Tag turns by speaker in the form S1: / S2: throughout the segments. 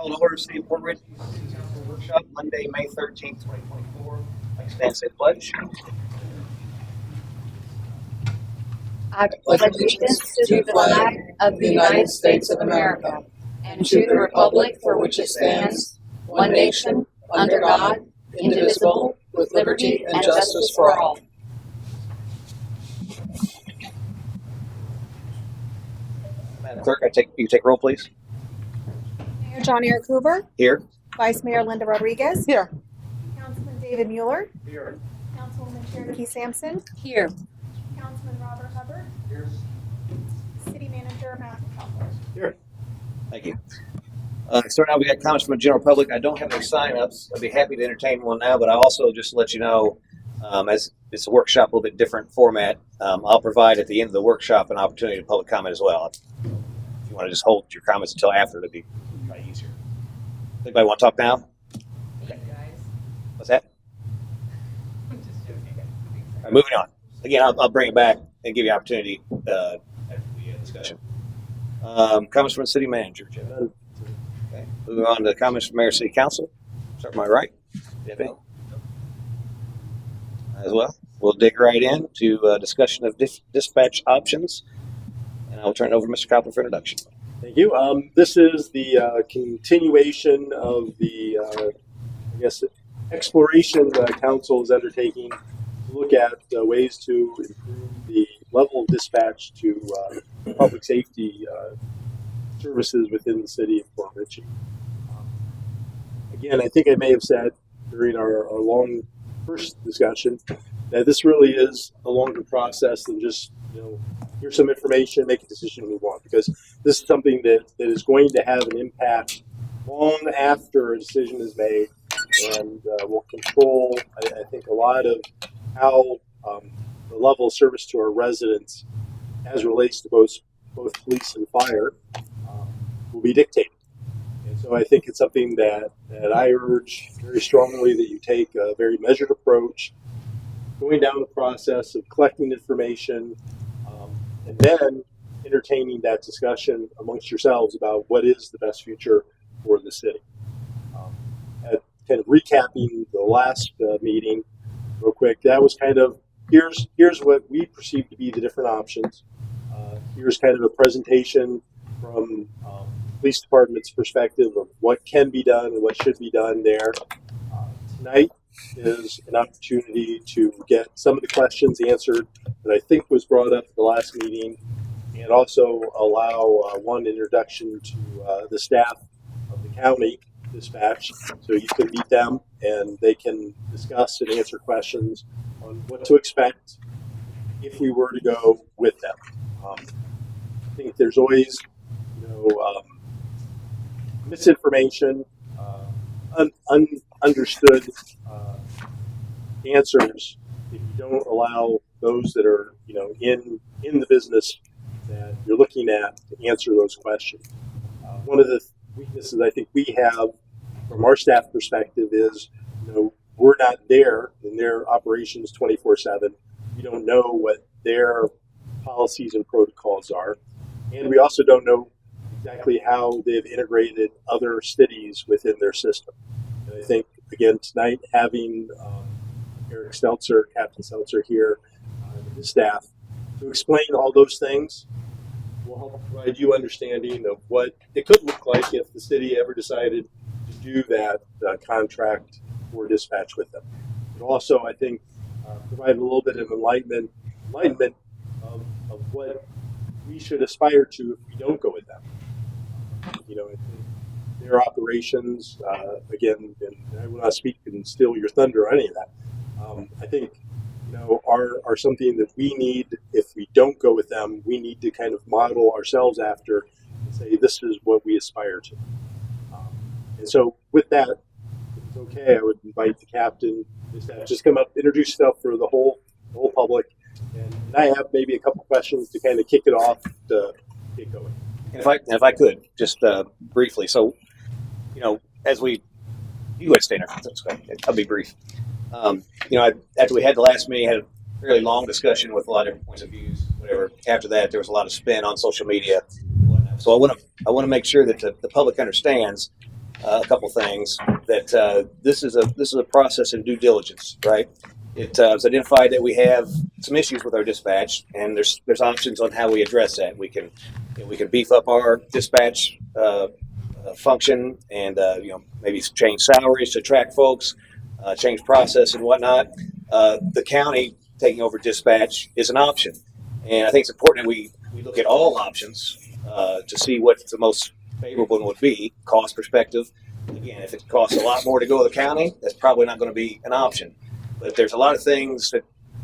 S1: Call to order City of Port Richey City Council Workshop, Monday, May 13th, 2024. I stand and say the pledge.
S2: I pledge allegiance to the flag of the United States of America and to the republic for which it stands, one nation, under God, indivisible, with liberty and justice for all.
S1: Madam Clerk, you take roll, please.
S3: Mayor John Eric Hoover.
S1: Here.
S3: Vice Mayor Linda Rodriguez.
S2: Here.
S3: Councilman David Mueller.
S1: Here.
S3: Councilwoman Cherokee Sampson.
S2: Here.
S3: Councilman Robert Hubbard.
S1: Here.
S3: City Manager Matthew Cutler.
S1: Here. Thank you. Starting out, we got comments from the general public. I don't have any sign-ups. I'd be happy to entertain one now, but I also just to let you know, as it's a workshop, a little bit different format, I'll provide at the end of the workshop an opportunity to public comment as well. If you want to just hold your comments until after, it'd be probably easier. Anybody want to talk now? Okay. What's that?
S4: I'm just joking.
S1: All right, moving on. Again, I'll bring it back and give you an opportunity after the discussion. Comments from the city manager, Jim. Okay. Moving on to comments from Mayor City Council. Start to my right. Do you have any? As well. We'll dig right into discussion of dispatch options, and I'll turn it over to Mr. Copeland for introduction.
S5: Thank you. This is the continuation of the, exploration council is undertaking to look at ways to improve the level of dispatch to public safety services within the city of Port Richey. Again, I think I may have said during our long first discussion that this really is a longer process than just, here's some information, make a decision, move on, because this is something that is going to have an impact long after a decision is made and will control, I think, a lot of how the level of service to our residents as relates to both police and fire will be dictated. And so I think it's something that I urge very strongly that you take a very measured approach, going down the process of collecting information, and then entertaining that discussion amongst yourselves about what is the best future for the city. Kind of recapping the last meeting real quick, that was kind of, here's what we perceive to be the different options. Here's kind of a presentation from police department's perspective of what can be done and what should be done there. Tonight is an opportunity to get some of the questions answered that I think was brought up at the last meeting, and also allow one introduction to the staff of the county dispatch, so you can meet them and they can discuss and answer questions on what to expect if we were to go with them. I think there's always, misinformation, understood answers if you don't allow those that are, in the business that you're looking at to answer those questions. One of the weaknesses I think we have from our staff perspective is, we're not there in their operations 24/7. We don't know what their policies and protocols are. And we also don't know exactly how they've integrated other cities within their system. And I think, again, tonight having Eric Stelzer, Captain Stelzer here, and his staff, to explain all those things will help provide you understanding of what it could look like if the city ever decided to do that contract for dispatch with them. But also, I think, provide a little bit of enlightenment of what we should aspire to if we don't go with them. Their operations, again, and I will not speak and steal your thunder or any of that. I think, are something that we need, if we don't go with them, we need to kind of model ourselves after and say, this is what we aspire to. And so with that, if it's okay, I would invite the captain to just come up, introduce yourself for the whole public. And I have maybe a couple questions to kind of kick it off to get going.
S1: And if I could, just briefly, so, as you go ahead, Stainer. I'll be brief. After we had the last meeting, had a fairly long discussion with a lot of different points of views, whatever. After that, there was a lot of spin on social media. So I want to make sure that the public understands a couple things that this is a process in due diligence, right? It's identified that we have some issues with our dispatch, and there's options on how we address that. We can beef up our dispatch function, and maybe change salaries to attract folks, change process and whatnot. The county taking over dispatch is an option, and I think it's important that we look at all options to see what the most favorable one would be, cost perspective. Again, if it costs a lot more to go to the county, that's probably not going to be an option. But there's a lot of things that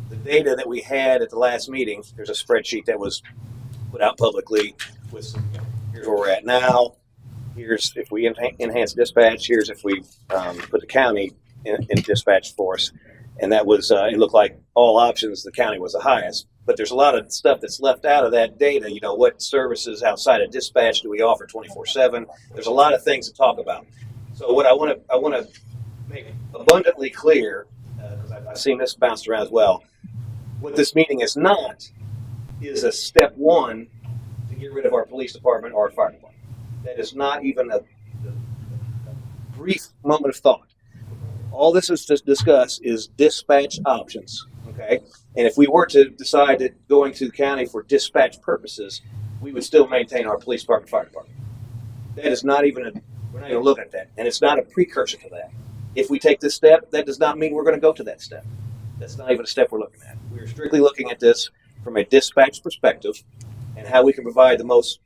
S1: the data that we had at the last meeting, there's a spreadsheet that was put out publicly with here's where we're at now. Here's if we enhance dispatch. Here's if we put the county in dispatch force. And that was, it looked like all options, the county was the highest. But there's a lot of stuff that's left out of that data. What services outside of dispatch do we offer 24/7? There's a lot of things to talk about. So what I want to make abundantly clear, because I've seen this bounced around as well, what this meeting is not is a step one to get rid of our police department or our fire department. That is not even a brief moment of thought. All this is to discuss is dispatch options, okay? And if we were to decide that going to the county for dispatch purposes, we would still maintain our police department, fire department. That is not even we're not even looking at that. And it's not a precursor to that. If we take this step, that does not mean we're going to go to that step. That's not even a step we're looking at. We're strictly looking at this from a dispatch perspective and how we can provide the most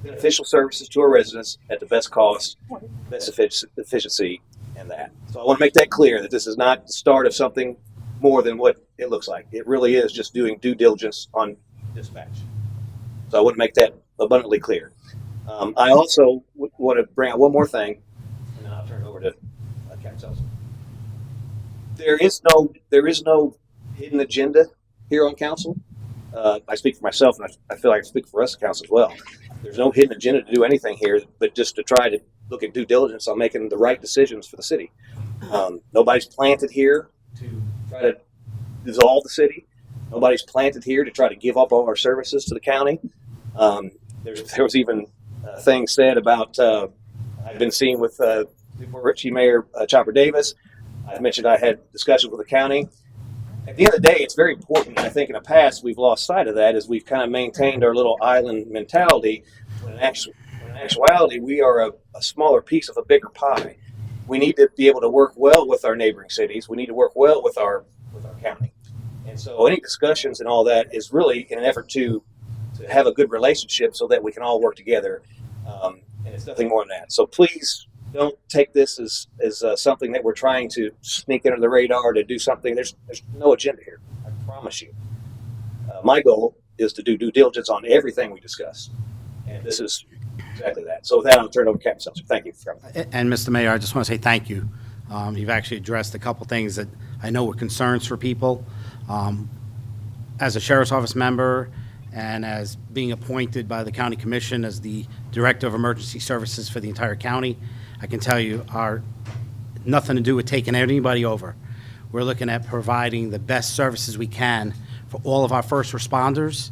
S1: beneficial services to our residents at the best cost, best efficiency, and that. So I want to make that clear that this is not the start of something more than what it looks like. It really is just doing due diligence on dispatch. So I want to make that abundantly clear. I also want to bring out one more thing, and then I'll turn it over to Captain Selson. There is no hidden agenda here on council. I speak for myself, and I feel like I speak for us, council, as well. There's no hidden agenda to do anything here, but just to try to look at due diligence on making the right decisions for the city. Nobody's planted here to try to dissolve the city. Nobody's planted here to try to give up all our services to the county. There was even things said about I've been seeing with Newport Richie Mayor Chopper Davis. I mentioned I had discussions with the county. At the end of the day, it's very important. I think in the past we've lost sight of that as we've kind of maintained our little island mentality. When in actuality, we are a smaller piece of a bigger pie. We need to be able to work well with our neighboring cities. We need to work well with our county. And so any discussions and all that is really in an effort to have a good relationship so that we can all work together. And it's nothing more than that. So please don't take this as something that we're trying to sneak under the radar to do something. There's no agenda here. I promise you. My goal is to do due diligence on everything we discuss. And this is exactly that. So with that, I'll turn it over to Captain Seltzer. Thank you for coming.
S6: And Mr. Mayor, I just want to say thank you. You've actually addressed a couple things that I know were concerns for people. As a sheriff's office member and as being appointed by the county commission as the director of emergency services for the entire county, I can tell you are nothing to do with taking anybody over. We're looking at providing the best services we can for all of our first responders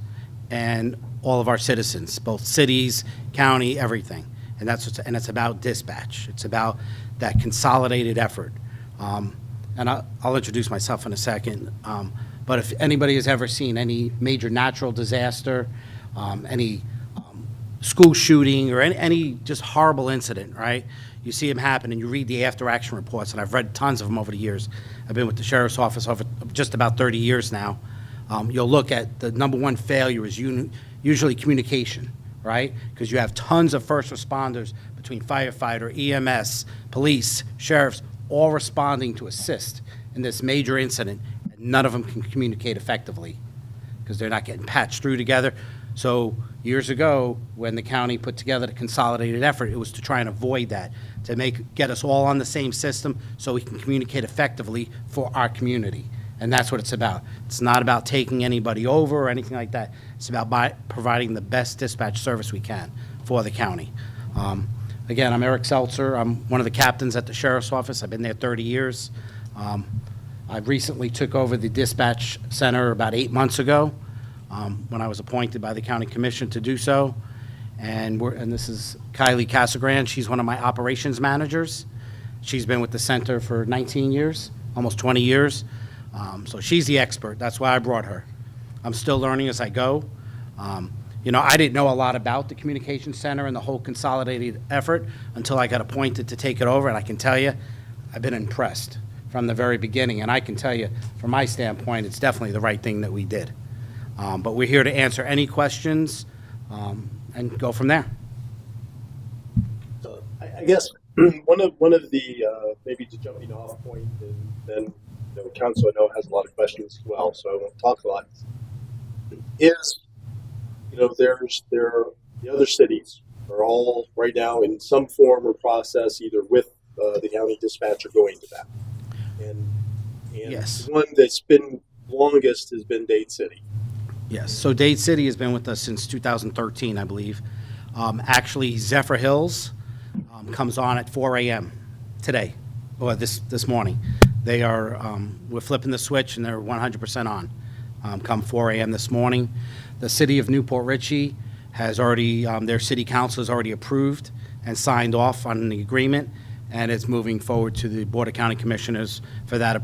S6: and all of our citizens, both cities, county, everything. And it's about dispatch. It's about that consolidated effort. And I'll introduce myself in a second. But if anybody has ever seen any major natural disaster, any school shooting, or any just horrible incident, right? You see them happen, and you read the after-action reports, and I've read tons of them over the years. I've been with the sheriff's office over just about 30 years now. You'll look at the number one failure is usually communication, right? Because you have tons of first responders between firefighter, EMS, police, sheriffs, all responding to assist in this major incident. None of them can communicate effectively because they're not getting patched through together. So years ago, when the county put together the consolidated effort, it was to try and avoid that, to get us all on the same system so we can communicate effectively for our community. And that's what it's about. It's not about taking anybody over or anything like that. It's about providing the best dispatch service we can for the county. Again, I'm Eric Seltzer. I'm one of the captains at the sheriff's office. I've been there 30 years. I recently took over the dispatch center about 8 months ago when I was appointed by the county commission to do so. And this is Kylie Casagrande. She's one of my operations managers. She's been with the center for 19 years, almost 20 years. So she's the expert. That's why I brought her. I'm still learning as I go. I didn't know a lot about the communication center and the whole consolidated effort until I got appointed to take it over, and I can tell you, I've been impressed from the very beginning, and I can tell you, from my standpoint, it's definitely the right thing that we did. But we're here to answer any questions and go from there.
S5: So I guess one of the maybe to jumping off point, and then council I know has a lot of questions as well, so I won't talk a lot. Is the other cities are all right now in some form or process either with the county dispatch or going to that, and
S6: Yes.
S5: the one that's been longest has been Dade City.
S6: Yes, so Dade City has been with us since 2013, I believe. Actually, Zephyr Hills comes on at 4 a.m. today, or this morning. They are, we're flipping the switch and they're 100% on, come 4 a.m. this morning. The city of Newport Richey has already, their city council has already approved and signed off on the agreement, and it's moving forward to the Board of County Commissioners for that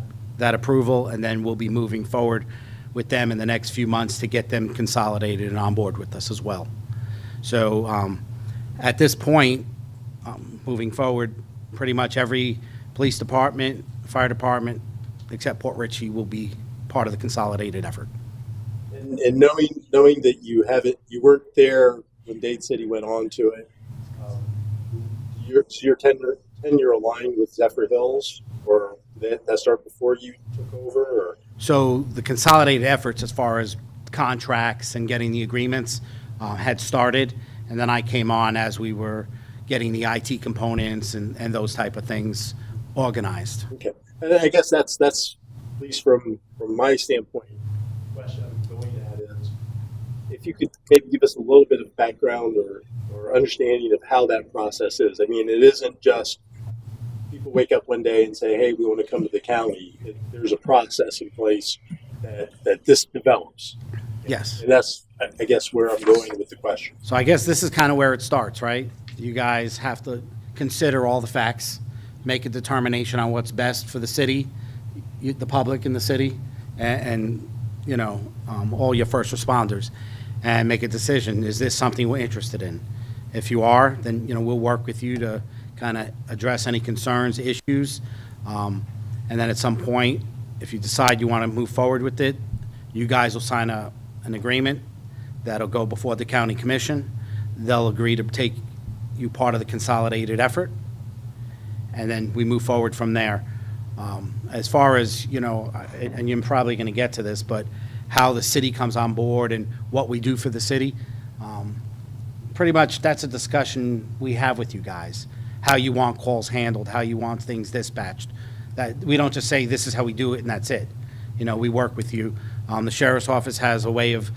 S6: approval, and then we'll be moving forward with them in the next few months to get them consolidated and on board with us as well. So at this point, moving forward, pretty much every police department, fire department, except Port Richey, will be part of the consolidated effort.
S5: And knowing that you weren't there when Dade City went on to it, your tenure aligned with Zephyr Hills, or did that start before you took over? Or?
S6: So the consolidated efforts as far as contracts and getting the agreements had started, and then I came on as we were getting the IT components and those type of things organized.
S5: Okay, and I guess that's at least from my standpoint. The question I'm going at is, if you could maybe give us a little bit of background or understanding of how that process is. I mean, it isn't just people wake up one day and say, "Hey, we want to come to the county." There's a process in place that this develops.
S6: Yes.
S5: And that's, I guess, where I'm going with the question.
S6: So I guess this is kind of where it starts, right? You guys have to consider all the facts, make a determination on what's best for the city, the public in the city, and all your first responders, and make a decision. Is this something we're interested in? If you are, then we'll work with you to kind of address any concerns, issues, and then at some point, if you decide you want to move forward with it, you guys will sign an agreement that'll go before the county commission. They'll agree to take you part of the consolidated effort, and then we move forward from there. As far as, and you're probably going to get to this, but how the city comes on board and what we do for the city, pretty much that's a discussion we have with you guys. How you want calls handled, how you want things dispatched. That we don't just say this is how we do it and that's it. We work with you. The sheriff's office has a way of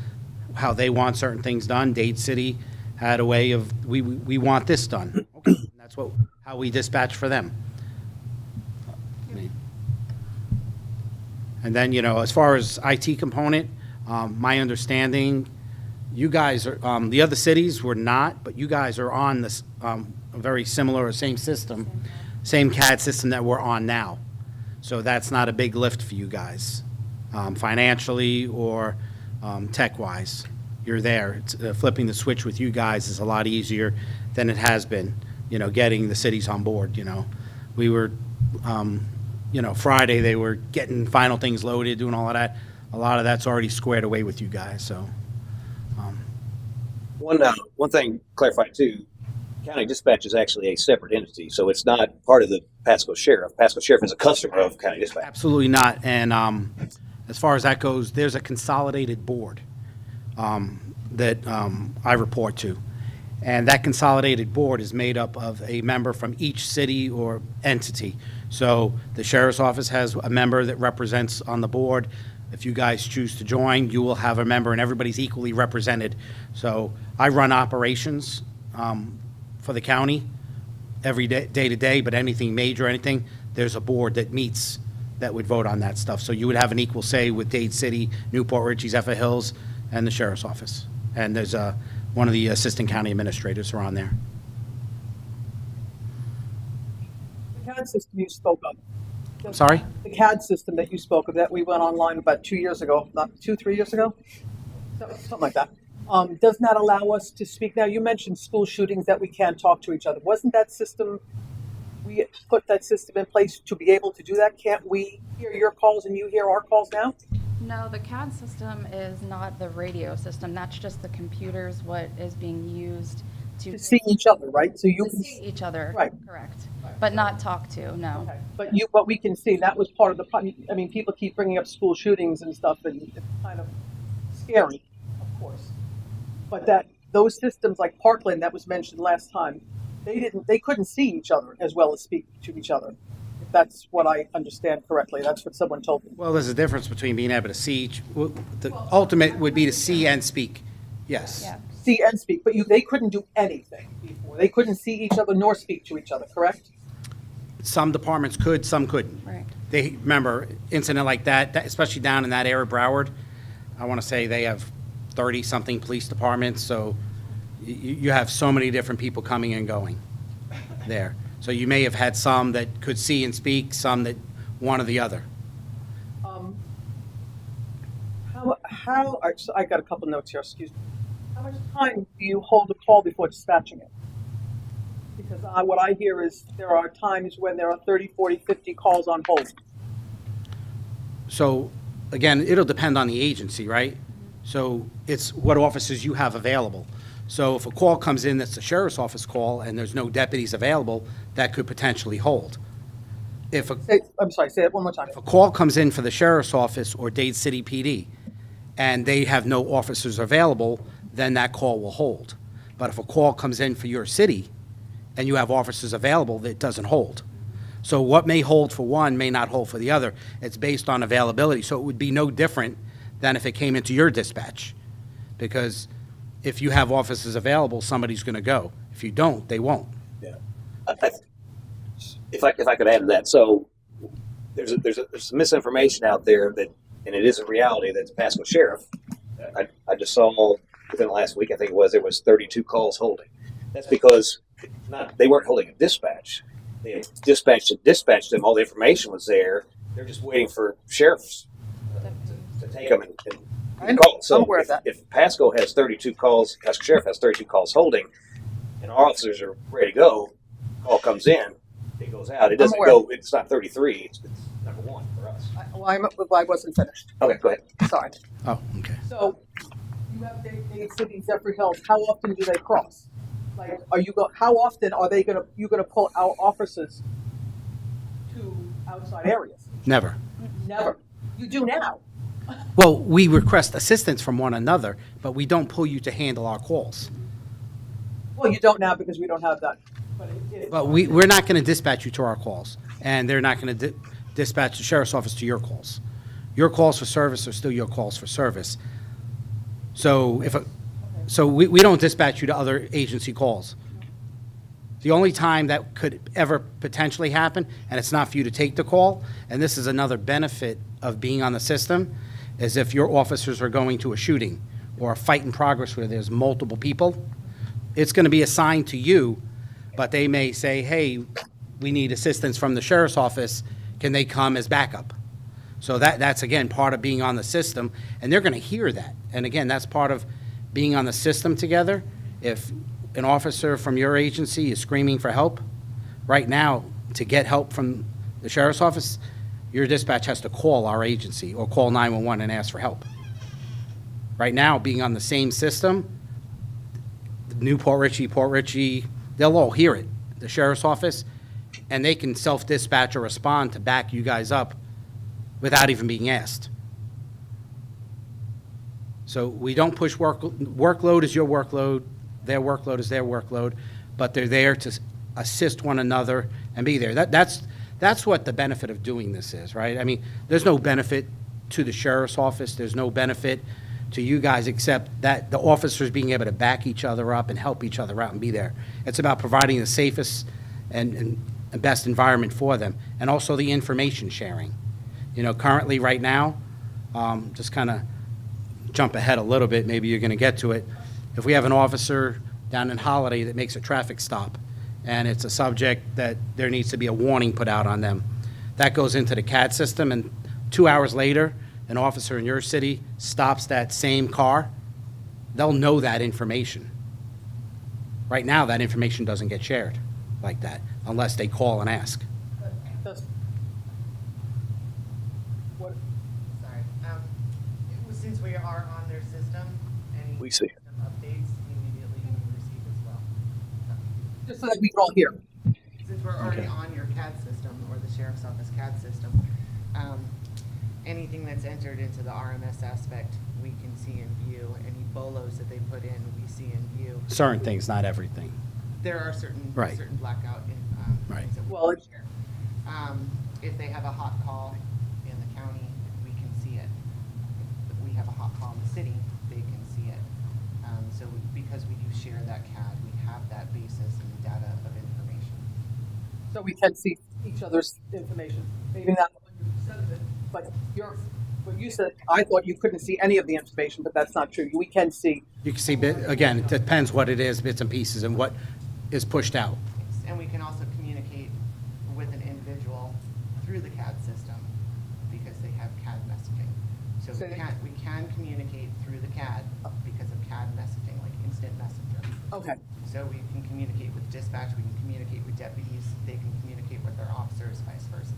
S6: how they want certain things done. Dade City had a way of we want this done. Okay, and that's how we dispatch for them. And then as far as IT component, my understanding, you guys are the other cities were not, but you guys are on this a very similar or same system, same CAD system that we're on now. So that's not a big lift for you guys, financially or tech-wise. You're there. It's, flipping the switch with you guys is a lot easier than it has been, getting the cities on board, We were, Friday they were getting final things loaded, doing all of that. A lot of that's already squared away with you guys, so.
S1: One thing clarified too, county dispatch is actually a separate entity, so it's not part of the Pasco Sheriff. Pasco Sheriff is a customer of county dispatch.
S6: Absolutely not. And as far as that goes, there's a consolidated board that I report to. And that consolidated board is made up of a member from each city or entity. So the sheriff's office has a member that represents on the board. If you guys choose to join, you will have a member, and everybody's equally represented. So I run operations for the county every day to day, but anything major, anything, there's a board that meets that would vote on that stuff. So you would have an equal say with Dade City, Newport Richey, Zephyr Hills, and the sheriff's office. And there's one of the assistant county administrators are on there.
S7: The CAD system you spoke of.
S6: I'm sorry?
S7: The CAD system that you spoke of, that we went online about 2 years ago, not 3 years ago? Something like that. Does not allow us to speak. Now, you mentioned school shootings that we can't talk to each other. Wasn't that system, we put that system in place to be able to do that? Can't we hear your calls and you hear our calls now?
S8: No, the CAD system is not the radio system. That's just the computers, what is being used
S7: To see each other, right? So you
S8: to
S7: can
S8: see each other.
S7: Right.
S8: Correct. But not talk to, no.
S7: Okay. But we can see, that was part of the problem. I mean, people keep bringing up school shootings and stuff, and it's kind of scary, of course. But those systems like Parkland that was mentioned last time, they couldn't see each other as well as speak to each other. If that's what I understand correctly. That's what someone told me.
S6: Well, there's a difference between being able to see the ultimate would be to see and speak. Yes.
S8: Yeah.
S7: See and speak, but they couldn't do anything before. They couldn't see each other nor speak to each other, correct?
S6: Some departments could, some couldn't.
S8: Right.
S6: They, remember, incident like that, especially down in that area, Broward, I want to say they have 30-something police departments, so you have so many different people coming and going there. So you may have had some that could see and speak, some that one or the other.
S7: I got a couple notes here, excuse me. How much time do you hold a call before dispatching it? Because what I hear is there are times when there are 30, 40, 50 calls on hold.
S6: So, again, it'll depend on the agency, right? So it's what officers you have available. So if a call comes in that's a sheriff's office call and there's no deputies available, that could potentially hold. If a
S7: I'm sorry, say it one more time.
S6: If a call comes in for the sheriff's office or Dade City PD, and they have no officers available, then that call will hold. But if a call comes in for your city, and you have officers available, it doesn't hold. So what may hold for one may not hold for the other. It's based on availability. So it would be no different than if it came into your dispatch. Because if you have officers available, somebody's going to go. If you don't, they won't.
S1: Yeah. If I could add to that, so there's some misinformation out there that, and it is a reality, that the Pasco sheriff, I just saw within the last week, I think it was, there was 32 calls holding. That's because they weren't holding a dispatch. They had dispatched them. All the information was there. They're just waiting for sheriffs to take them and call. So
S7: I'm aware of that.
S1: if Pasco has 32 calls, Pasco sheriff has 32 calls holding, and our officers are ready to go, call comes in, it goes out. It doesn't
S7: aware.
S1: go. It's not 33. It's number one for us.
S7: I wasn't finished.
S1: Okay, go ahead.
S7: Sorry.
S6: Oh, okay.
S7: So you have Dade City, Zephyr Hills. How often do they cross? Like, how often are you gonna pull our officers to outside areas?
S6: Never.
S7: Never. You do now.
S6: Well, we request assistance from one another, but we don't pull you to handle our calls.
S7: Well, you don't now because we don't have that.
S6: But we're not going to dispatch you to our calls, and they're not going to dispatch the sheriff's office to your calls. Your calls for service are still your calls for service. So we don't dispatch you to other agency calls. The only time that could ever potentially happen, and it's not for you to take the call, and this is another benefit of being on the system, is if your officers are going to a shooting or a fight in progress where there's multiple people, it's going to be assigned to you, but they may say, hey, we need assistance from the sheriff's office. Can they come as backup? So that's, again, part of being on the system, and they're going to hear that. And again, that's part of being on the system together. If an officer from your agency is screaming for help, right now, to get help from the sheriff's office, your dispatch has to call our agency or call 911 and ask for help. Right now, being on the same system, New Port Richey, they'll all hear it, the sheriff's office, and they can self-dispatch or respond to back you guys up without even being asked. So we don't push workload is your workload, their workload is their workload, but they're there to assist one another and be there. That's what the benefit of doing this is, right? I mean, there's no benefit to the sheriff's office, there's no benefit to you guys except that the officers being able to back each other up and help each other out and be there. It's about providing the safest and best environment for them, and also the information sharing. You know, currently, right now, just kind of jump ahead a little bit, maybe you're going to get to it. if we have an officer down in Holiday that makes a traffic stop, and it's a subject that there needs to be a warning put out on them, that goes into the CAD system, and 2 hours later, an officer in your city stops that same car, they'll know that information. Right now, that information doesn't get shared like that, unless they call and ask.
S7: Does- What,
S4: Sorry. Since we are on their system, any
S1: We see.
S4: system updates immediately we receive as well.
S7: just so that we can all hear.
S4: Since we're already on your CAD system or the sheriff's office CAD system, anything that's entered into the RMS aspect, we can see and view. Any bolos that they put in, we see and view.
S6: Certain things, not everything.
S4: There are certain
S6: Right.
S4: blackout
S6: Right.
S4: things that we
S7: Well,
S4: can share. If they have a hot call in the county, we can see it. If we have a hot call in the city, they can see it. Because we do share that CAD, we have that basis and data of information.
S7: So we can see each other's information. Maybe not 100% of it, but what you said, I thought you couldn't see any of the information, but that's not true. We can see.
S6: You can see, again, it depends what it is, bits and pieces, and what is pushed out.
S4: And we can also communicate with an individual through the CAD system because they have CAD messaging. So
S7: So
S4: we can communicate through the CAD because of CAD messaging, like instant messenger.
S7: Okay.
S4: So we can communicate with dispatch, we can communicate with deputies, they can communicate with their officers, vice versa.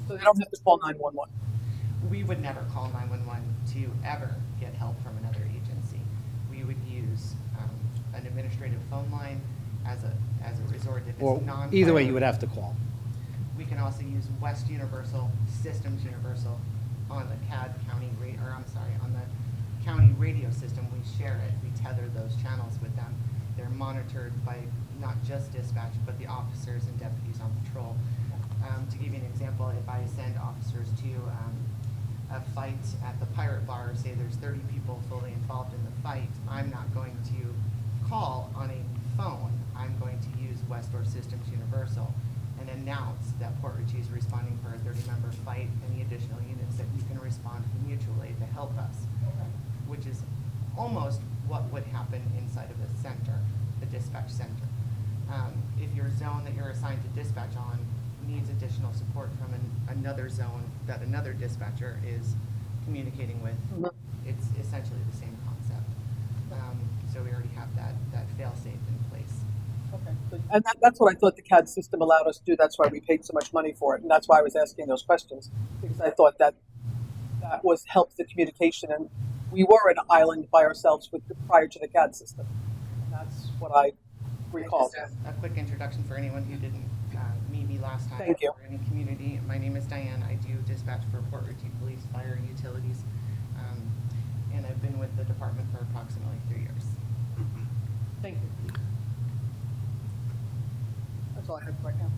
S7: So they don't have to call 911.
S4: We would never call 911 to ever get help from another agency. We would use an administrative phone line as a resort if
S6: Or
S4: it's non.
S6: either way, you would have to call.
S4: We can also use West Universal, Systems Universal on the on the county radio system. We share it. We tether those channels with them. They're monitored by not just dispatch, but the officers and deputies on patrol. To give you an example, if I send officers to a fight at the Pirate Bar, say there's 30 people fully involved in the fight, I'm not going to call on a phone. I'm going to use West or Systems Universal and announce that Port Richey is responding for a 30-member fight, any additional units that you can respond mutually to help us, which is almost what would happen inside of a center, the dispatch center. If your zone that you're assigned to dispatch on needs additional support from another zone that another dispatcher is communicating with, it's essentially the same concept. So we already have that fail-safe in place.
S7: Okay. And that's what I thought the CAD system allowed us to do. That's why we paid so much money for it. And that's why I was asking those questions, because I thought that was helped the communication. And we were an island by ourselves prior to the CAD system. And that's what I recall.
S4: Just a quick introduction for anyone who didn't meet me last time.
S7: Thank you.
S4: Or any community. My name is Diane. I do dispatch for Port Richey Police, Fire, Utilities. And I've been with the department for approximately 3 years.
S7: Thank you. That's all I have right now.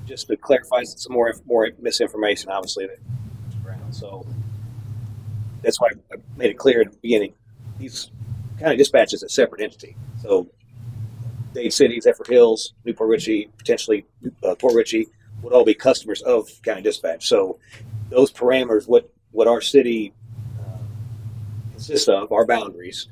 S1: Just to clarify some more misinformation, obviously. So that's why I made it clear at the beginning. These county dispatch is a separate entity. So Dade City, Zephyr Hills, Newport Richey, potentially Port Richey would all be customers of county dispatch. So those parameters, what our city consists of, our boundaries,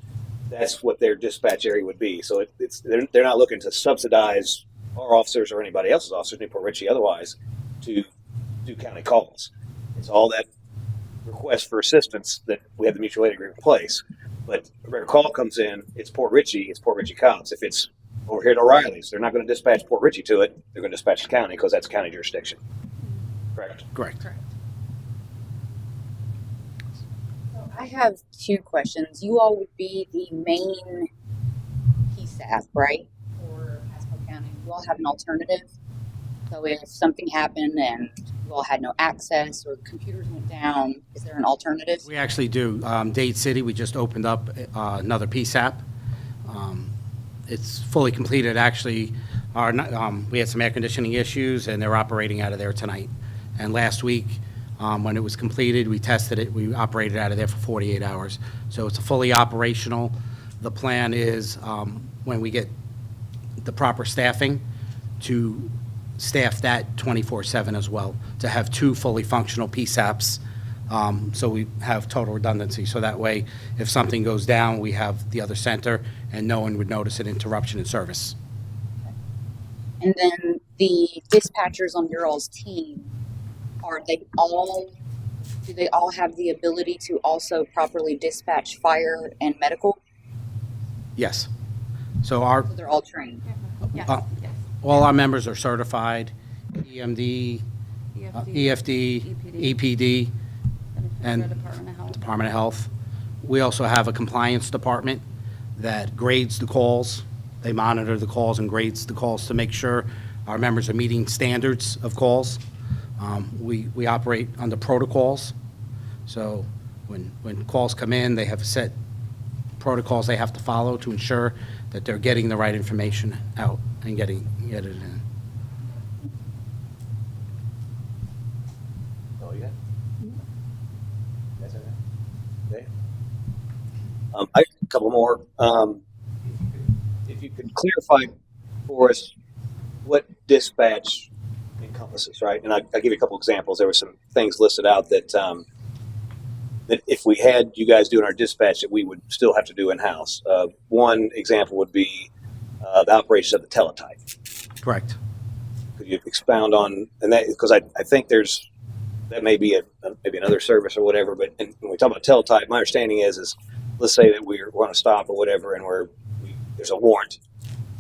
S1: that's what their dispatch area would be. So they're not looking to subsidize our officers or anybody else's officers, Newport Richey otherwise, to do county calls. It's all that request for assistance that we have the mutual aid agreement in place. But a rare call comes in, it's Port Richey cops. If it's over here at O'Reilly's, they're not going to dispatch Port Richey to it. They're going to dispatch the county because that's county jurisdiction. Correct.
S6: Correct.
S2: I have two questions. You all would be the main PSAP, right? For Pasco County. You all have an alternative. So if something happened and you all had no access or computers went down, is there an alternative?
S6: We actually do. Dade City, we just opened up another PSAP. It's fully completed, actually. We had some air conditioning issues, and they're operating out of there tonight. And last week, when it was completed, we tested it. We operated out of there for 48 hours. So it's fully operational. The plan is, when we get the proper staffing, to staff that 24/7 as well, to have two fully functional PSAPs So we have total redundancy. So that way, if something goes down, we have the other center, and no one would notice an interruption in service.
S2: And then the dispatchers on your all's team, do they all have the ability to also properly dispatch fire and medical?
S6: Yes. So our,
S2: So they're all trained.
S8: Yes,
S6: Uh,
S8: yes.
S6: all our members are certified, EMD, EFD, EPD, and
S8: Department of Health.
S6: Department of Health. We also have a compliance department that grades the calls. They monitor the calls and grades the calls to make sure our members are meeting standards of calls. We operate under protocols. So when calls come in, they have set protocols they have to follow to ensure that they're getting the right information out and get it in.
S1: Oh, yeah. That's okay. Okay. I have a couple more. If you could clarify for us what dispatch encompasses, right? And I'll give you a couple examples. There were some things listed out that that if we had you guys doing our dispatch, that we would still have to do in-house. One example would be the operations of the teletype.
S6: Correct.
S1: Could you expound on and that because I think that may be maybe another service or whatever. But when we talk about teletype, my understanding is let's say that we're on a stop or whatever, and there's a warrant,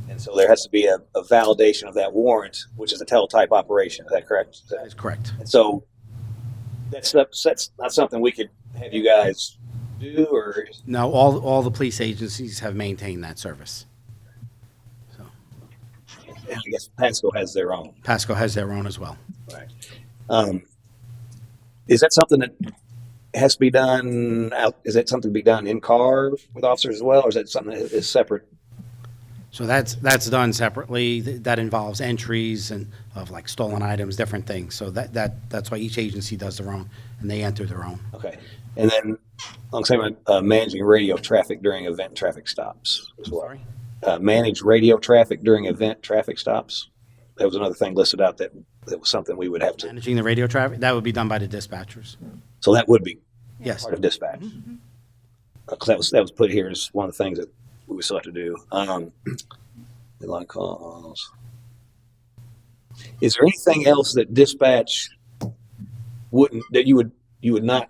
S1: and so there has to be a validation of that warrant, which is a teletype operation. Is that correct?
S6: That is correct.
S1: And so that's not something we could have you guys do, or
S6: No, all the police agencies have maintained that service. So
S1: and I guess Pasco has their own.
S6: Pasco has their own as well.
S1: Right. Is that something that has to be done out? Is that something to be done in car with officers as well, or is that something that is separate?
S6: So that's done separately. That involves entries and of like stolen items, different things. So that's why each agency does their own, and they enter their own.
S1: Okay. And then alongside managing radio traffic during event traffic stops as well.
S6: Sorry?
S1: Manage radio traffic during event traffic stops. That was another thing listed out that was something we would have to.
S6: Managing the radio traffic, that would be done by the dispatchers.
S1: So that would be
S6: Yes.
S1: part of dispatch. Because that was put here as one of the things that we would still have to do. A lot of calls. Is there anything else that dispatch that you would not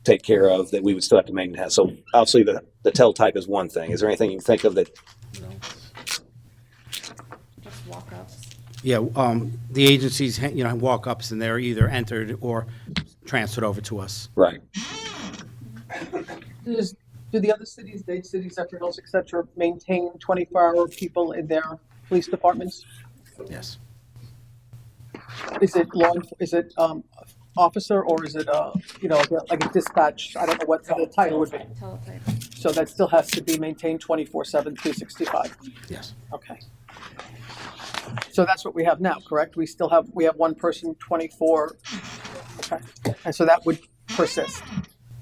S1: take care of that we would still have to maintain? So obviously the teletype is one thing. Is there anything you can think of that?
S8: Just walk-ups.
S6: Yeah, the agencies, walk-ups, and they're either entered or transferred over to us.
S1: Right.
S7: Do the other cities, Dade cities, Central Hills, et cetera, maintain 24-hour people in their police departments?
S6: Yes.
S7: Is it officer, or is it, like a dispatch? I don't know what the title would be.
S8: Teletype.
S7: So that still has to be maintained 24/7, 365.
S6: Yes.
S7: Okay. So that's what we have now, correct? We have one person 24. Okay. And so that would persist.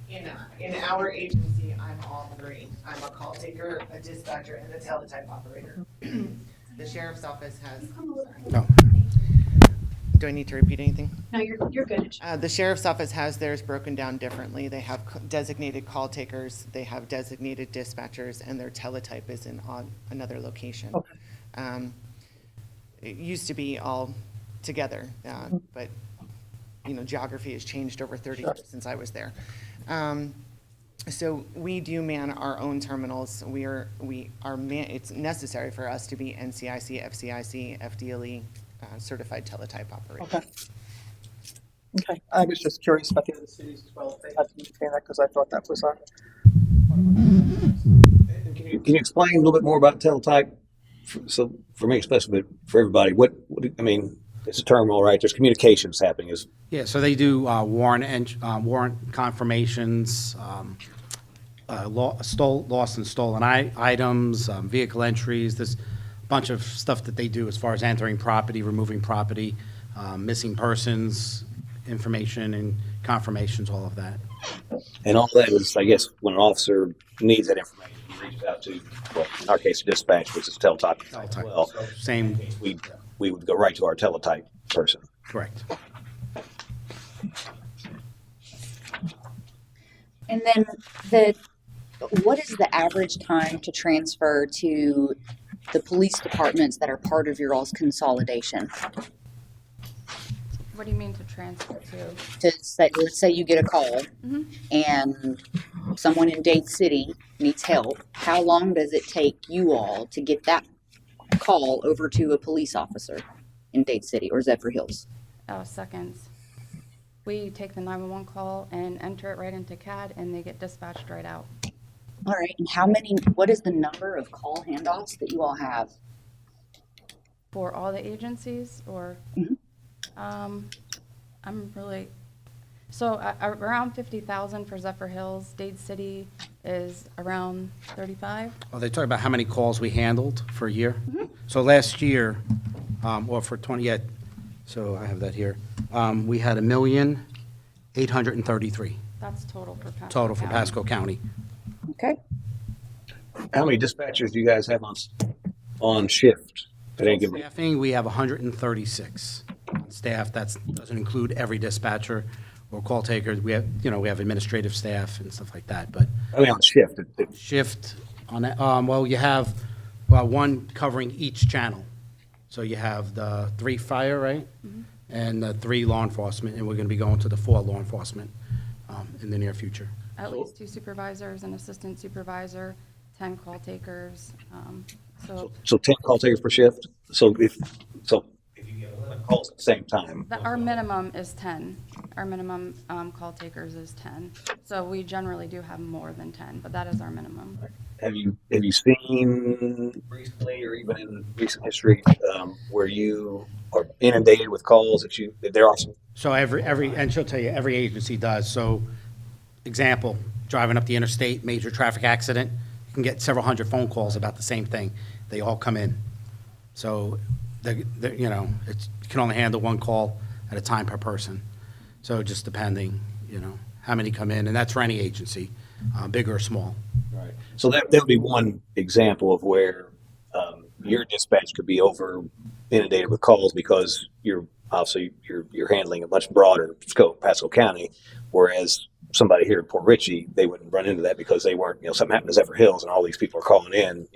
S4: In our agency, I'm all three. I'm a call taker, a dispatcher, and a teletype operator. The sheriff's office has.
S6: No.
S4: Do I need to repeat anything?
S2: No, you're good.
S4: The sheriff's office has theirs broken down differently. They have designated call takers, they have designated dispatchers, and their teletype is on another location.
S7: Okay.
S4: It used to be all together, but geography has changed over 30 years since I was there. So we do man our own terminals. It's necessary for us to be NCIC, FCIC, FDLE certified teletype operator.
S7: Okay. Okay. I was just curious about the other cities as well, if they had to maintain that, because I thought that was
S1: Can you explain a little bit more about teletype? So for me, especially, but for everybody, I mean, it's a terminal, right? There's communications happening.
S6: Yeah, so they do warrant confirmations, lost and stolen items, vehicle entries. There's a bunch of stuff that they do as far as entering property, removing property, missing persons, information and confirmations, all of that.
S1: And all that is, I guess, when an officer needs that information, he reaches out to, well, in our case, dispatch, which is teletype as well.
S6: Same,
S1: We would go right to our teletype person.
S6: correct.
S9: And then what is the average time to transfer to the police departments that are part of your all's consolidation?
S8: What do you mean to transfer to?
S9: To say, let's say you get a call
S8: Mhm.
S9: and someone in Dade City needs help. How long does it take you all to get that call over to a police officer in Dade City or Zephyr Hills?
S8: Oh, seconds. We take the 911 call and enter it right into CAD, and they get dispatched right out.
S9: All right. And what is the number of call handoffs that you all have?
S8: For all the agencies, or,
S9: Mhm.
S8: I'm really, so around 50,000 for Zephyr Hills. Dade City is around 35.
S6: Oh, they talk about how many calls we handled for a year? So last year, or for 20, yeah, so I have that here. We had 1,833,000
S8: That's total for Pasco
S6: total for
S8: County.
S6: Pasco County.
S9: Okay.
S1: How many dispatchers do you guys have on shift at any given?
S6: Staffing, we have 136 on staff. That doesn't include every dispatcher or call taker. We have, we have administrative staff and stuff like that, but
S1: I mean, on shift.
S6: shift on that, well, you have, one covering each channel. So you have the 3 fire, right? And the 3 law enforcement, and we're going to be going to the 4 law enforcement in the near future.
S8: At least 2 supervisors, an assistant supervisor, 10 call takers.
S1: So 10 call takers per shift. So if you get 11 calls at the same time,
S8: Our minimum is 10. Our minimum call takers is 10. So we generally do have more than 10, but that is our minimum.
S1: have you seen recently or even in recent history where you are inundated with calls that there are some?
S6: So and she'll tell you, every agency does. So, example, driving up the interstate, major traffic accident, you can get several hundred phone calls about the same thing. They all come in. So, you can only handle 1 call at a time per person. So just depending, how many come in, and that's for any agency, big or small.
S1: Right. So that would be one example of where your dispatch could be over inundated with calls because you're handling a much broader scope, Pasco County, whereas somebody here in Port Richey, they wouldn't run into that because they weren't, something happened to Zephyr Hills and all these people are calling in.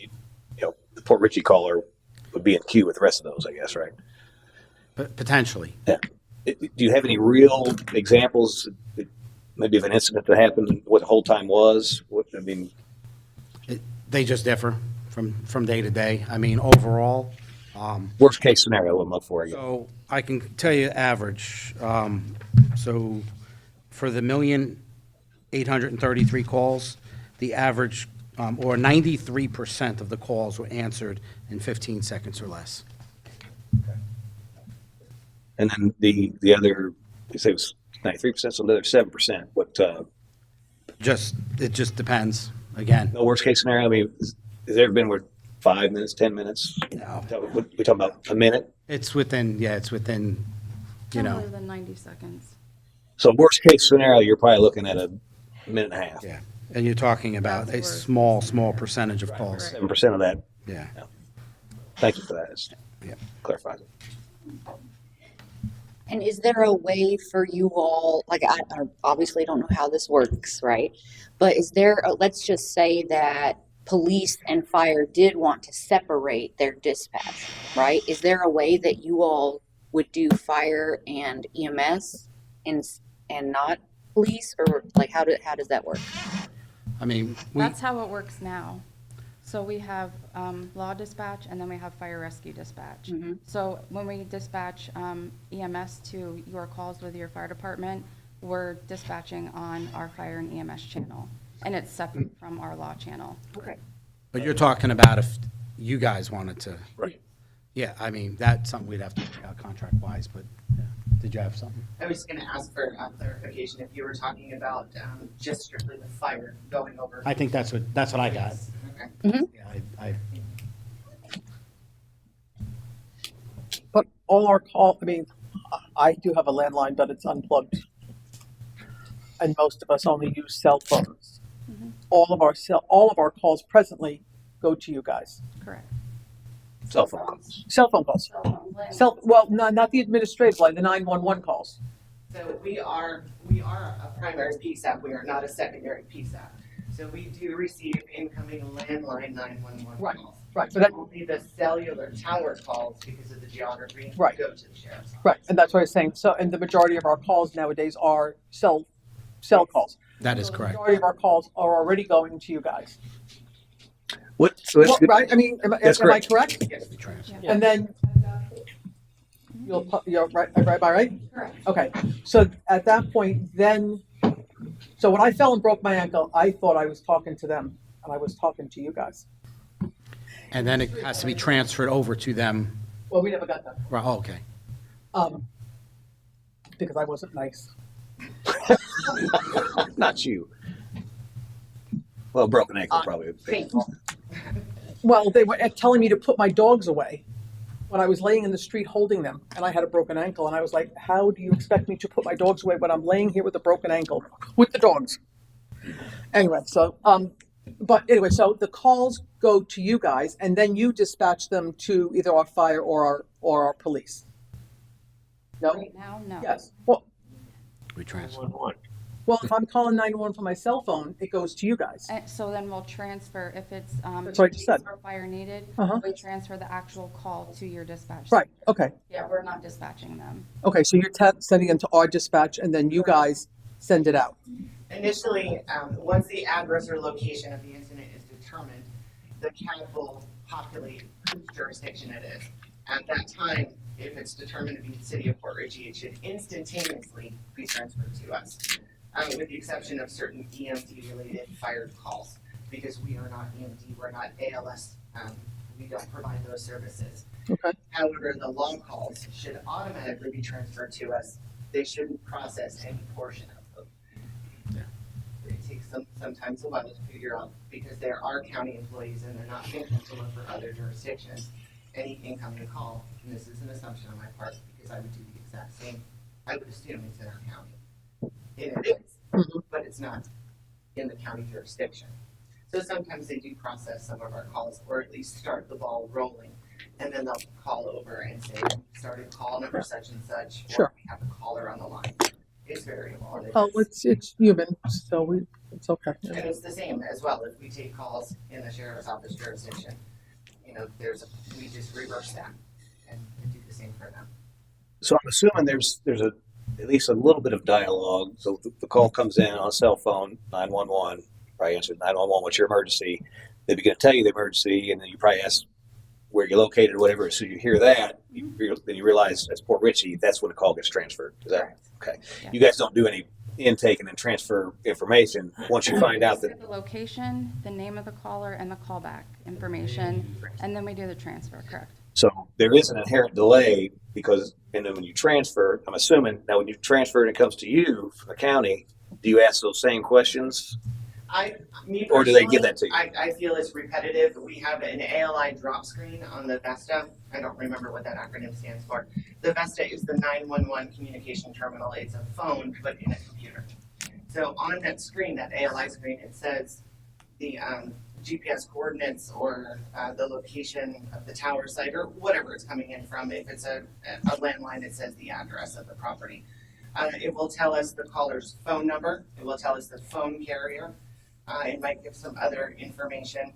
S1: The Port Richey caller would be in queue with the rest of those, I guess, right?
S6: Potentially.
S1: Yeah. Do you have any real examples, maybe of an incident that happened and what the whole time was?
S6: They just differ from day to day. I mean, overall,
S1: Worst case scenario, I'm up for it.
S6: so I can tell you average. So for the 1,833 calls, the average, or 93% of the calls were answered in 15 seconds or less.
S1: And then the other, you say it was 93%, so another 7%.
S6: It just depends, again.
S1: No worst case scenario? I mean, has there ever been where 5 minutes, 10 minutes?
S6: No.
S1: We talking about a minute?
S6: It's within,
S8: No more than 90 seconds.
S1: So worst case scenario, you're probably looking at a minute and a half.
S6: Yeah. And you're talking about a
S8: That's worse.
S6: small percentage of calls.
S1: 7% of that.
S6: Yeah.
S1: Thank you for that.
S6: Yeah.
S1: Clarifies it.
S9: And is there a way for you all, like, I obviously don't know how this works, right? But is there, let's just say that police and fire did want to separate their dispatch, right? Is there a way that you all would do fire and EMS and not police, or like how does that work?
S6: I mean,
S8: That's how it works now. So we have law dispatch, and then we have fire rescue dispatch. So when we dispatch EMS to your calls with your fire department, we're dispatching on our fire and EMS channel, and it's separate from our law channel.
S9: Okay.
S6: but you're talking about if you guys wanted to.
S1: Right.
S6: Yeah, I mean, that's something we'd have to work out contract-wise, but, yeah. Did you have something?
S4: I was just going to ask for clarification if you were talking about just strictly the fire going over.
S6: I think that's what I got.
S4: Okay.
S6: Yeah,
S7: But all our I do have a landline, but it's unplugged. And most of us only use cell phones. All of our calls presently go to you guys.
S8: Correct.
S1: Cell phone calls.
S7: Cell phone calls. Not the administrative line, the 911 calls.
S4: So we are we are a primary PSAP, we are not a secondary PSAP. So we do receive incoming landline 911
S7: Right.
S4: calls.
S7: Right, but that,
S4: Only the cellular tower calls, because of the geography,
S7: Right.
S4: go to the sheriff's office.
S7: right, and that's what I was saying. So, and the majority of our calls nowadays are cell calls.
S6: That is
S7: So the
S6: correct.
S7: majority of our calls are already going to you guys.
S1: What? So that's
S7: Well,
S1: good.
S7: right? I mean, am I
S1: That's
S7: correct?
S4: Yes.
S8: Yeah.
S7: And then you're right, right?
S8: Correct.
S7: Okay, so at that point, then, so when I fell and broke my ankle, I thought I was talking to them, and I was talking to you guys.
S6: And then it has to be transferred over to them.
S7: Well, we never got that,
S6: Right, oh, okay.
S7: because I wasn't nice.
S1: Not you. Well, broken ankle probably.
S4: Painful.
S7: Well, they were telling me to put my dogs away when I was laying in the street holding them, and I had a broken ankle, and I was like, how do you expect me to put my dogs away when I'm laying here with a broken ankle with the dogs? Anyway, so, but anyway, so the calls go to you guys, and then you dispatch them to either our fire or our police. No?
S8: Right now, no.
S7: Yes. Well,
S6: We transfer.
S7: well, if I'm calling 911 from my cell phone, it goes to you guys.
S8: So then we'll transfer, if it's,
S7: That's what I just said.
S8: or fire needed,
S7: Uh-huh.
S8: we transfer the actual call to your dispatch.
S7: Right, okay.
S8: Yeah, we're not dispatching them.
S7: Okay, so you're sending them to our dispatch, and then you guys send it out.
S4: Initially, once the address or location of the incident is determined, the CAD will populate whose jurisdiction it is. At that time, if it's determined to be the city of Port Richey, it should instantaneously be transferred to us, with the exception of certain EMD-related fired calls, because we are not EMD, we're not ALS, we don't provide those services.
S7: Okay.
S4: However, the long calls should automatically be transferred to us. They shouldn't process any portion of them. It takes sometimes a while to figure out, because there are county employees and they're not thinking to look for other jurisdictions. Any incoming call, and this is an assumption on my part, because I would do the exact same, I would assume it's in our county. And it is, but it's not in the county jurisdiction. So sometimes they do process some of our calls, or at least start the ball rolling, and then they'll call over and say, started call number such and such, or
S7: Sure.
S4: we have a caller on the line. It's variable. And
S7: Oh, it's human, so it's okay.
S4: And it's the same as well, if we take calls in the sheriff's office jurisdiction, you know, we just reverse that and do the same for them.
S1: So I'm assuming there's at least a little bit of dialogue. So the call comes in on a cell phone, 911. Probably answer 911. What's your emergency? They begin to tell you the emergency, and then you probably ask where you're located or whatever. So you hear that, then you realize that's Port Richey. That's when the call gets transferred. Is that okay?
S8: Yeah.
S1: You guys don't do any intake and then transfer information once you find out that.
S8: The location, the name of the caller, and the callback information, and then we do the transfer, correct?
S1: So there is an inherent delay because, and then when you transfer, I'm assuming now when you transfer and it comes to you from the county, do you ask those same questions? Or do they give that to you?
S4: I feel it's repetitive. We have an ALI drop screen on the VESTA. I don't remember what that acronym stands for. The VESTA is the 911 communication terminal. It's a phone, but in a computer. So on that screen, that ALI screen, it says the GPS coordinates or the location of the tower site or whatever it's coming in from. If it's a landline, it says the address of the property. It will tell us the caller's phone number. It will tell us the phone carrier. It might give some other information.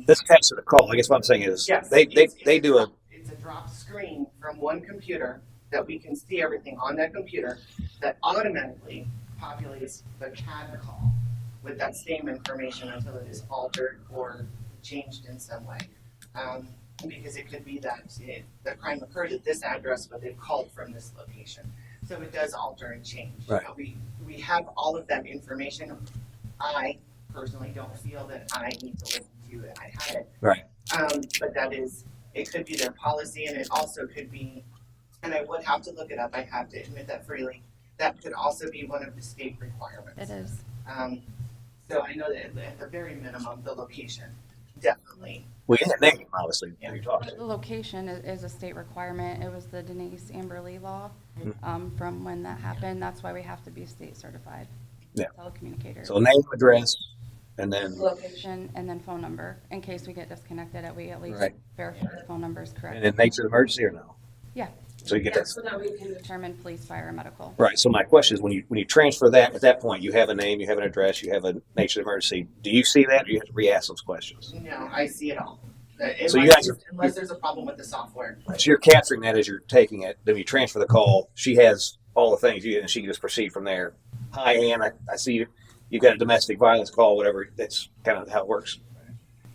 S1: That's attached to the call. I guess what I'm saying is
S4: Yes,
S1: they
S4: it's
S1: do a
S4: It's a drop screen from one computer that we can see everything on that computer that automatically populates the CAD call with that same information until it is altered or changed in some way. Because it could be that the crime occurred at this address, but they've called from this location. So it does alter and change.
S1: Right.
S4: We have all of that information. I personally don't feel that I need to listen to it. I had it.
S1: right.
S4: But it could be their policy, and it also could be, and I would have to look it up, I have to admit that freely, that could also be one of the state requirements.
S8: It is.
S4: So I know that at the very minimum, the location, definitely.
S1: Well, in the name, obviously,
S4: Yeah.
S1: you're talking.
S8: The location is a state requirement. It was the Denise Amberley law from when that happened. That's why we have to be state certified.
S1: Yeah.
S8: Telecommunicator.
S1: So name, address, and then
S8: Location and then phone number, in case we get disconnected, that we at least
S1: Right.
S8: verify the phone number is correct.
S1: and then nature of the emergency or no?
S8: Yeah,
S1: So you get that.
S8: So that we can determine police, fire, and medical.
S1: Right. So my question is, when you transfer that, at that point, you have a name, you have an address, you have a nature of emergency. Do you see that, or you have to re-ask those questions?
S4: No, I see it all.
S1: So you guys are-
S4: Unless there's a problem with the software.
S1: So you're capturing that as you're taking it. Then you transfer the call. She has all the things, and she can just proceed from there. Hi, Ann. I see you've got a domestic violence call. Whatever. That's kind of how it works.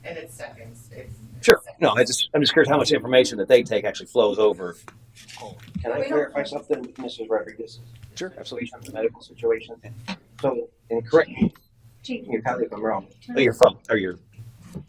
S4: And it's seconds. It's
S1: Sure. No, I'm just curious how much information that they take actually flows over.
S10: Can I clarify something with Mrs. Rodriguez?
S1: Sure.
S10: Absolutely, on the medical situation. So, and correct me, Chief, you tell me if I'm wrong.
S1: Oh, your phone or your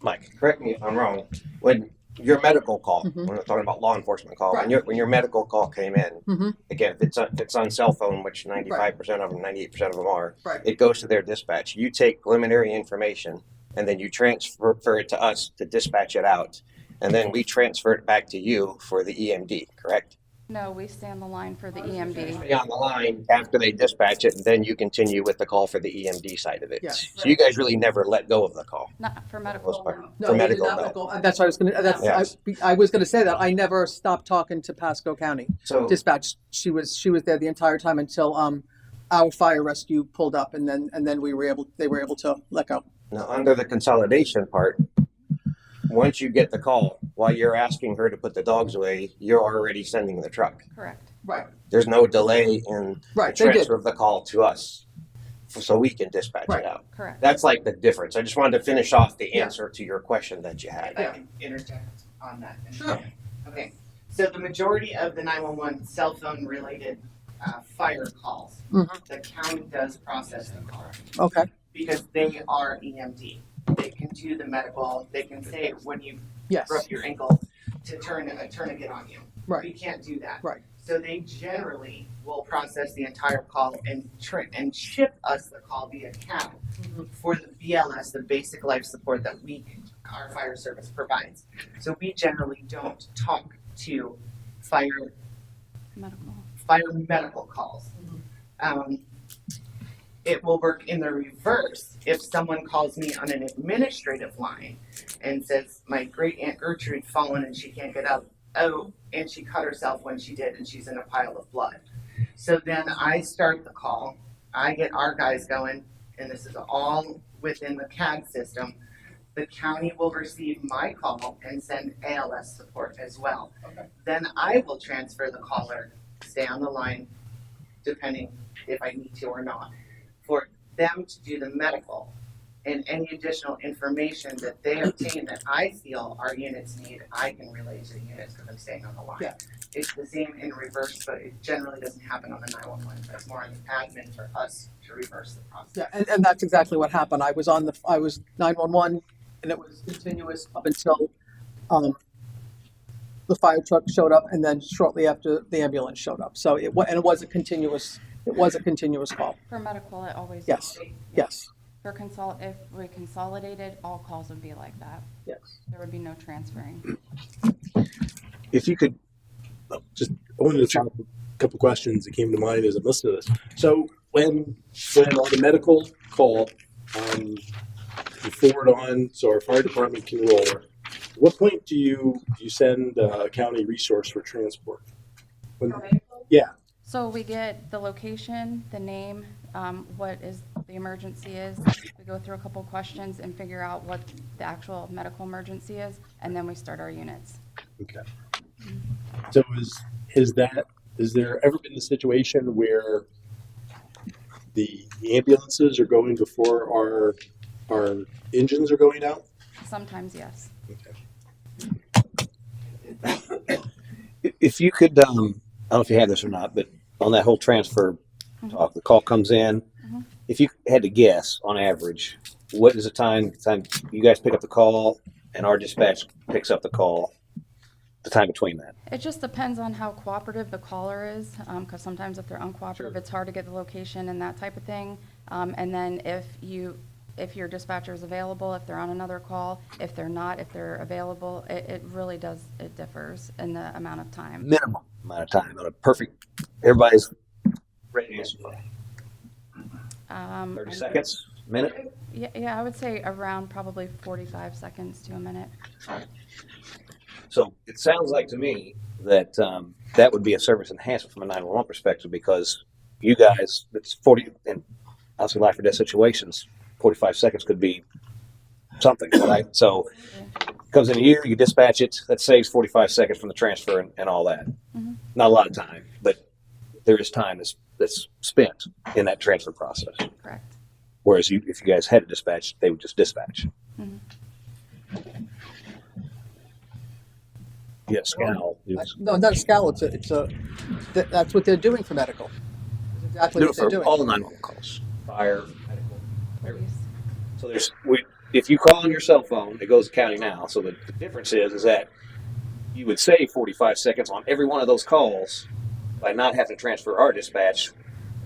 S1: mic.
S10: Correct me if I'm wrong. When your medical call,
S7: Mhm.
S10: when we're talking about law enforcement call,
S7: Right.
S10: when your medical call came in,
S7: Mhm.
S10: again, if it's on cell phone, which 95% of them, 98% of them are,
S7: Right.
S10: it goes to their dispatch. You take preliminary information and then you transfer it to us to dispatch it out, and then we transfer it back to you for the EMD. Correct?
S8: No, we stay on the line for the EMD.
S10: Stay on the line after they dispatch it, and then you continue with the call for the EMD side of it.
S7: Yeah.
S10: So you guys really never let go of the call.
S8: Not for
S10: For the
S8: medical.
S10: most part.
S7: No,
S10: For
S7: we did
S10: medical,
S7: not
S10: no.
S7: go. That's what I was gonna.
S10: Yes.
S7: I was gonna say that I never stopped talking to Pasco County
S10: So
S7: Dispatch. She was there the entire time until our fire rescue pulled up, and then they were able to let go.
S10: now under the consolidation part, once you get the call, while you're asking her to put the dogs away, you're already sending the truck.
S8: Correct.
S7: Right.
S10: There's no delay in
S7: Right.
S10: the
S7: They did.
S10: transfer of the call to us, so we can dispatch
S7: Right.
S10: it out.
S8: Correct.
S10: That's like the difference. I just wanted to finish off the
S7: Yeah.
S10: answer to your question that you had.
S4: If I can interject on that.
S7: Sure.
S4: Okay, so the majority of the 911 cell phone related fire calls,
S7: Mhm.
S4: the county does process the call
S7: Okay.
S4: because they are EMD. They can do the medical, they can say when you
S7: Yes.
S4: broke your ankle to turn a tourniquet on you.
S7: Right.
S4: We can't do that.
S7: Right.
S4: So they generally will process the entire call and ship us the call via cab
S7: Mhm.
S4: for the BLS, the basic life support that our fire service provides. So we generally don't talk to fire medical calls. It will work in the reverse if someone calls me on an administrative line and says, my great aunt Gertrude fallen and she can't get up. Oh, and she cut herself when she did and she's in a pile of blood. So then I start the call, I get our guys going, and this is all within the CAD system. The county will receive my call and send ALS support as well.
S7: Okay.
S4: Then I will transfer the caller, stay on the line, depending if I need to or not, for them to do the medical and any additional information that they obtain that I feel our units need, I can relay to the units because I'm staying on the line.
S7: Yeah.
S4: It's the same in reverse, but it generally doesn't happen on the 911. That's more on the admin for us to reverse the process.
S7: Yeah, and that's exactly what happened. I was 911, and it was continuous up until the fire truck showed up, and then shortly after the ambulance showed up. So it was a continuous call.
S8: For medical, it always.
S7: Yes. Yes.
S8: If we consolidated, all calls would be like that.
S7: Yes.
S8: There would be no transferring.
S1: If you could,
S5: Just I wanted to follow up a couple questions that came to mind as I'm listening to this. So when on the medical call, you forward on so our fire department can roll. At what point do you send a county resource for transport?
S8: So we get the location, the name, what is the emergency is. We go through a couple questions and figure out what the actual medical emergency is, and then we start our units.
S5: Okay. So has there ever been a situation where the ambulances are going before our engines are going out?
S8: Sometimes, yes.
S5: Okay.
S1: if you could, I don't know if you have this or not, but on that whole transfer talk, the call comes in.
S8: Mhm.
S1: If you had to guess, on average, what is the time you guys pick up the call and our dispatch picks up the call? The time between that.
S8: It just depends on how cooperative the caller is, because sometimes if they're uncooperative, it's hard to get the location and that type of thing. And then if your dispatcher is available, if they're on another call, if they're not, if they're available, it really does, it differs in the amount of time.
S1: Minimum amount of time on a perfect. Everybody's ready to answer. 30 seconds, minute.
S8: Yeah, I would say around probably 45 seconds to a minute.
S1: So it sounds like to me that that would be a service enhancement from a 911 perspective because you guys, it's 40, and obviously life or death situations, 45 seconds could be something, right? So it comes in a year, you dispatch it, that saves 45 seconds from the transfer and all that.
S8: Mhm.
S1: Not a lot of time, but there is time that's spent in that transfer process.
S8: Correct.
S1: Whereas if you guys had to dispatch, they would just dispatch.
S8: Mhm.
S1: Yeah, scowl.
S7: No, not a scowl. That's what they're doing for medical. That's exactly
S1: Do
S7: what
S1: it
S7: they're
S1: for
S7: doing.
S1: all the 911 calls. Fire, medical.
S8: Police.
S1: So if you call on your cell phone, it goes to county now. So the difference is that you would save 45 seconds on every one of those calls by not having to transfer our dispatch.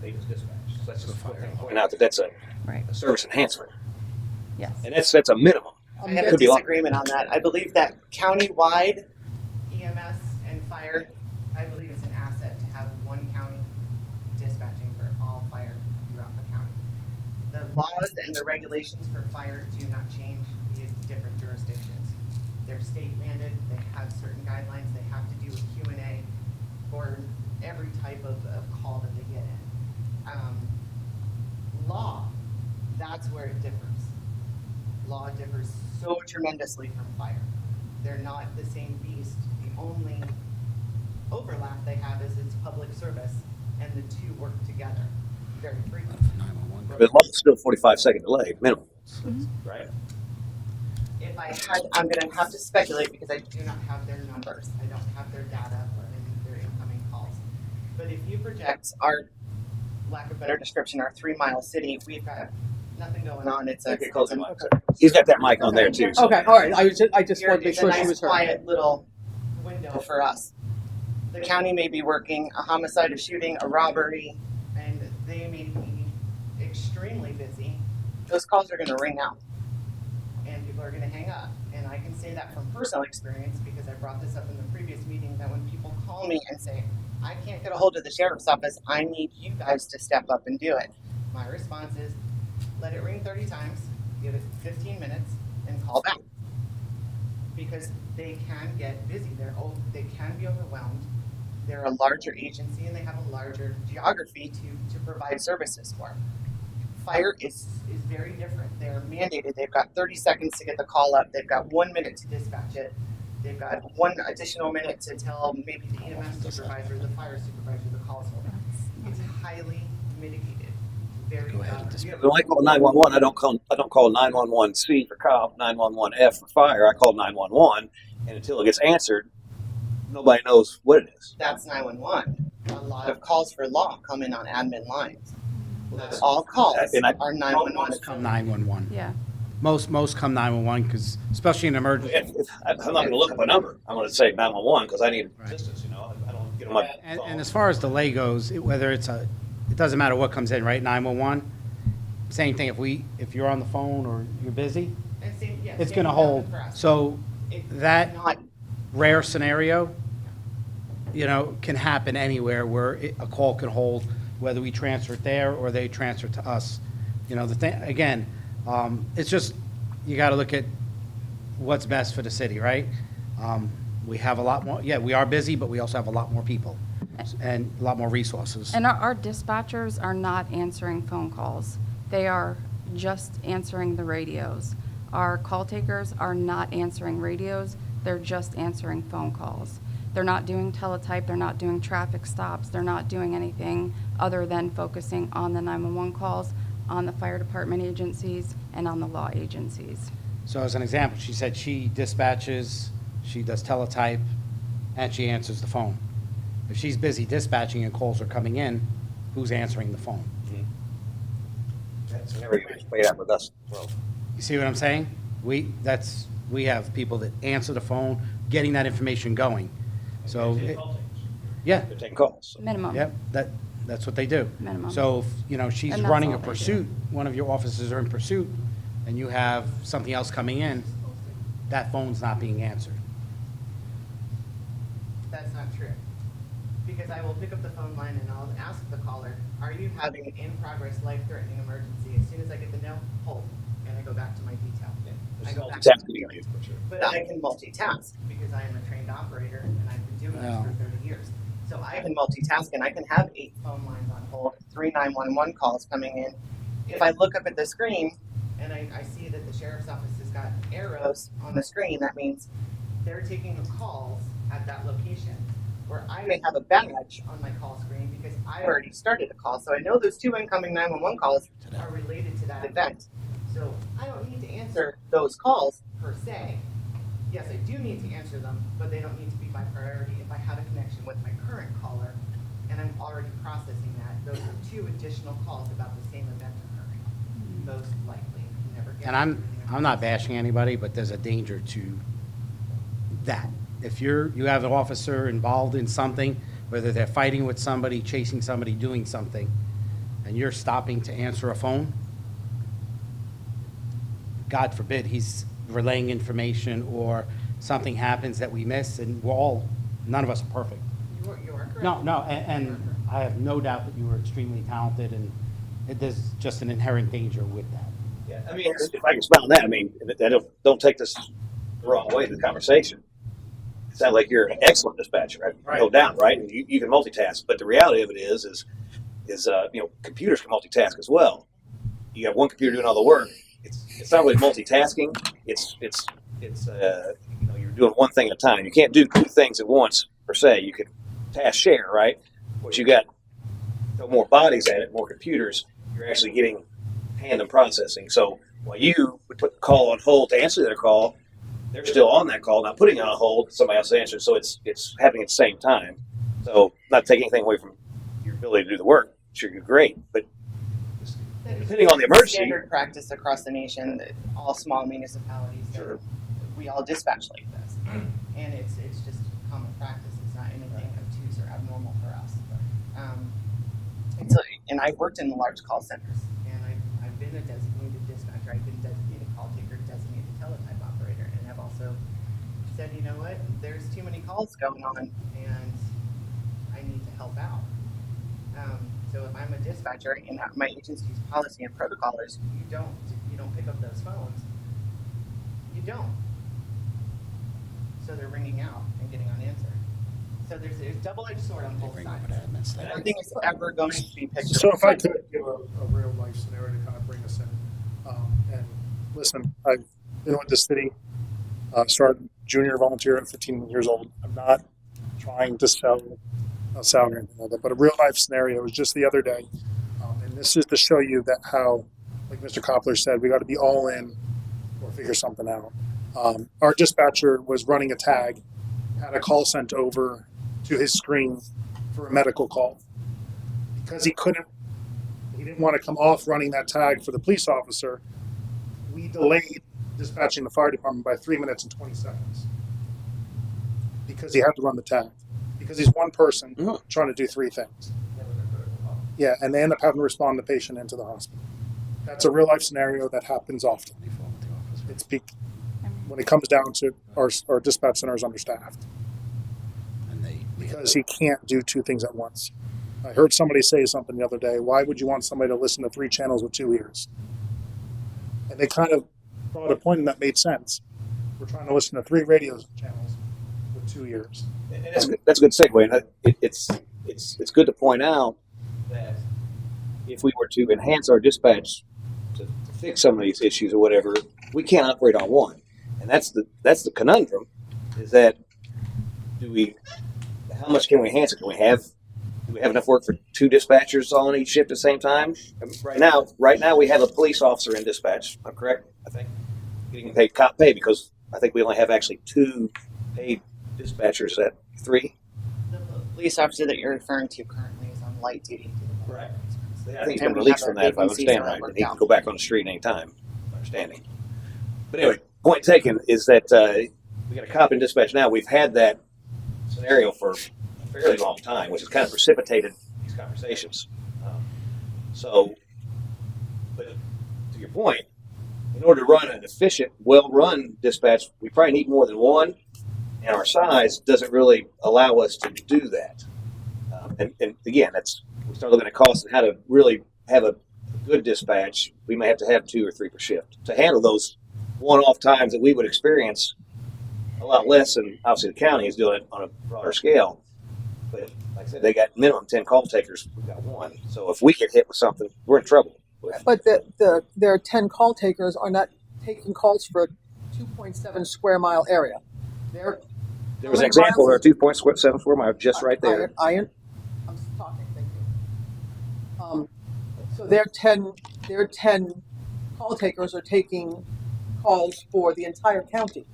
S1: They just dispatch. So that's just pointing out that that's
S8: Right.
S1: a service enhancement,
S8: Yes.
S1: and that's a minimum.
S4: I have a
S1: Could be long.
S4: disagreement on that. I believe that countywide EMS and fire, I believe it's an asset to have one county dispatching for all fire throughout the county. The laws and the regulations for fire do not change via different jurisdictions. They're state mandated, they have certain guidelines, they have to do a Q&A for every type of call that they get in. Law, that's where it differs. Law differs so tremendously from fire. They're not the same beast. The only overlap they have is it's public service, and the two work together very frequently.
S1: But it's still 45-second delay minimum, right?
S4: If I had, I'm gonna have to speculate because I do not have their numbers. I don't have their data or any of their incoming calls. But if you project our, lack of better description, our 3-mile city, we've got nothing going on. It's a.
S1: Okay, close the mic. He's got that mic on there too. So.
S7: Okay, all right. I just wanted to make
S4: It's a
S7: sure she
S4: nice,
S7: was heard.
S4: quiet little window for us. The county may be working a homicide, a shooting, a robbery, and they may be extremely busy. Those calls are gonna ring out. And people are gonna hang up. And I can say that from personal experience because I brought this up in the previous meeting, that when people call me and say, I can't get a hold of the sheriff's office, I need you guys to step up and do it. My response is, let it ring 30 times, give it 15 minutes, and call back. Because they can get busy, they can be overwhelmed. They're a larger agency and they have a larger geography to provide services for. Fire is very different. They're mandated. They've got 30 seconds to get the call up. They've got 1 minute to dispatch it. They've got 1 additional minute to tell maybe the EMS supervisor, the fire supervisor, the call's over. It's highly mitigated. Very
S1: Yeah, but when I call 911, I don't call 911C for cop, 911F for fire. I call 911, and until it gets answered, nobody knows what it is.
S4: That's 911. A lot of calls for law come in on admin lines. Not all calls are 911.
S6: Come 911.
S8: Yeah.
S6: Most come 911 because, especially in emergency.
S1: I'm not going to look up a number. I'm going to say 911 because I need
S6: Right.
S1: assistance. I don't get on my
S6: And
S1: phone.
S6: as far as delay goes, whether it doesn't matter what comes in, right? 911. Same thing. If you're on the phone or you're busy,
S4: And same, yeah,
S6: it's
S4: same
S6: going to
S4: thing
S6: hold.
S4: for us.
S6: So
S4: It's
S6: that
S4: not
S6: rare scenario, can happen anywhere where a call can hold, whether we transfer it there or they transfer it to us. The thing, again, it's just, you got to look at what's best for the city, right? We have a lot more, we are busy, but we also have a lot more people and a lot more resources.
S8: And our dispatchers are not answering phone calls. They are just answering the radios. Our call takers are not answering radios. They're just answering phone calls. They're not doing teletype. They're not doing traffic stops. They're not doing anything other than focusing on the 911 calls, on the fire department agencies, and on the law agencies.
S6: So as an example, she said she dispatches, she does teletype, and she answers the phone. If she's busy dispatching and calls are coming in, who's answering the phone?
S1: That's never gets played out with us. Well,
S6: You see what I'm saying? We have people that answer the phone, getting that information going. So, yeah,
S1: they're taking calls. So.
S8: Minimum.
S6: yep, that's what they do.
S8: Minimum.
S6: So, if, she's
S8: And that's
S6: running
S8: all
S6: a
S8: they do.
S6: pursuit, one of your officers are in pursuit, and you have something else coming in, that phone's not being answered.
S4: That's not true. Because I will pick up the phone line and I'll ask the caller, are you having an in-progress, life-threatening emergency? As soon as I get the no, hold, and I go back to my detail. I go back.
S1: For sure.
S4: But I can multitask because I am a trained operator and I've been doing this
S6: Well.
S4: for 30 years. So I can multitask and I can have 8 phone lines on hold, 3 911 calls coming in. If I look up at the screen and I see that the sheriff's office has got arrows on the screen, that means they're taking the calls at that location. Where I may have a badge on my call screen because I already started a call. So I know those 2 incoming 911 calls are related to that event. So I don't need to answer those calls per se. Yes, I do need to answer them, but they don't need to be my priority if I have a connection with my current caller and I'm already processing that. Those are 2 additional calls about the same event occurring, most likely. You never get
S6: And I'm not bashing anybody, but there's a danger to that. If you have an officer involved in something, whether they're fighting with somebody, chasing somebody, doing something, and you're stopping to answer a phone, God forbid he's relaying information or something happens that we miss, and none of us are perfect.
S4: You are correct.
S6: No, and I have no doubt that you were extremely talented, and there's just an inherent danger with that.
S1: Yeah, I mean, if I can expound on that, I mean, don't take this the wrong way in the conversation. It sounds like you're an excellent dispatcher, right? No doubt, right? And you can multitask, but the reality of it is computers can multitask as well. You have one computer doing all the work. It's not really multitasking. It's you're doing one thing at a time. You can't do 2 things at once per se. You could task share, right? But you got more bodies at it, more computers. You're actually getting tandem processing. So while you would put the call on hold to answer their call, they're still on that call, not putting it on hold. Somebody else answers, so it's happening at the same time. So not taking anything away from your ability to do the work. Sure, you're great, but depending on the emergency,
S4: Standard practice across the nation that all small municipalities,
S1: Sure.
S4: we all dispatch like this. And it's just common practice. It's not anything obtuse or abnormal for us. And I've worked in the large call centers, and I've been a designated dispatcher. I've been designated call taker, designated teletype operator, and I've also said, you know what, there's too many calls going on, and I need to help out. So if I'm a dispatcher and my agency's policy and protocol is you don't pick up those phones, you don't. So they're ringing out and getting unanswered. So there's a double-edged sword on both sides. Nothing is ever going to be picked up.
S11: So if I could give a real life scenario to kind of bring us in, and listen, I've been with the city, started junior volunteer at 15 years old. I'm not trying to sell a salary or anything like that, but a real life scenario was just the other day, and this is to show you that how, like Mr. Koppler said, we got to be all in or figure something out. Our dispatcher was running a tag, had a call sent over to his screen for a medical call. Because he didn't want to come off running that tag for the police officer, we delayed dispatching the fire department by 3 minutes and 20 seconds. Because he had to run the tag. Because he's one person trying to do 3 things. Yeah, and they end up having to respond the patient into the hospital. That's a real life scenario that happens often. It's peak. When it comes down to our dispatch center is understaffed. Because he can't do 2 things at once. I heard somebody say something the other day, why would you want somebody to listen to 3 channels with 2 ears? And they kind of brought a point that made sense. We're trying to listen to 3 radio channels with 2 ears.
S1: and that's a good segue. And it's good to point out that if we were to enhance our dispatch to fix some of these issues or whatever, we can't operate on one. And that's the conundrum, is that how much can we enhance it? Do we have enough work for 2 dispatchers on each shift at the same time? I mean, right now we have a police officer in dispatch. I'm correct, I think, getting paid cop pay, because I think we only have actually 2 paid dispatchers at 3.
S4: The police officer that you're referring to currently is on light duty.
S1: Right. I think he's been released from that, if I understand right, and he can go back on the street anytime. Understanding. But anyway, point taken is that we got a cop in dispatch now. We've had that scenario for a fairly long time, which has kind of precipitated these conversations. But to your point, in order to run an efficient, well-run dispatch, we probably need more than one, and our size doesn't really allow us to do that. And again, we start looking at costs and how to really have a good dispatch. We may have to have 2 or 3 per shift to handle those one-off times that we would experience a lot less, and obviously the county is doing it on a broader scale. But Like I said, they got minimum 10 call takers. We've got one. So if we get hit with something, we're in trouble.
S7: But their 10 call takers are not taking calls for a 2.7 square mile area. They're
S1: There was an example there, 2.7 square mile, just right there.
S7: I'm talking, thank you. So their 10 call takers are taking calls for the entire county,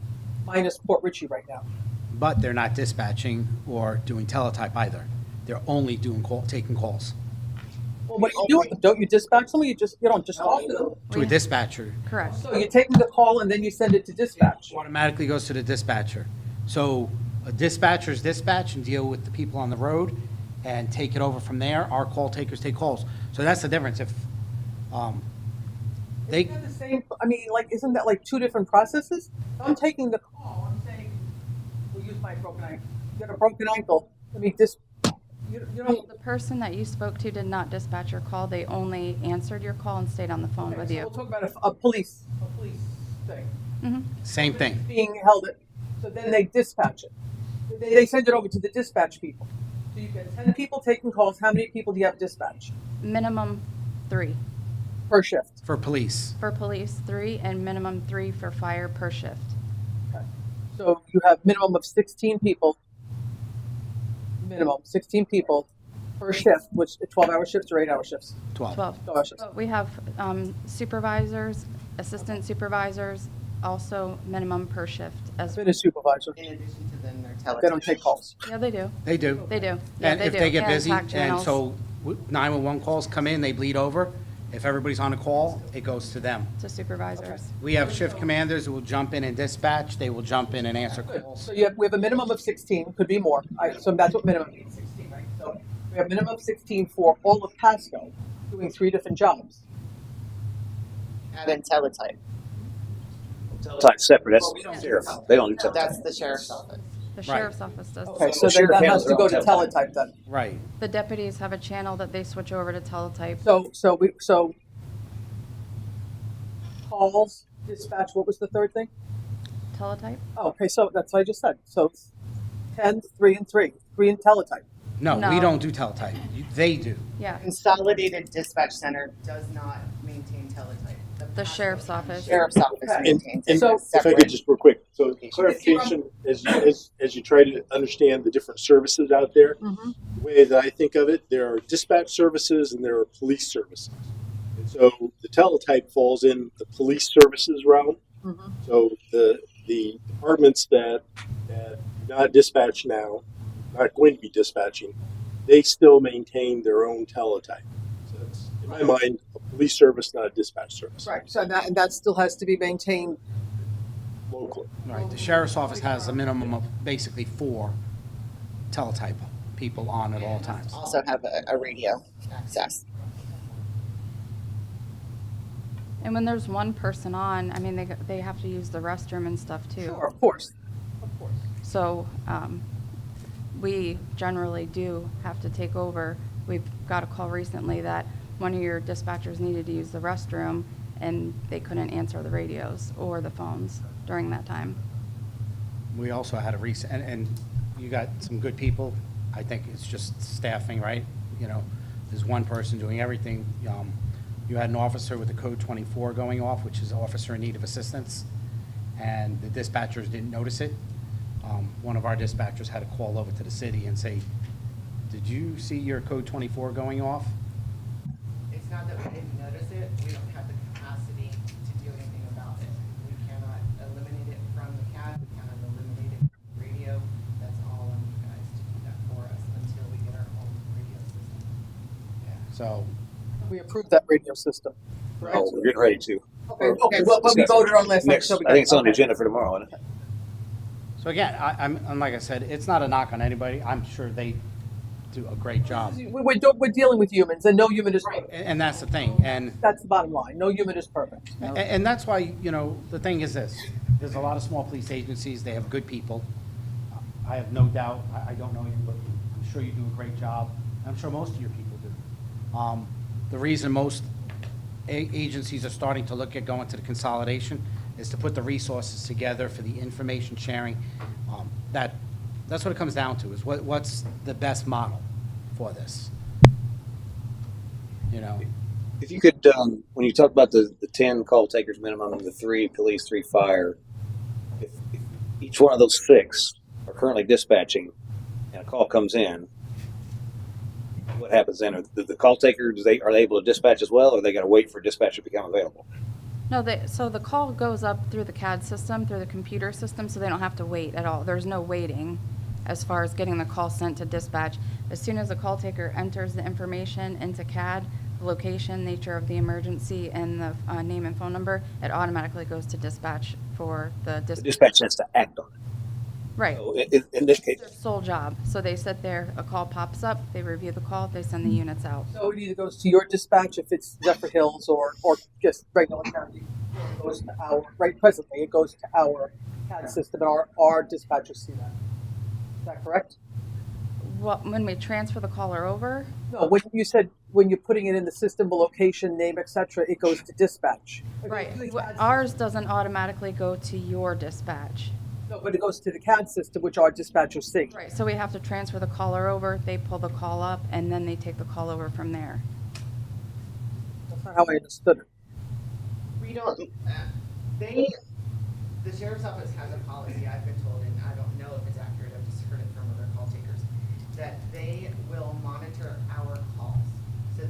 S7: minus Port Richey right now.
S6: But they're not dispatching or doing teletype either. They're only taking calls
S7: Well, what do you do with them? Don't you dispatch them, or you don't just talk to them?
S6: to a dispatcher.
S8: Correct.
S7: So you're taking the call and then you send it to dispatch.
S6: Automatically goes to the dispatcher. So a dispatcher's dispatch and deal with the people on the road and take it over from there. Our call takers take calls. So that's the difference. If they,
S7: Isn't that the same, I mean, like, isn't that like two different processes? If I'm taking the call, I'm saying, we'll use my broken ankle. You got a broken ankle, let me you don't,
S8: The person that you spoke to did not dispatch your call. They only answered your call and stayed on the phone with
S7: so
S8: you.
S7: we'll talk about a police thing.
S6: same thing.
S7: Being held at, so then they dispatch it. They send it over to the dispatch people. So you get 10 people taking calls, how many people do you have dispatch
S8: Minimum 3
S7: per shift?
S6: For police.
S8: for police, 3, and minimum 3 for fire per shift.
S7: Okay. So you have minimum of 16 people, minimum 16 people per shift, which 12-hour shifts or 8-hour shifts?
S6: 12.
S7: 12-hour shifts.
S8: But we have supervisors, assistant supervisors, also minimum per shift as
S7: Been a supervisor.
S4: In addition to then their teletype.
S7: They don't take calls.
S8: Yeah, they do.
S6: They do.
S8: They do. Yeah,
S6: And
S8: they
S6: if
S8: do.
S6: they get
S8: And
S6: busy,
S8: TAC
S6: and
S8: channels.
S6: so 911 calls come in, they bleed over. If everybody's on a call, it goes to them.
S8: To supervisors.
S6: We have shift commanders who will jump in and dispatch. They will jump in and answer
S7: Good.
S6: calls.
S7: So we have a minimum of 16, could be more. So that's what minimum means, 16, right? So we have minimum of 16 for all of Pasco, doing 3 different jobs.
S4: Add in teletype.
S1: Teletype's separate. That's sheriff. They don't do teletype.
S4: That's the sheriff's office.
S8: The
S6: Right.
S8: sheriff's office does.
S7: Okay,
S1: So
S7: so then
S1: sheriff
S7: that
S1: handles
S7: has to go to
S1: their own
S7: teletype then.
S6: Right.
S8: The deputies have a channel that they switch over to teletype.
S7: So calls, dispatch, what was the third thing?
S8: Teletype?
S7: Oh, okay, so that's what I just said. So it's 10, 3, and 3. 3 in teletype.
S6: No, we
S8: No.
S6: don't do teletype. They do.
S8: Yeah.
S4: Consolidated Dispatch Center does not maintain teletype.
S8: The sheriff's office.
S4: Sheriff's office
S7: Okay.
S4: maintains it.
S7: So-
S5: If I could just real quick, so clarification, as you try to understand the different services out there,
S7: Mhm.
S5: the way that I think of it, there are dispatch services and there are police services. And so the teletype falls in the police services realm.
S7: Mhm.
S5: So the departments that do not dispatch now, not going to be dispatching, they still maintain their own teletype. So it's, in my mind, a police service, not a dispatch service.
S7: Right, so that still has to be maintained.
S5: Locally.
S6: Right. The sheriff's office has a minimum of basically 4 teletype people on at all times.
S4: Also have a radio access.
S8: And when there's one person on, I mean, they have to use the restroom and stuff too.
S7: Sure, of course.
S8: So we generally do have to take over. We've got a call recently that one of your dispatchers needed to use the restroom and they couldn't answer the radios or the phones during that time.
S6: We also had a recent, and you got some good people. I think it's just staffing, right? You know, there's one person doing everything. You had an officer with a code 24 going off, which is officer in need of assistance, and the dispatchers didn't notice it. One of our dispatchers had to call over to the city and say, "Did you see your code 24 going off?"
S4: It's not that we didn't notice it, we don't have the capacity to do anything about it. We cannot eliminate it from the CAD, we cannot eliminate it from the radio. That's all on you guys to do that for us until we get our own radio system.
S6: So
S7: We approved that radio system. Right?
S1: Oh, we're getting ready to.
S7: Okay, what we voted on last night.
S1: Next,
S7: so we
S1: I think it's on the
S7: okay.
S1: agenda for tomorrow, isn't it?
S6: So again, I'm like I said, it's not a knock on anybody. I'm sure they do a great job.
S7: We're dealing with humans, and no human is perfect.
S6: And that's the thing. And
S7: That's the bottom line. No human is perfect.
S6: And that's why, you know, the thing is this, there's a lot of small police agencies, they have good people. I have no doubt, I don't know you, but I'm sure you do a great job. I'm sure most of your people do. The reason most agencies are starting to look at going to the consolidation is to put the resources together for the information sharing. That's what it comes down to, is what's the best model. for this. You know,
S1: If you could, when you talk about the 10 call takers minimum, the 3 police, 3 fire, if each one of those 6 are currently dispatching and a call comes in, what happens then? Are the call takers, are they able to dispatch as well, or they got to wait for dispatch to become available?
S8: No, so the call goes up through the CAD system, through the computer system, so they don't have to wait at all. There's no waiting as far as getting the call sent to dispatch. As soon as the call taker enters the information into CAD, the location, nature of the emergency, and the name and phone number, it automatically goes to dispatch for the
S1: The
S8: dispatch.
S1: dispatch has to act on it.
S8: Right.
S1: So in this case,
S8: Their sole job. So they sit there, a call pops up, they review the call, they send the units out.
S7: So it either goes to your dispatch if it's Zephyr Hills or just regular county. It goes to our, right presently, it goes to our CAD system and our dispatchers see that. Is that correct?
S8: Well, when we transfer the caller over,
S7: No, when you said, when you're putting it in the system, the location, name, etc., it goes to dispatch.
S8: right,
S7: It goes to the CAD
S8: ours doesn't automatically go to your dispatch.
S7: No, but it goes to the CAD system, which our dispatchers see.
S8: Right, so we have to transfer the caller over, they pull the call up, and then they take the call over from there.
S7: That's not how I understood it.
S4: We don't, the sheriff's office has a policy, I've been told, and I don't know if it's accurate, I've just heard it from other call takers, that they will monitor our calls. So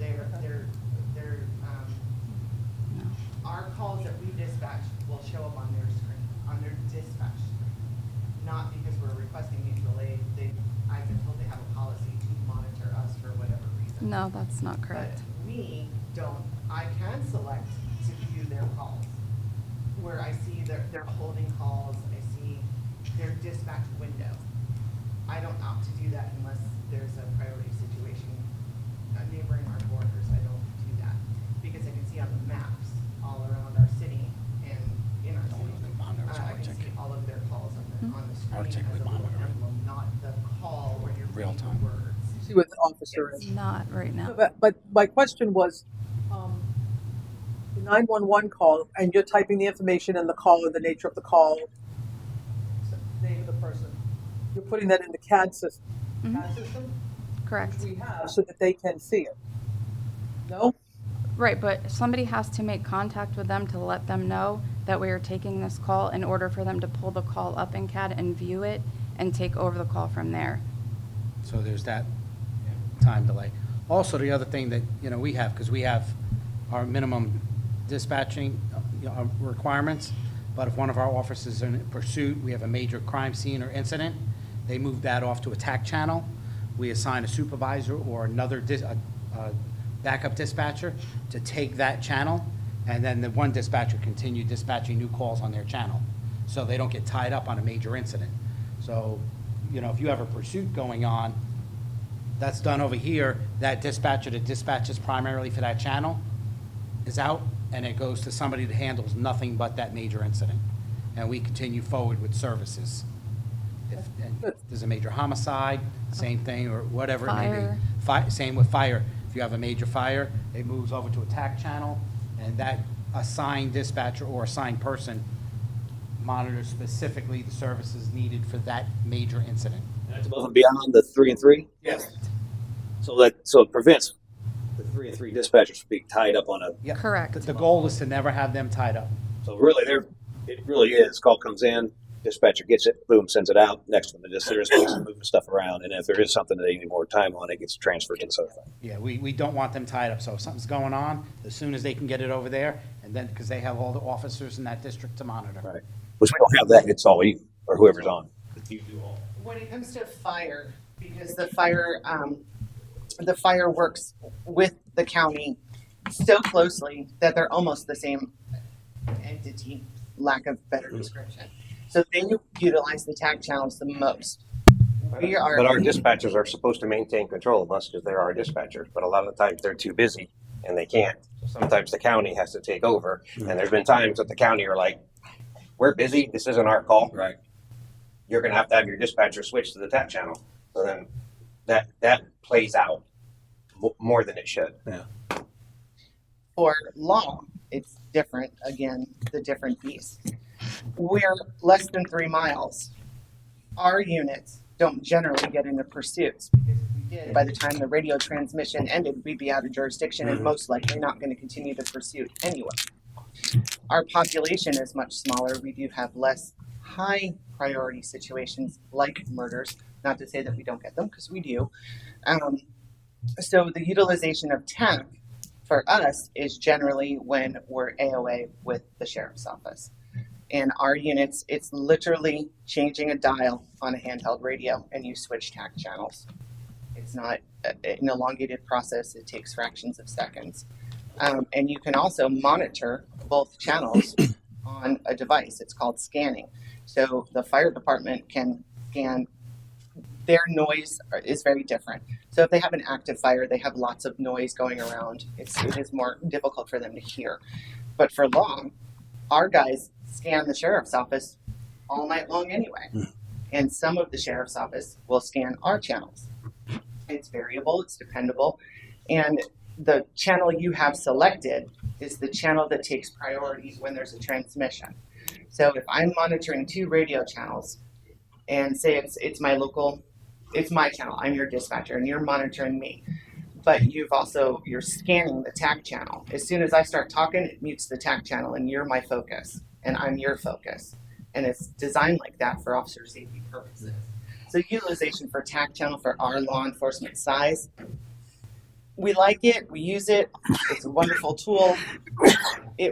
S4: our calls that we dispatch will show up on their screen, on their dispatch screen. Not because we're requesting mutual aid, I've been told they have a policy to monitor us for whatever reason.
S8: No, that's not correct.
S4: But we don't, I can select to view their calls, where I see their holding calls, I see their dispatch window. I don't opt to do that unless there's a priority situation neighboring our borders. I don't do that, because I can see on the maps all around our city and in our city. I can see all of their calls on the screen
S6: Arctic
S4: as
S6: would
S4: a little
S6: monitor it.
S4: emblem, not the call where you're
S6: Real
S4: reading
S6: time.
S4: the words.
S7: See what the officer is.
S8: Not right now.
S7: But my question was, the 911 call, and you're typing the information in the call and the nature of the call, name of the person. You're putting that in the CAD system. CAD system,
S8: Correct.
S7: which we have, so that they can see it. No?
S8: Right, but somebody has to make contact with them to let them know that we are taking this call in order for them to pull the call up in CAD and view it and take over the call from there.
S6: so there's that time delay. Also, the other thing that, you know, we have, because we have our minimum dispatching requirements, but if one of our officers is in pursuit, we have a major crime scene or incident, they move that off to a TAC channel. We assign a supervisor or another backup dispatcher to take that channel, and then the one dispatcher continue dispatching new calls on their channel, so they don't get tied up on a major incident. So, you know, if you have a pursuit going on, that's done over here, that dispatcher that dispatches primarily for that channel is out, and it goes to somebody that handles nothing but that major incident. And we continue forward with services. If there's a major homicide, same thing, or whatever it may be. Same with fire. If you have a major fire, it moves over to a TAC channel, and that assigned dispatcher or assigned person monitors specifically the services needed for that major incident.
S1: that's above and beyond the 3 and 3.
S6: Yes.
S1: So it prevents the 3 and 3 dispatchers from being tied up on a.
S6: Yep.
S8: Correct.
S6: The goal is to never have them tied up.
S1: So really, it really is. Call comes in, dispatcher gets it, boom, sends it out. Next one, they're just moving stuff around, and if there is something that they need more time on, it gets transferred to the other thing.
S6: Yeah, we don't want them tied up, so if something's going on, as soon as they can get it over there, and then, because they have all the officers in that district to monitor.
S1: Right. Which we don't have that. It's all you or whoever's on. You do all.
S4: When it comes to fire, because the fire works with the county so closely that they're almost the same entity, lack of better description. So they utilize the TAC channels the most.
S10: But our dispatchers are supposed to maintain control of us because they're our dispatchers, but a lot of the times they're too busy and they can't. So sometimes the county has to take over, and there's been times that the county are like, we're busy, this isn't our call.
S1: Right.
S10: You're gonna have to have your dispatcher switch to the TAC channel. So then that plays out more than it should.
S4: For law, it's different, again, the different beast. We're less than 3 miles. Our units don't generally get into pursuits because we did, by the time the radio transmission ended, we'd be out of jurisdiction and most likely not going to continue the pursuit anyway. Our population is much smaller. We do have less high priority situations like murders. Not to say that we don't get them, because we do. So the utilization of TAC for us is generally when we're AOA with the sheriff's office. In our units, it's literally changing a dial on a handheld radio and you switch TAC channels. It's not an elongated process. It takes fractions of seconds. And you can also monitor both channels on a device. It's called scanning. So the fire department can scan. Their noise is very different. So if they have an active fire, they have lots of noise going around. It is more difficult for them to hear. But for law, our guys scan the sheriff's office all night long anyway. And some of the sheriff's office will scan our channels. It's variable, it's dependable. And the channel you have selected is the channel that takes priority when there's a transmission. So if I'm monitoring 2 radio channels and say it's my local, it's my channel, I'm your dispatcher and you're monitoring me, but you're scanning the TAC channel. As soon as I start talking, it mutes the TAC channel and you're my focus and I'm your focus. And it's designed like that for officer safety purposes. So utilization for TAC channel for our law enforcement size, we like it, we use it, it's a wonderful tool.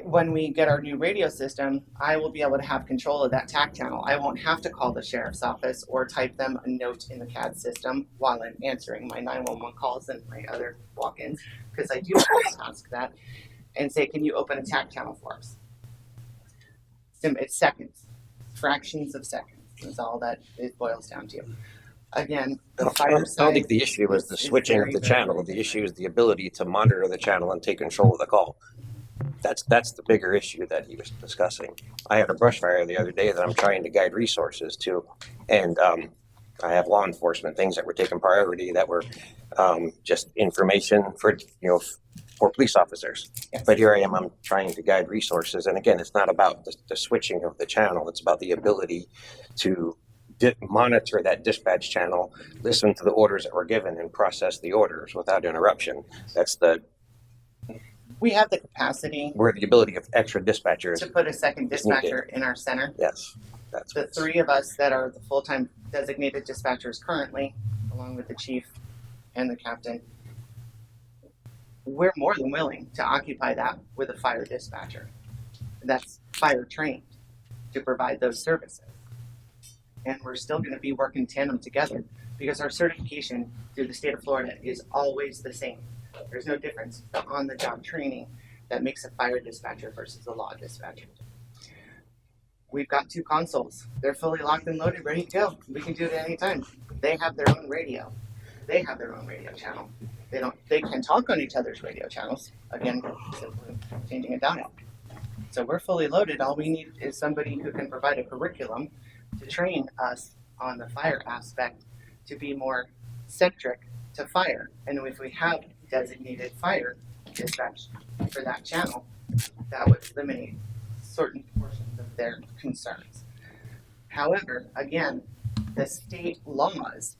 S4: When we get our new radio system, I will be able to have control of that TAC channel. I won't have to call the sheriff's office or type them a note in the CAD system while I'm answering my 911 calls and my other walk-ins, because I do have to ask that, and say, can you open a TAC channel for us? It's seconds, fractions of seconds is all that it boils down to. Again, the fire
S10: I don't
S4: side
S10: think the issue is the switching
S4: very,
S10: of the
S4: very
S10: channel. The issue is the ability to monitor the channel and take control of the call. That's the bigger issue that he was discussing. I had a brush fire the other day that I'm trying to guide resources to, and I have law enforcement things that were taking priority that were just information for for police officers.
S4: Yes.
S10: But here I am, I'm trying to guide resources, and again, it's not about the switching of the channel. It's about the ability to monitor that dispatch channel, listen to the orders that were given, and process the orders without interruption. That's
S4: We have the capacity
S10: where the ability of extra dispatchers.
S4: to put a second dispatcher in our center.
S10: Yes, that's
S4: The 3 of us that are the full-time designated dispatchers currently, along with the chief and the captain, we're more than willing to occupy that with a fire dispatcher that's fire trained to provide those services. And we're still going to be working tandem together because our certification through the state of Florida is always the same. There's no difference. The on-the-job training that makes a fire dispatcher versus a law dispatcher. We've got 2 consoles. They're fully locked and loaded, ready to go. We can do it at any time. They have their own radio. They have their own radio channel. They can talk on each other's radio channels. Again, simply changing a dial. So we're fully loaded. All we need is somebody who can provide a curriculum to train us on the fire aspect to be more centric to fire. And if we have designated fire dispatch for that channel, that would eliminate certain portions of their concerns. However, again, the state laws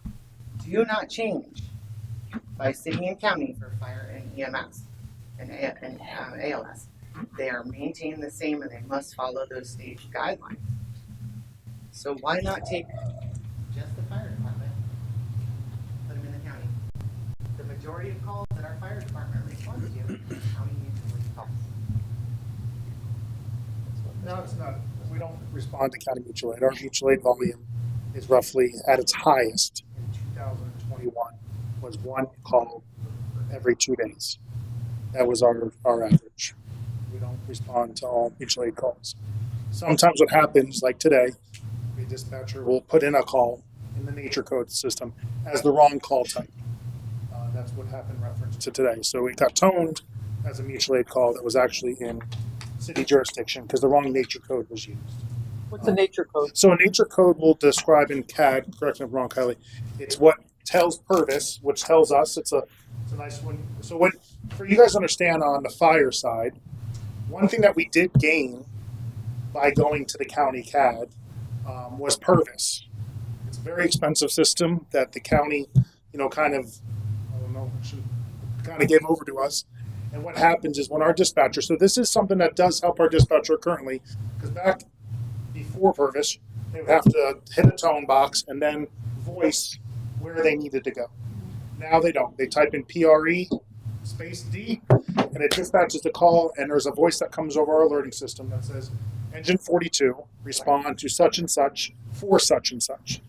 S4: do not change by city and county for fire and EMS and ALS. They are maintained the same and they must follow those state guidelines. So why not take just the fire department, put them in the county? The majority of calls that our fire department responds to, county mutual aid calls.
S11: No, it's not. We don't respond to county mutual aid. Our mutual aid volume is roughly at its highest in 2021 was 1 call every 2 days. That was our average. We don't respond to all mutual aid calls. Sometimes what happens, like today, the dispatcher will put in a call in the nature code system as the wrong call type. That's what happened in reference to today. So it got toned as a mutual aid call that was actually in city jurisdiction because the wrong nature code was used.
S7: What's the nature code?
S11: So a nature code will describe in CAD, correct me if I'm wrong, Kylie, it's what tells Purvis, which tells us it's a nice one. So what, for you guys to understand on the fire side, one thing that we did gain by going to the county CAD was Purvis. It's a very expensive system that the county kind of, I don't know, kind of gave over to us. And what happens is when our dispatcher, so this is something that does help our dispatcher currently, because back before Purvis, they would have to hit a tone box and then voice where they needed to go. Now they don't. They type in PRE space D, and it dispatches the call, and there's a voice that comes over our alerting system that says, Engine 42, respond to such and such for such and such.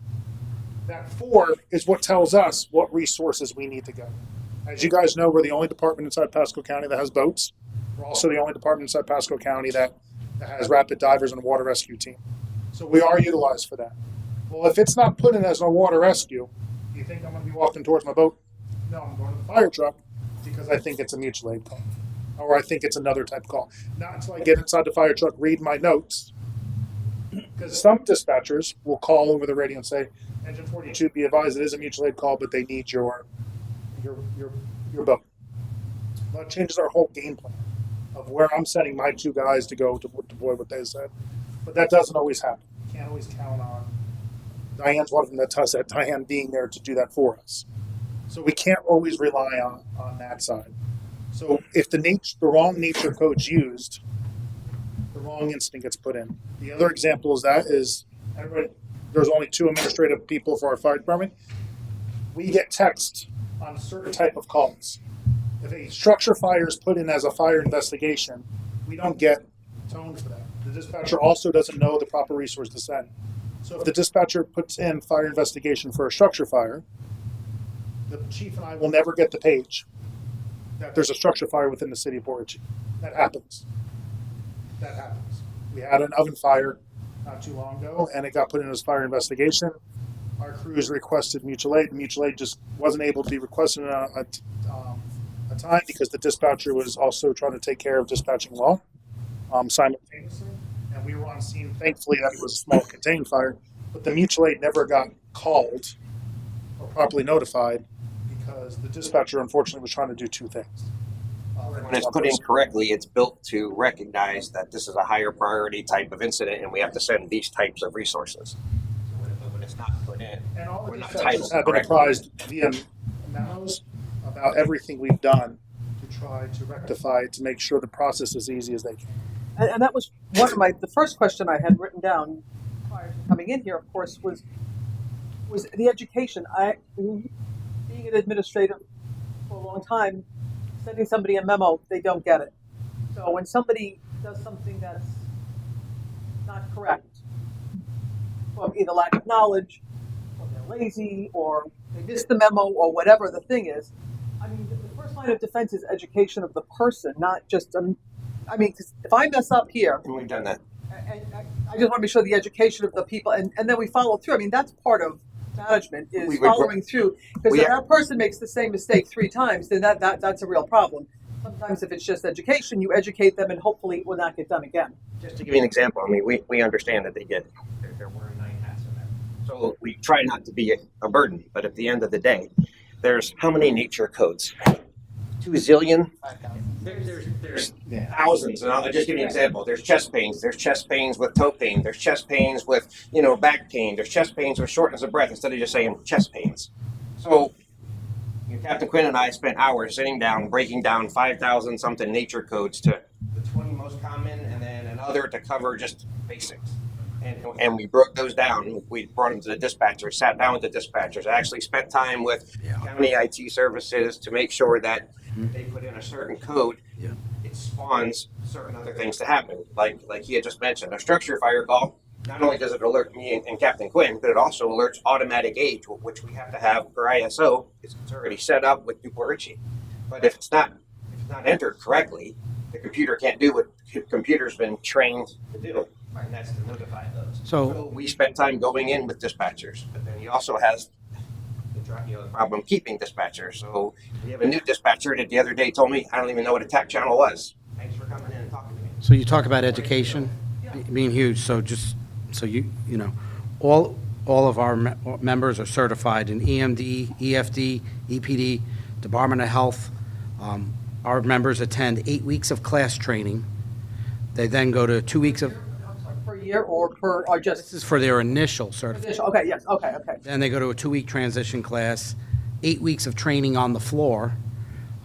S11: That 4 is what tells us what resources we need to go. As you guys know, we're the only department inside Pasco County that has boats. We're also the only department inside Pasco County that has rapid divers and a water rescue team. So we are utilized for that. Well, if it's not put in as a water rescue, do you think I'm going to be walking towards my boat? No, I'm going to the fire truck because I think it's a mutual aid call, or I think it's another type of call. Not until I get inside the fire truck, read my notes, because some dispatchers will call over the radio and say, Engine 42, be advised it is a mutual aid call, but they need your boat. That changes our whole game plan of where I'm sending my 2 guys to go to deploy what they said. But that doesn't always happen. You can't always count on Diane's one of them that does that, Diane being there to do that for us. So we can't always rely on that side. So if the wrong nature code's used, the wrong incident gets put in. The other example is there's only 2 administrative people for our fire department. We get text on certain type of calls. If a structure fire is put in as a fire investigation, we don't get tone for that. The dispatcher also doesn't know the proper resource to send. So if the dispatcher puts in fire investigation for a structure fire, the chief and I will never get the page that there's a structure fire within the city of Port Richey. That happens. We had an oven fire not too long ago, and it got put in as fire investigation. Our crews requested mutual aid. Mutual aid just wasn't able to be requested in a time because the dispatcher was also trying to take care of dispatching law simultaneously. And we were on scene. Thankfully, that was a small contained fire, but the mutual aid never got called or properly notified because the dispatcher, unfortunately, was trying to do 2 things.
S10: When it's put in correctly, it's built to recognize that this is a higher priority type of incident and we have to send these types of resources. So when it's not put in,
S11: And all
S10: we're
S11: of
S10: not
S11: these
S10: titled
S11: dispatchers have been
S10: correctly.
S11: apprised via memos about everything we've done to try to rectify it, to make sure the process is easy as they can.
S7: And that was one of the first question I had written down prior to coming in here, of course, was the education. Being an administrator for a long time, sending somebody a memo, they don't get it. So when somebody does something that's not correct, from either lack of knowledge, or they're lazy, or they missed the memo, or whatever the thing is, I mean, the first line of defense is education of the person, not just, because if I mess up here,
S10: And we've done that.
S7: I just want to be sure the education of the people, and then we follow through. I mean, that's part of management is
S10: We would-
S7: following through. Because if that person makes the same mistake 3 times, then that's a real problem. Sometimes if it's just education, you educate them, and hopefully it will not get done again.
S10: Just to give you an example, I mean, we understand that they're wearing 9 hats in there. So we try not to be a burden, but at the end of the day, there's how many nature codes? 2 zillion? There's thousands, and I'll just give you an example. There's chest pains with toe pain, there's chest pains with, back pain, there's chest pains with shortness of breath instead of just saying chest pains. So Captain Quinn and I spent hours sitting down, breaking down 5,000 something nature codes to the 20 most common and then another to cover just basics. And we broke those down. We brought them to the dispatchers, sat down with the dispatchers, actually spent time with county IT services to make sure that they put in a certain code. It spawns certain other things to happen. Like he had just mentioned, a structure fire call, not only does it alert me and Captain Quinn, but it also alerts automatic aid, which we have to have per ISO. It's already set up with Newport Richey. But if it's not entered correctly, the computer can't do what the computer's been trained to do. And that's to notify those.
S6: So
S10: We spent time going in with dispatchers, but then he also has the problem keeping dispatchers. So we have a new dispatcher that the other day told me, I don't even know what a TAC channel was. Thanks for coming in and talking to me.
S6: So you talk about education being huge, so just so you know, all of our members are certified in EMD, EFD, EPD, Department of Health. Our members attend 8 weeks of class training. They then go to 2 weeks of,
S7: Per year or
S6: this is for their initial certification.
S7: Okay, yes, okay.
S6: Then they go to a 2-week transition class. 8 weeks of training on the floor.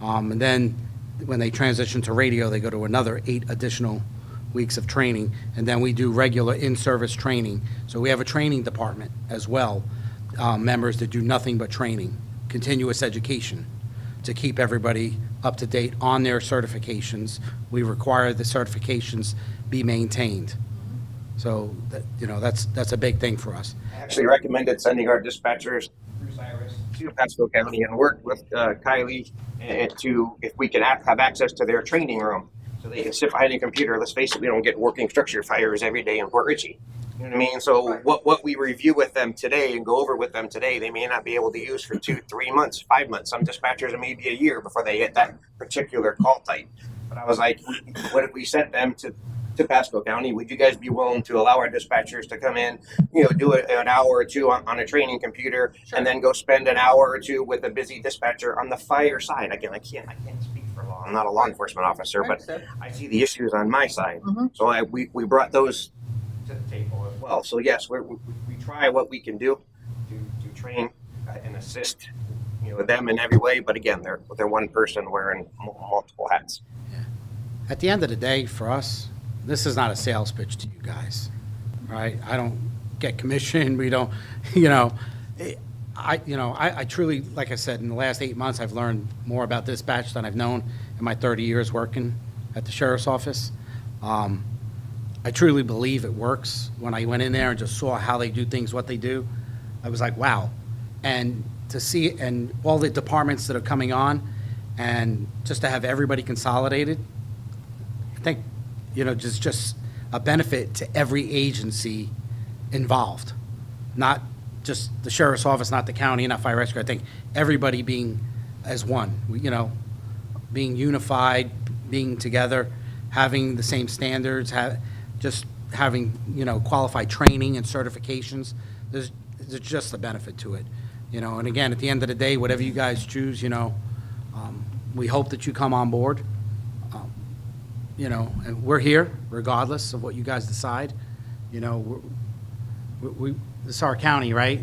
S6: And then when they transition to radio, they go to another 8 additional weeks of training. And then we do regular in-service training. So we have a training department as well, members that do nothing but training, continuous education, to keep everybody up to date on their certifications. We require the certifications be maintained. So, that's a big thing for us.
S10: I actually recommended sending our dispatchers through Cyrus to Pasco County and worked with Kylie and to, if we can have access to their training room so they can sit behind a computer. Let's face it, we don't get working structure fires every day in Port Richey. You know what I mean? So what we review with them today and go over with them today, they may not be able to use for 2, 3 months, 5 months. Some dispatchers it may be a year before they hit that particular call type. But I was like, what if we sent them to Pasco County? Would you guys be willing to allow our dispatchers to come in, do an hour or two on a training computer, and then go spend an hour or two with a busy dispatcher on the fire side? Again, I can't speak for law. I'm not a law enforcement officer, but I see the issues on my side. So we brought those to the table as well. So yes, we try what we can do to train and assist them in every way. But again, they're one person wearing multiple hats.
S6: At the end of the day, for us, this is not a sales pitch to you guys, right? I don't get commission. We don't, I truly, like I said, in the last 8 months, I've learned more about dispatch than I've known in my 30 years working at the sheriff's office. I truly believe it works. When I went in there and just saw how they do things, what they do, I was like, wow. And to see it, and all the departments that are coming on, and just to have everybody consolidated, I think, just a benefit to every agency involved, not just the sheriff's office, not the county, not fire rescue. I think everybody being as one, being unified, being together, having the same standards, just having, qualified training and certifications. There's just a benefit to it, and again, at the end of the day, whatever you guys choose, we hope that you come on board. And we're here regardless of what you guys decide. This is our county, right?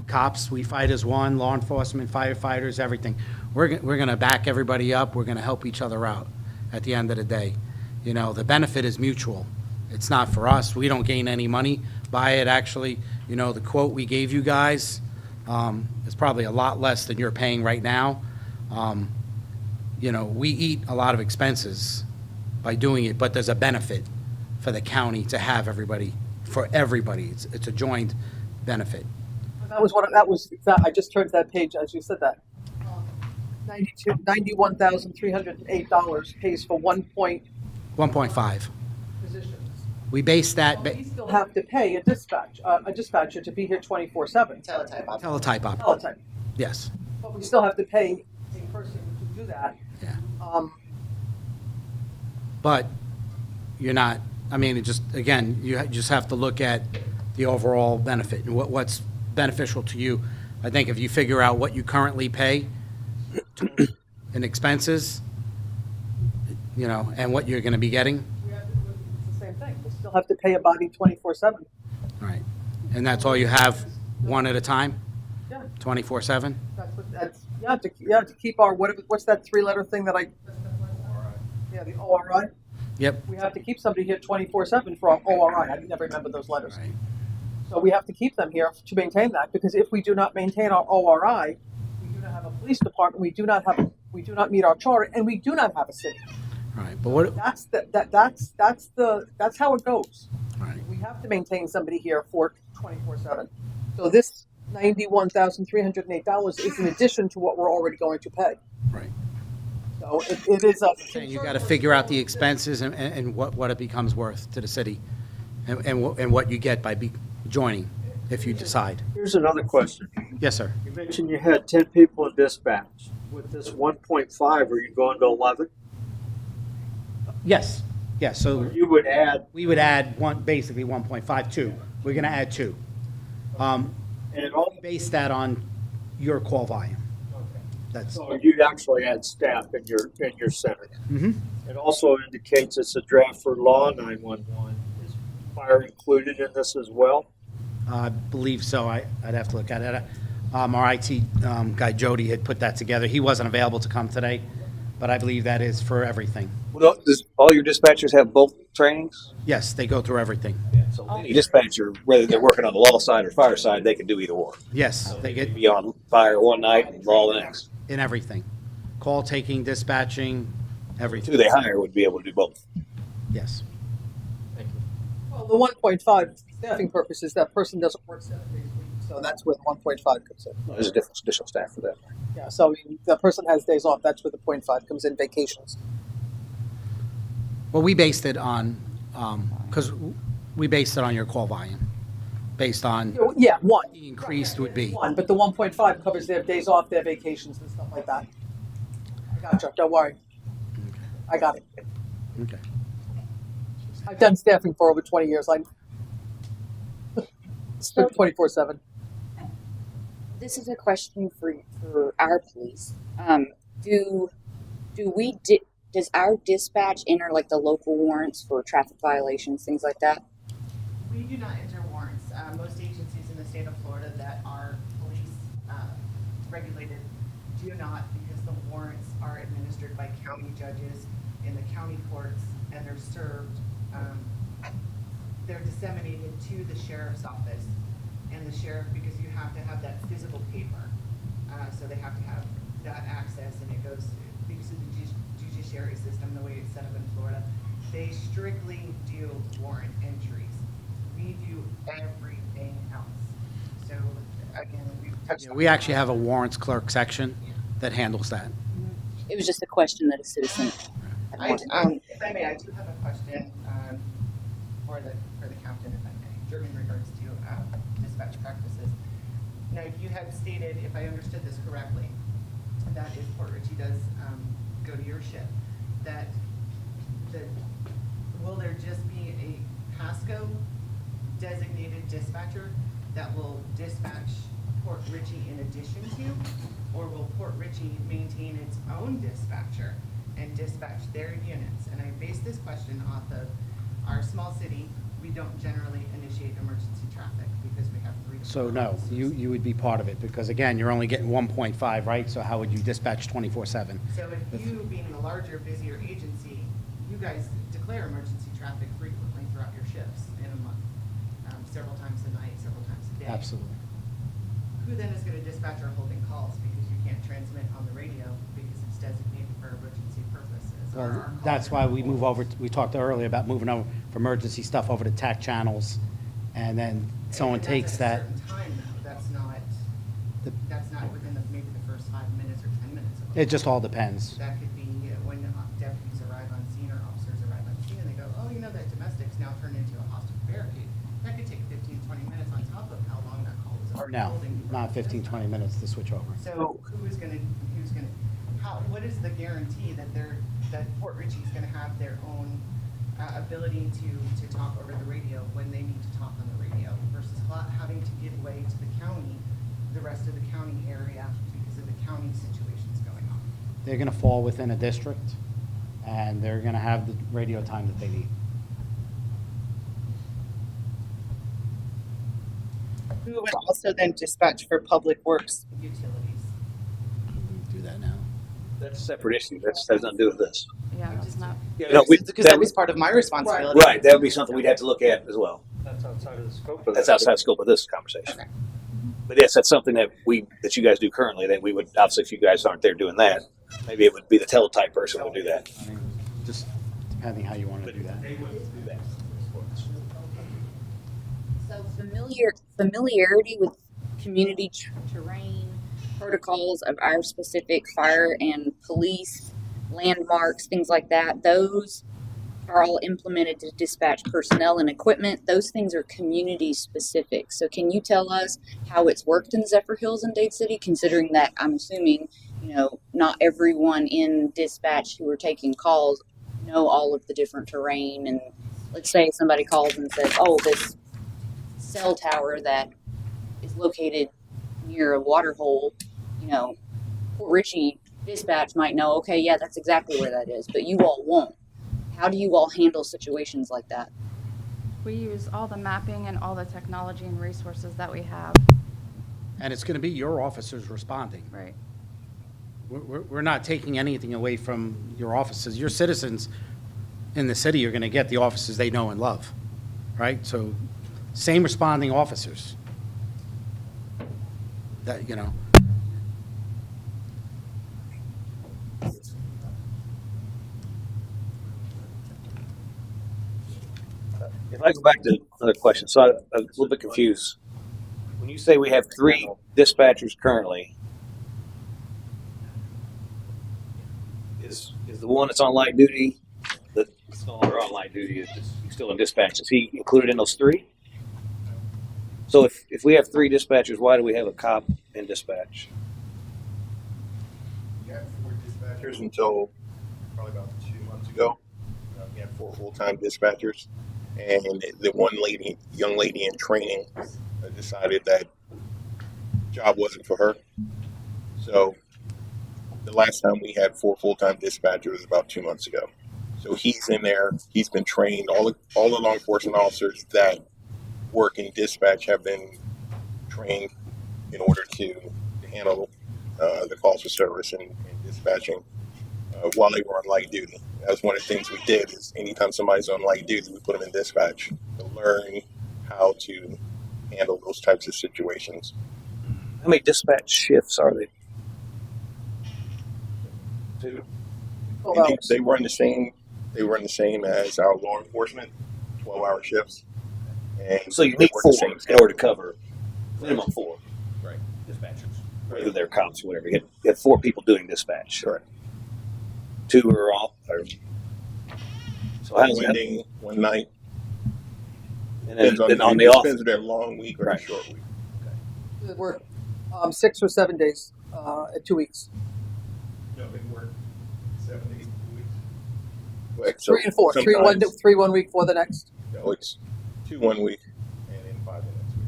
S6: Cops, we fight as one, law enforcement, firefighters, everything. We're going to back everybody up. We're going to help each other out at the end of the day. The benefit is mutual. It's not for us. We don't gain any money by it. Actually, the quote we gave you guys is probably a lot less than you're paying right now. We eat a lot of expenses by doing it, but there's a benefit for the county to have everybody, for everybody. It's a joint benefit.
S7: I just turned to that page as you said that. $91,308 pays for
S6: 1.5.
S7: positions.
S6: We base that,
S7: We still have to pay a dispatcher to be here 24/7.
S4: Teletype operator.
S6: teletype operator,
S7: Teletype.
S6: yes.
S7: But we still have to pay a person to do that.
S6: Yeah.
S7: Um,
S6: But you're not, it just, again, you just have to look at the overall benefit and what's beneficial to you. I think if you figure out what you currently pay in expenses, and what you're going to be getting,
S7: it's the same thing. We still have to pay a body 24/7.
S6: right? And that's all you have, one at a time,
S7: Yeah,
S6: 24/7?
S7: to keep our, what's that 3-letter thing that yeah, the ORI?
S6: Yep.
S7: We have to keep somebody here 24/7 for our ORI. I never remember those letters.
S6: Right.
S7: So we have to keep them here to maintain that, because if we do not maintain our ORI, we do not have a police department, we do not meet our charter, and we do not have a city.
S6: Right, but what,
S7: That's how it goes.
S6: right,
S7: We have to maintain somebody here for 24/7. So this $91,308 is in addition to what we're already going to pay.
S6: right.
S7: So it is a.
S6: And you got to figure out the expenses and what it becomes worth to the city, and what you get by joining, if you decide.
S12: Here's another question.
S6: Yes, sir.
S12: You mentioned you had 10 people in dispatch. With this 1.5, are you going to 11?
S6: Yes, so
S12: You would add,
S6: we would add basically 1.52. We're going to add 2.
S12: and it all,
S6: Base that on your call volume. That's,
S12: so you'd actually add staff in your center.
S6: Mhm.
S12: It also indicates it's a draft for law 911. Is fire included in this as well?
S6: I believe so. I'd have to look at it. Our IT guy Jody had put that together. He wasn't available to come today, but I believe that is for everything.
S1: Well, does all your dispatchers have both trainings?
S6: Yes, they go through everything.
S1: So any dispatcher, whether they're working on the law side or fire side, they can do either or.
S6: Yes, they get
S1: Be on fire one night and law the next.
S6: in everything. Call taking, dispatching, everything.
S1: Who they hire would be able to do both.
S6: Yes.
S7: Well, the 1.5 staffing purposes, that person doesn't work 7 days a week, so that's where the 1.5 comes in.
S1: There's a different additional staff for that.
S7: Yeah, so I mean, the person has days off, that's where the 0.5 comes in, vacations.
S6: Well, we based it on, because we based it on your call volume, based on
S7: Yeah, one.
S6: the increased would be.
S7: One, but the 1.5 covers their days off, their vacations and stuff like that. I gotcha, don't worry. I got it.
S6: Okay.
S7: I've done staffing for over 20 years, I
S9: So
S7: 24/7.
S9: this is a question for our police. Does our dispatch enter like the local warrants for traffic violations, things like that?
S4: We do not enter warrants. Most agencies in the state of Florida that are police regulated do not, because the warrants are administered by county judges in the county courts, and they're served, they're disseminated to the sheriff's office. And the sheriff, because you have to have that physical paper, so they have to have that access, and it goes, because of the judiciary system, the way it's set up in Florida, they strictly do warrant entries. We do everything else. So again, we've touched on.
S6: We actually have a warrants clerk section that handles that.
S9: It was just a question that a citizen had wanted.
S4: If I may, I do have a question for the captain, if I may, in regards to dispatch practices. Now, you had stated, if I understood this correctly, that if Port Richey does go to your ship, that will there just be a Pasco designated dispatcher that will dispatch Port Richey in addition to, or will Port Richey maintain its own dispatcher and dispatch their units? And I base this question off of our small city. We don't generally initiate emergency traffic because we have 3 to 4
S6: So no,
S4: officers.
S6: you would be part of it, because again, you're only getting 1.5, right? So how would you dispatch 24/7?
S4: So if you, being a larger, busier agency, you guys declare emergency traffic frequently throughout your shifts in a month, several times a night, several times a day.
S6: Absolutely.
S4: Who then is going to dispatch our holding calls, because you can't transmit on the radio because it's designated for emergency purposes? Or our
S6: Well,
S4: call
S6: that's why we move over,
S4: reports.
S6: we talked earlier about moving over for emergency stuff over to TAC channels, and then someone
S4: And
S6: takes that.
S4: That's at a certain time, though.
S6: The-
S4: That's not within maybe the first 5 minutes or 10 minutes of a
S6: It just
S4: call.
S6: all depends.
S4: That could be when deputies arrive on scene or officers arrive on scene and they go, oh, you know, that domestic's now turned into a hostage barricade. That could take 15, 20 minutes on top of how long that call was
S6: No,
S4: holding.
S6: not 15, 20 minutes to switch over.
S4: So who's gonna, what is the guarantee that that Port Richey's gonna have their own ability to talk over the radio when they need to talk on the radio versus having to give way to the county, the rest of the county area because of the county situations going on?
S6: They're gonna fall within a district, and they're gonna have the radio time that they need.
S4: Who would also then dispatch for public works utilities?
S6: Do that now.
S1: That's a separate issue. That has nothing to do with this.
S8: Yeah, that's not,
S1: No,
S4: Because that was part of my responsibility.
S1: Right, that would be something we'd have to look at as well.
S11: That's outside of the scope of
S1: That's outside the scope of this conversation.
S4: Okay.
S1: But yes, that's something that you guys do currently, that we would, obviously, if you guys aren't there doing that, maybe it would be the teletype person who would do that.
S6: I mean, just depending how you want to do that.
S9: So familiarity with community terrain, protocols of our specific fire and police, landmarks, things like that, those are all implemented to dispatch personnel and equipment. Those things are community specific. So can you tell us how it's worked in Zephyr Hills and Dade City, considering that I'm assuming, not everyone in dispatch who are taking calls know all of the different terrain, and let's say somebody calls and says, oh, this cell tower that is located near a water hole, Port Richey dispatch might know, okay, yeah, that's exactly where that is, but you all won't. How do you all handle situations like that?
S8: we use all the mapping and all the technology and resources that we have.
S6: And it's going to be your officers responding.
S8: Right.
S6: We're not taking anything away from your officers. Your citizens in the city are going to get the officers they know and love, right? So same responding officers. That, you know.
S1: If I go back to another question, so I'm a little bit confused. When you say we have 3 dispatchers currently, is the one that's on light duty, that's no longer on light duty, is still in dispatch, is he included in those 3? So if we have 3 dispatchers, why do we have a cop in dispatch?
S13: We had 4 dispatchers until probably about 2 months ago. We had 4 full-time dispatchers, and the young lady in training decided that job wasn't for her. So the last time we had 4 full-time dispatchers was about 2 months ago. So he's in there. He's been trained. All the law enforcement officers that work in dispatch have been trained in order to handle the calls for service and dispatching while they were on light duty. That was one of the things we did. Is anytime somebody's on light duty, we put them in dispatch to learn how to handle those types of situations.
S1: How many dispatch shifts are they? 2.
S13: And they run the same. They run the same as our law enforcement, 12-hour shifts. And
S1: So you
S13: they
S1: need
S13: work
S1: 4
S13: the same
S1: in order to cover minimum 4
S13: Right.
S1: dispatchers, whether they're cops or whatever. You have 4 people doing dispatch.
S13: Correct.
S1: 2 are off. So how's
S13: One
S1: that?
S13: day, one night.
S1: And then
S13: Depends
S1: on the off.
S13: depends on their long week or
S1: Right.
S13: their short week.
S7: They work 6 or 7 days at 2 weeks.
S13: No, they work 7 days a week. Like, so
S7: 3 and 4. 3 1 week for the next.
S13: No, it's 2 1 week and then 5 the next week.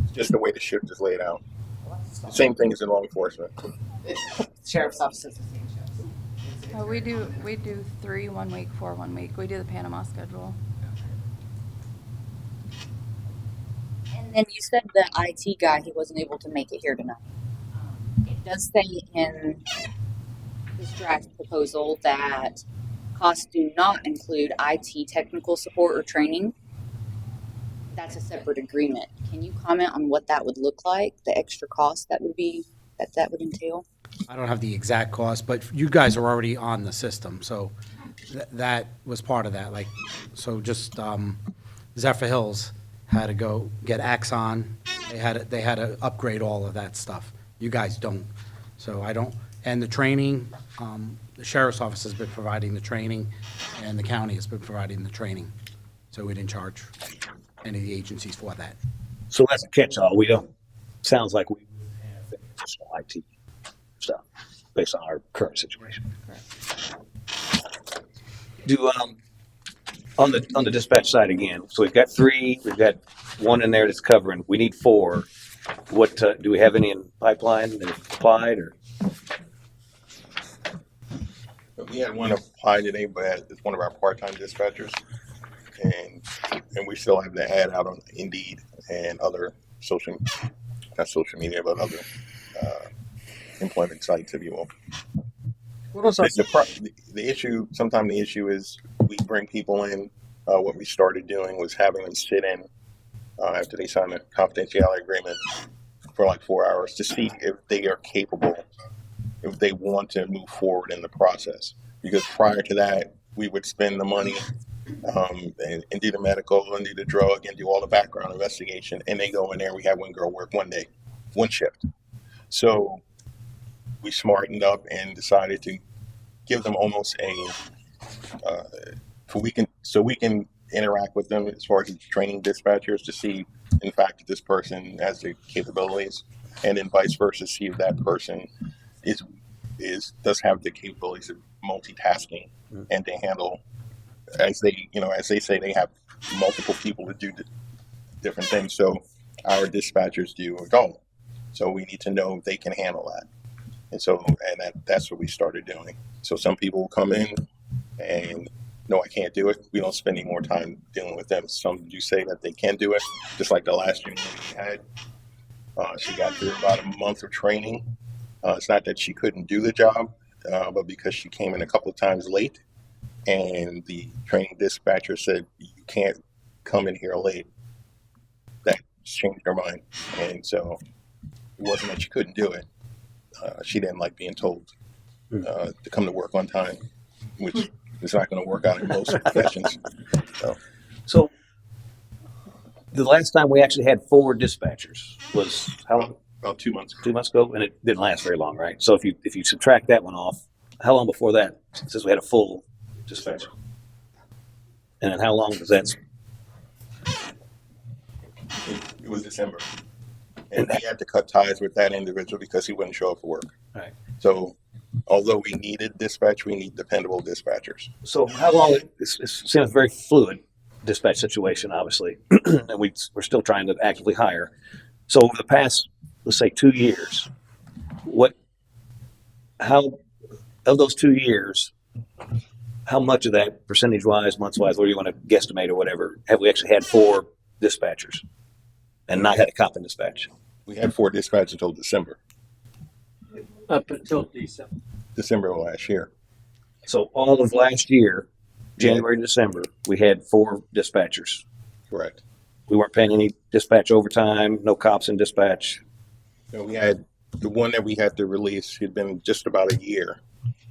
S13: It's just the way the shift is laid out. The same thing as in law enforcement.
S4: Sheriff's office is the same shifts.
S8: We do 3 1 week, 4 1 week. We do the Panama schedule.
S9: And then you said the IT guy, he wasn't able to make it here tonight. It does say in this draft proposal that costs do not include IT technical support or training. That's a separate agreement. Can you comment on what that would look like, the extra cost that would entail?
S6: I don't have the exact cost, but you guys are already on the system, so that was part of that. Like, so just Zephyr Hills had to go get Axon. They had to upgrade all of that stuff. You guys don't, so I don't. And the training, the sheriff's office has been providing the training, and the county has been providing the training. So we didn't charge any of the agencies for that.
S1: So that's a catch-all. We don't. Sounds like we have additional IT stuff based on our current situation. Do on the dispatch side again. So we've got 3. We've got 1 in there that's covering. We need 4. What do we have any in pipeline that have applied or?
S13: We had one apply today, but it's one of our part-time dispatchers, and we still have the ad out on Indeed and other not social media, but other employment sites, if you will.
S7: What was that?
S13: The issue, sometimes the issue is we bring people in. What we started doing was having them sit in after they sign a confidentiality agreement for like 4 hours to see if they are capable, if they want to move forward in the process. Because prior to that, we would spend the money and do the medical and do the drug and do all the background investigation. And they go in there, we have one girl work 1 day, 1 shift. So we smartened up and decided to give them almost so we can interact with them as far as training dispatchers to see, in fact, if this person has the capabilities, and then vice versa, see if that person does have the capabilities of multitasking and to handle, as they say, they have multiple people to do different things. So our dispatchers do it all. So we need to know if they can handle that. And that's what we started doing. So some people will come in and, no, I can't do it. We don't spend any more time dealing with them. Some do say that they can do it, just like the last unit we had. She got through about a month of training. It's not that she couldn't do the job, but because she came in a couple of times late, and the training dispatcher said, "You can't come in here late." That changed her mind, and so it wasn't that she couldn't do it. She didn't like being told to come to work on time, which is not going to work out in most professions.
S1: So the last time we actually had 4 dispatchers was how long?
S13: About 2 months.
S1: 2 months ago, and it didn't last very long, right? So if you subtract that one off, how long before that since we had a full dispatcher? And then how long does that?
S13: It was December, and we had to cut ties with that individual because he wouldn't show up for work.
S1: Right.
S13: So, although we needed dispatch, we need dependable dispatchers.
S1: So how long? It seems a very fluid dispatch situation, obviously, and we're still trying to actively hire. So over the past, let's say, 2 years, how of those 2 years, how much of that, percentage-wise, months-wise, what do you want to guesstimate or whatever, have we actually had 4 dispatchers and not had a cop in dispatch?
S13: We had 4 dispatchers until December.
S12: Up until December.
S13: December of last year.
S1: So all of last year, January to December, we had 4 dispatchers.
S13: Correct.
S1: We weren't paying any dispatch overtime, no cops in dispatch.
S13: And we had the one that we had to release. He'd been just about a year,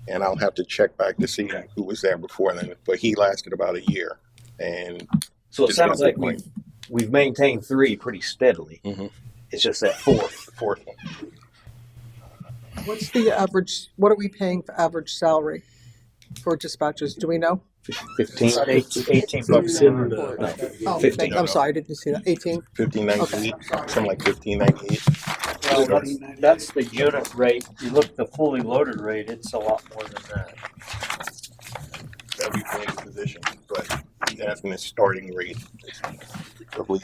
S13: and I'll have to check back to see who was there before then. But he lasted about a year, and
S1: So it
S13: just
S1: sounds
S13: got
S1: like
S13: to the point.
S1: we've maintained 3 pretty steadily. It's just that fourth
S13: one.
S7: What's the average, what are we paying for average salary for dispatchers? Do we know?
S1: 15,
S12: 18 bucks in
S7: Oh,
S1: 15.
S7: I'm sorry, I didn't see that. 18?
S13: 1598, something like 1598.
S12: Well, that's the unit rate. You look at the fully loaded rate, it's a lot more than that.
S13: That we pay the position, but he's asking the starting rate. I believe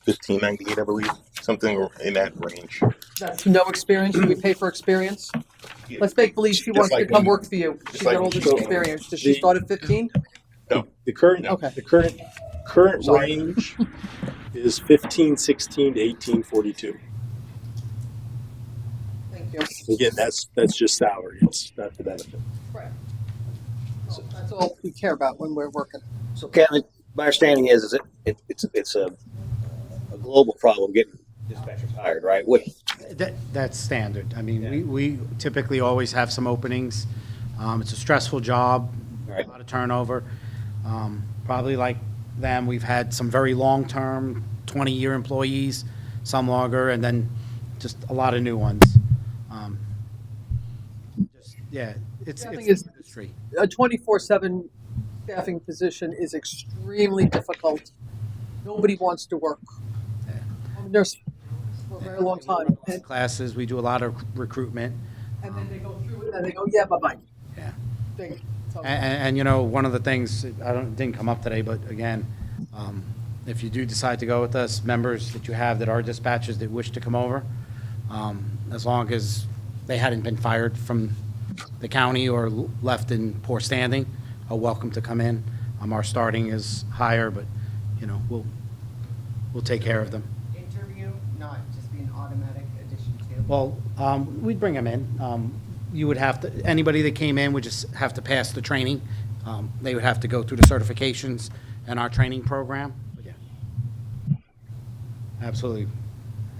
S13: 1598, I believe, something in that range.
S7: That's no experience? Do we pay for experience? Let's make believe she
S13: Just
S7: wants to
S13: like
S7: come
S13: when-
S7: work for you.
S13: just
S7: She's
S13: like
S7: got all
S13: when
S7: this
S13: she-
S7: experience. Does she start at 15?
S5: The current
S7: Okay.
S5: the current
S7: Sorry.
S5: range is 1516 to 1842.
S7: Thank you.
S5: Again, that's just salary. It's not the benefit.
S7: Right. So that's all we care about when we're working.
S1: So, Kevin, my understanding is it's a global problem getting dispatchers hired, right?
S6: That's standard. I mean, we typically always have some openings. It's a stressful job, a lot of turnover. Probably like them, we've had some very long-term, 20-year employees, some longer, and then just a lot of new ones. It's
S7: The thing
S6: the
S7: is,
S6: industry.
S7: a 24/7 staffing position is extremely difficult. Nobody wants to work. I'm a nurse for a very long time, and
S6: Classes, we do a lot of recruitment.
S7: then they go through it and they go, yeah, bye-bye.
S6: Yeah.
S7: Thing. So-
S6: And you know, one of the things, didn't come up today, but again, if you do decide to go with us, members that you have that are dispatchers that wish to come over, as long as they hadn't been fired from the county or left in poor standing, are welcome to come in. Our starting is higher, but, you know, we'll take care of them.
S4: Interview, not just be an automatic addition to.
S6: Well, we'd bring them in. You would have to, anybody that came in would just have to pass the training. They would have to go through the certifications and our training program. But yeah, absolutely.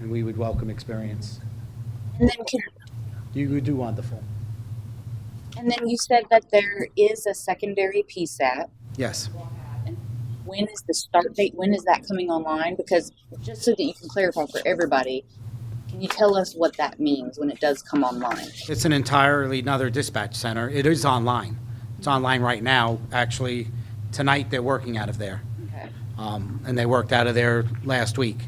S6: And we would welcome experience.
S9: And then
S6: You do want the full.
S9: and then you said that there is a secondary PSAT.
S6: Yes.
S9: And when is the start date? When is that coming online? Because just so that you can clarify for everybody, can you tell us what that means when it does come online?
S6: It's an entirely another dispatch center. It is online. It's online right now. Actually, tonight they're working out of there.
S9: Okay.
S6: And they worked out of there last week.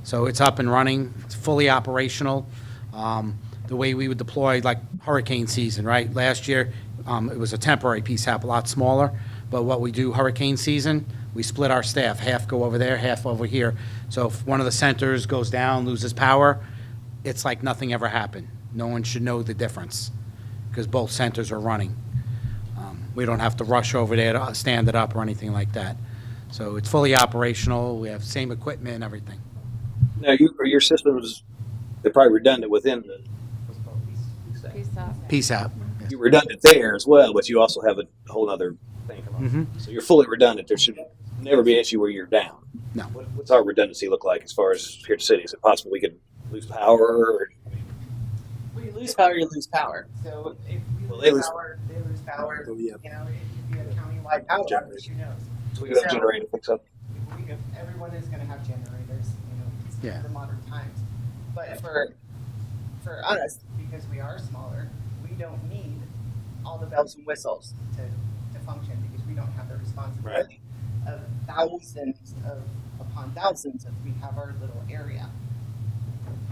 S6: So it's up and running, it's fully operational. The way we would deploy, like hurricane season, right? Last year, it was a temporary PSAP, a lot smaller, but what we do hurricane season, we split our staff, half go over there, half over here. So if one of the centers goes down, loses power, it's like nothing ever happened. No one should know the difference, because both centers are running. We don't have to rush over there to stand it up or anything like that. So it's fully operational, we have same equipment, everything.
S1: Now, are your systems they're probably redundant within the
S8: Peace out.
S6: Peace out.
S1: you're redundant there as well, but you also have a whole other thing come on.
S6: Mhm.
S1: So you're fully redundant. There should never be an issue where you're down.
S6: No.
S1: What's our redundancy look like as far as here at the city? Is it possible we could lose power? Or,
S4: Well, you lose power, you lose power. So if we
S1: Well, they
S4: lose
S1: lose-
S4: power, they lose power.
S5: Oh, yeah.
S4: You know, it could be a countywide power outage, who knows?
S1: so we could have a generator fix up.
S4: Everyone is going to have generators, you know, it's
S6: Yeah.
S4: the modern times. But for us, because we are smaller, we don't need all the bells and whistles to function because we don't have the responsibility of thousands upon thousands of, we have our little area.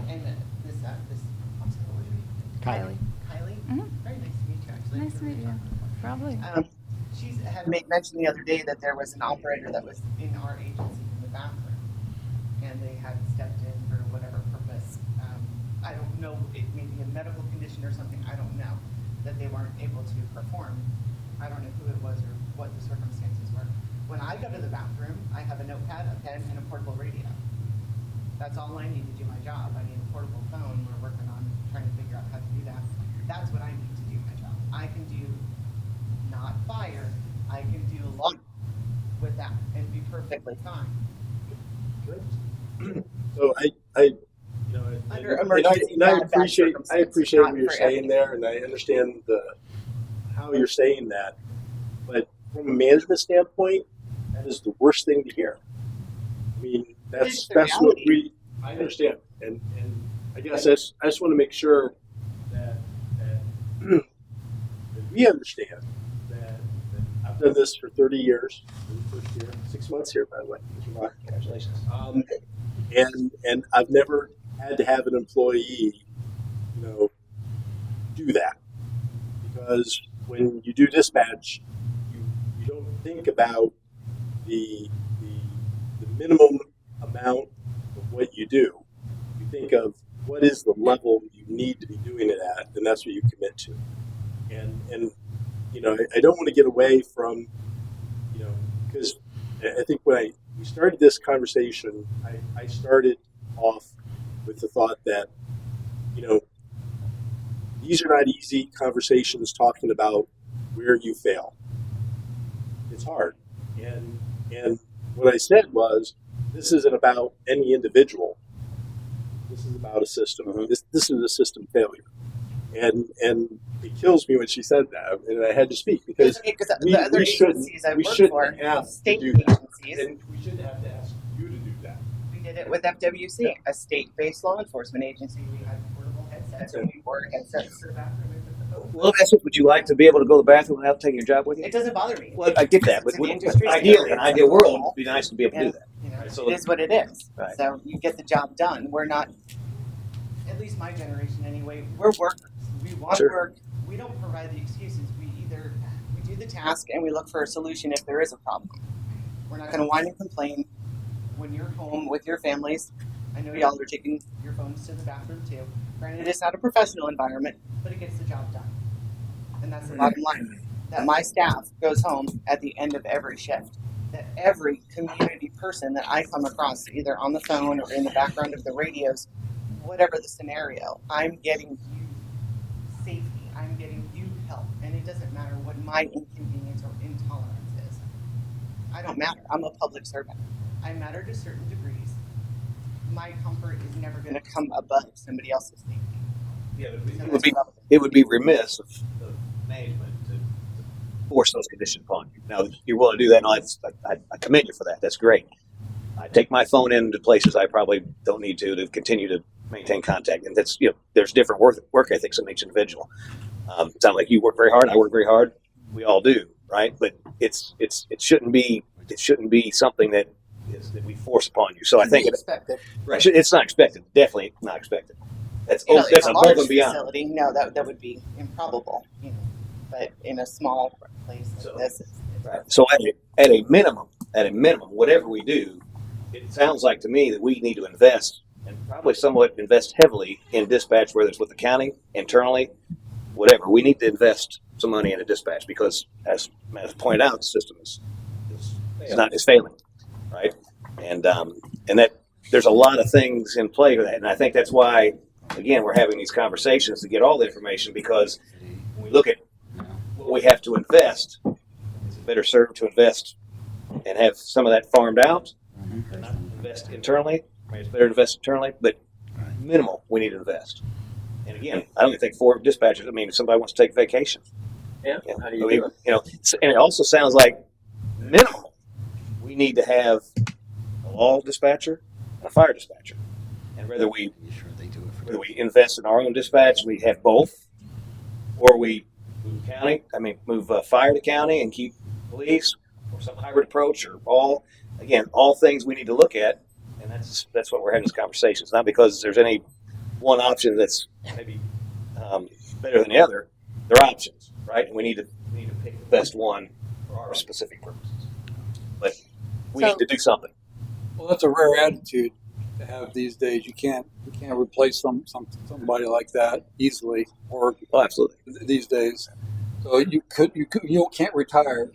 S4: And this, I'm sorry, what was your name?
S8: Kylie.
S4: Kylie?
S8: Mhm.
S4: Very nice to meet you, actually.
S8: Nice to meet you. Probably.
S4: She had made mention the other day that there was an operator that was in our agency in the bathroom, and they had stepped in for whatever purpose. I don't know, it may be a medical condition or something, I don't know, that they weren't able to perform. I don't know who it was or what the circumstances were. When I go to the bathroom, I have a notepad, a pen, and a portable radio. That's all I need to do my job. I need a portable phone. We're working on trying to figure out how to do that. That's what I need to do my job. I can do not fire, I can do lawn with that and be perfectly fine.
S5: So you know,
S4: Under
S5: and
S4: emergency
S5: I
S4: bad
S5: appreciate
S4: circumstances,
S5: what
S4: not
S5: you're
S4: for
S5: saying there, and I understand how you're saying that. But from a management standpoint, that is the worst thing to hear. I mean,
S4: It's the
S5: that's what
S4: reality.
S5: I understand, and I guess I just want to make sure that that we understand that I've done this for 30 years. First year, 6 months here, by the way.
S1: Congratulations.
S5: And I've never had to have an employee, you know, do that, because when you do dispatch, you don't think about the minimum amount of what you do. You think of what is the level you need to be doing it at, and that's what you commit to. And you know, I don't want to get away from, you know, because I think when we started this conversation, I started off with the thought that, you know, these are not easy conversations talking about where you fail. It's hard. And what I said was, this isn't about any individual. This is about a system. This is a system failure. And it kills me when she said that, and I had to speak because
S4: the other agencies I work for,
S5: have
S4: state
S5: to do that.
S4: agencies,
S5: And we shouldn't have to ask you to do that.
S4: we did it with FWC, a state-based law enforcement agency. We had portable headsets, and we wore headsets to the bathroom and put the phone.
S1: Well, that's it. Would you like to be able to go to the bathroom without taking your job with you?
S4: It doesn't bother me.
S1: Well, I get that, but
S4: It's an industry
S1: ideally, in
S4: standard.
S1: an ideal world, it'd be nice to be able to do
S4: And,
S1: that.
S4: you know,
S1: So-
S4: it is what it is.
S1: Right.
S4: So you get the job done. We're not, at least my generation anyway, we're workers. We want
S1: Sure.
S4: to work. We don't provide the excuses. We do the task and we look for a solution if there is a problem. We're not going to whine and complain when you're home with your families. I know y'all are taking your phones to the bathroom too. Granted, it's not a professional environment, but it gets the job done. And that's the bottom line. That my staff goes home at the end of every shift. That every community person that I come across, either on the phone or in the background of the radios, whatever the scenario, I'm getting you safety. I'm getting you help. And it doesn't matter what my inconvenience or intolerance is. I don't matter. I'm a public servant. I matter to certain degrees. My comfort is never going to come above somebody else's safety.
S1: Yeah,
S4: So
S1: it would
S4: that's
S1: be
S4: what
S1: it would be remiss of management to force those conditions upon you. Now, if you're willing to do that, and I commend you for that. That's great. I take my phone into places I probably don't need to continue to maintain contact, and that's, you know, there's different work ethics in each individual. It sounds like you work very hard. I work very hard. We all do, right? But it shouldn't be something that we force upon you. So I think
S4: expected.
S1: right. It's not expected. Definitely not expected. That's
S4: You know,
S1: that's
S4: in a
S1: above
S4: large
S1: and beyond.
S4: facility, no, that would be improbable. You know, but in a small place like
S1: So-
S4: this, it's
S1: Right. So at a minimum, whatever we do, it sounds like to me that we need to invest, and probably somewhat invest heavily in dispatch, whether it's with the county, internally, whatever. We need to invest some money into dispatch because, as Matt pointed out, the system is failing, right? And that there's a lot of things in play with that, and I think that's why again, we're having these conversations to get all the information, because when we look at what we have to invest, it's better served to invest and have some of that farmed out, and not invest internally. I mean, it's better to invest internally, but minimal we need to invest. And again, I don't even think 4 dispatchers. I mean, if somebody wants to take vacation,
S12: Yeah.
S1: you know,
S12: How do you
S1: I mean,
S12: do it?
S1: you know, and it also sounds like minimal. We need to have a law dispatcher and a fire dispatcher, and whether we invest in our own dispatch, we have both, or we move county. I mean, move fire to county and keep police, or some hybrid approach, or all. Again, all things we need to look at, and that's what we're having this conversation. It's not because there's any one option that's maybe better than the other. They're options, right? And we need to pick the best one for our specific purposes. But we need to do something.
S14: Well, that's a rare attitude to have these days. You can't replace somebody like that easily, or
S1: absolutely
S14: these days. So you can't retire.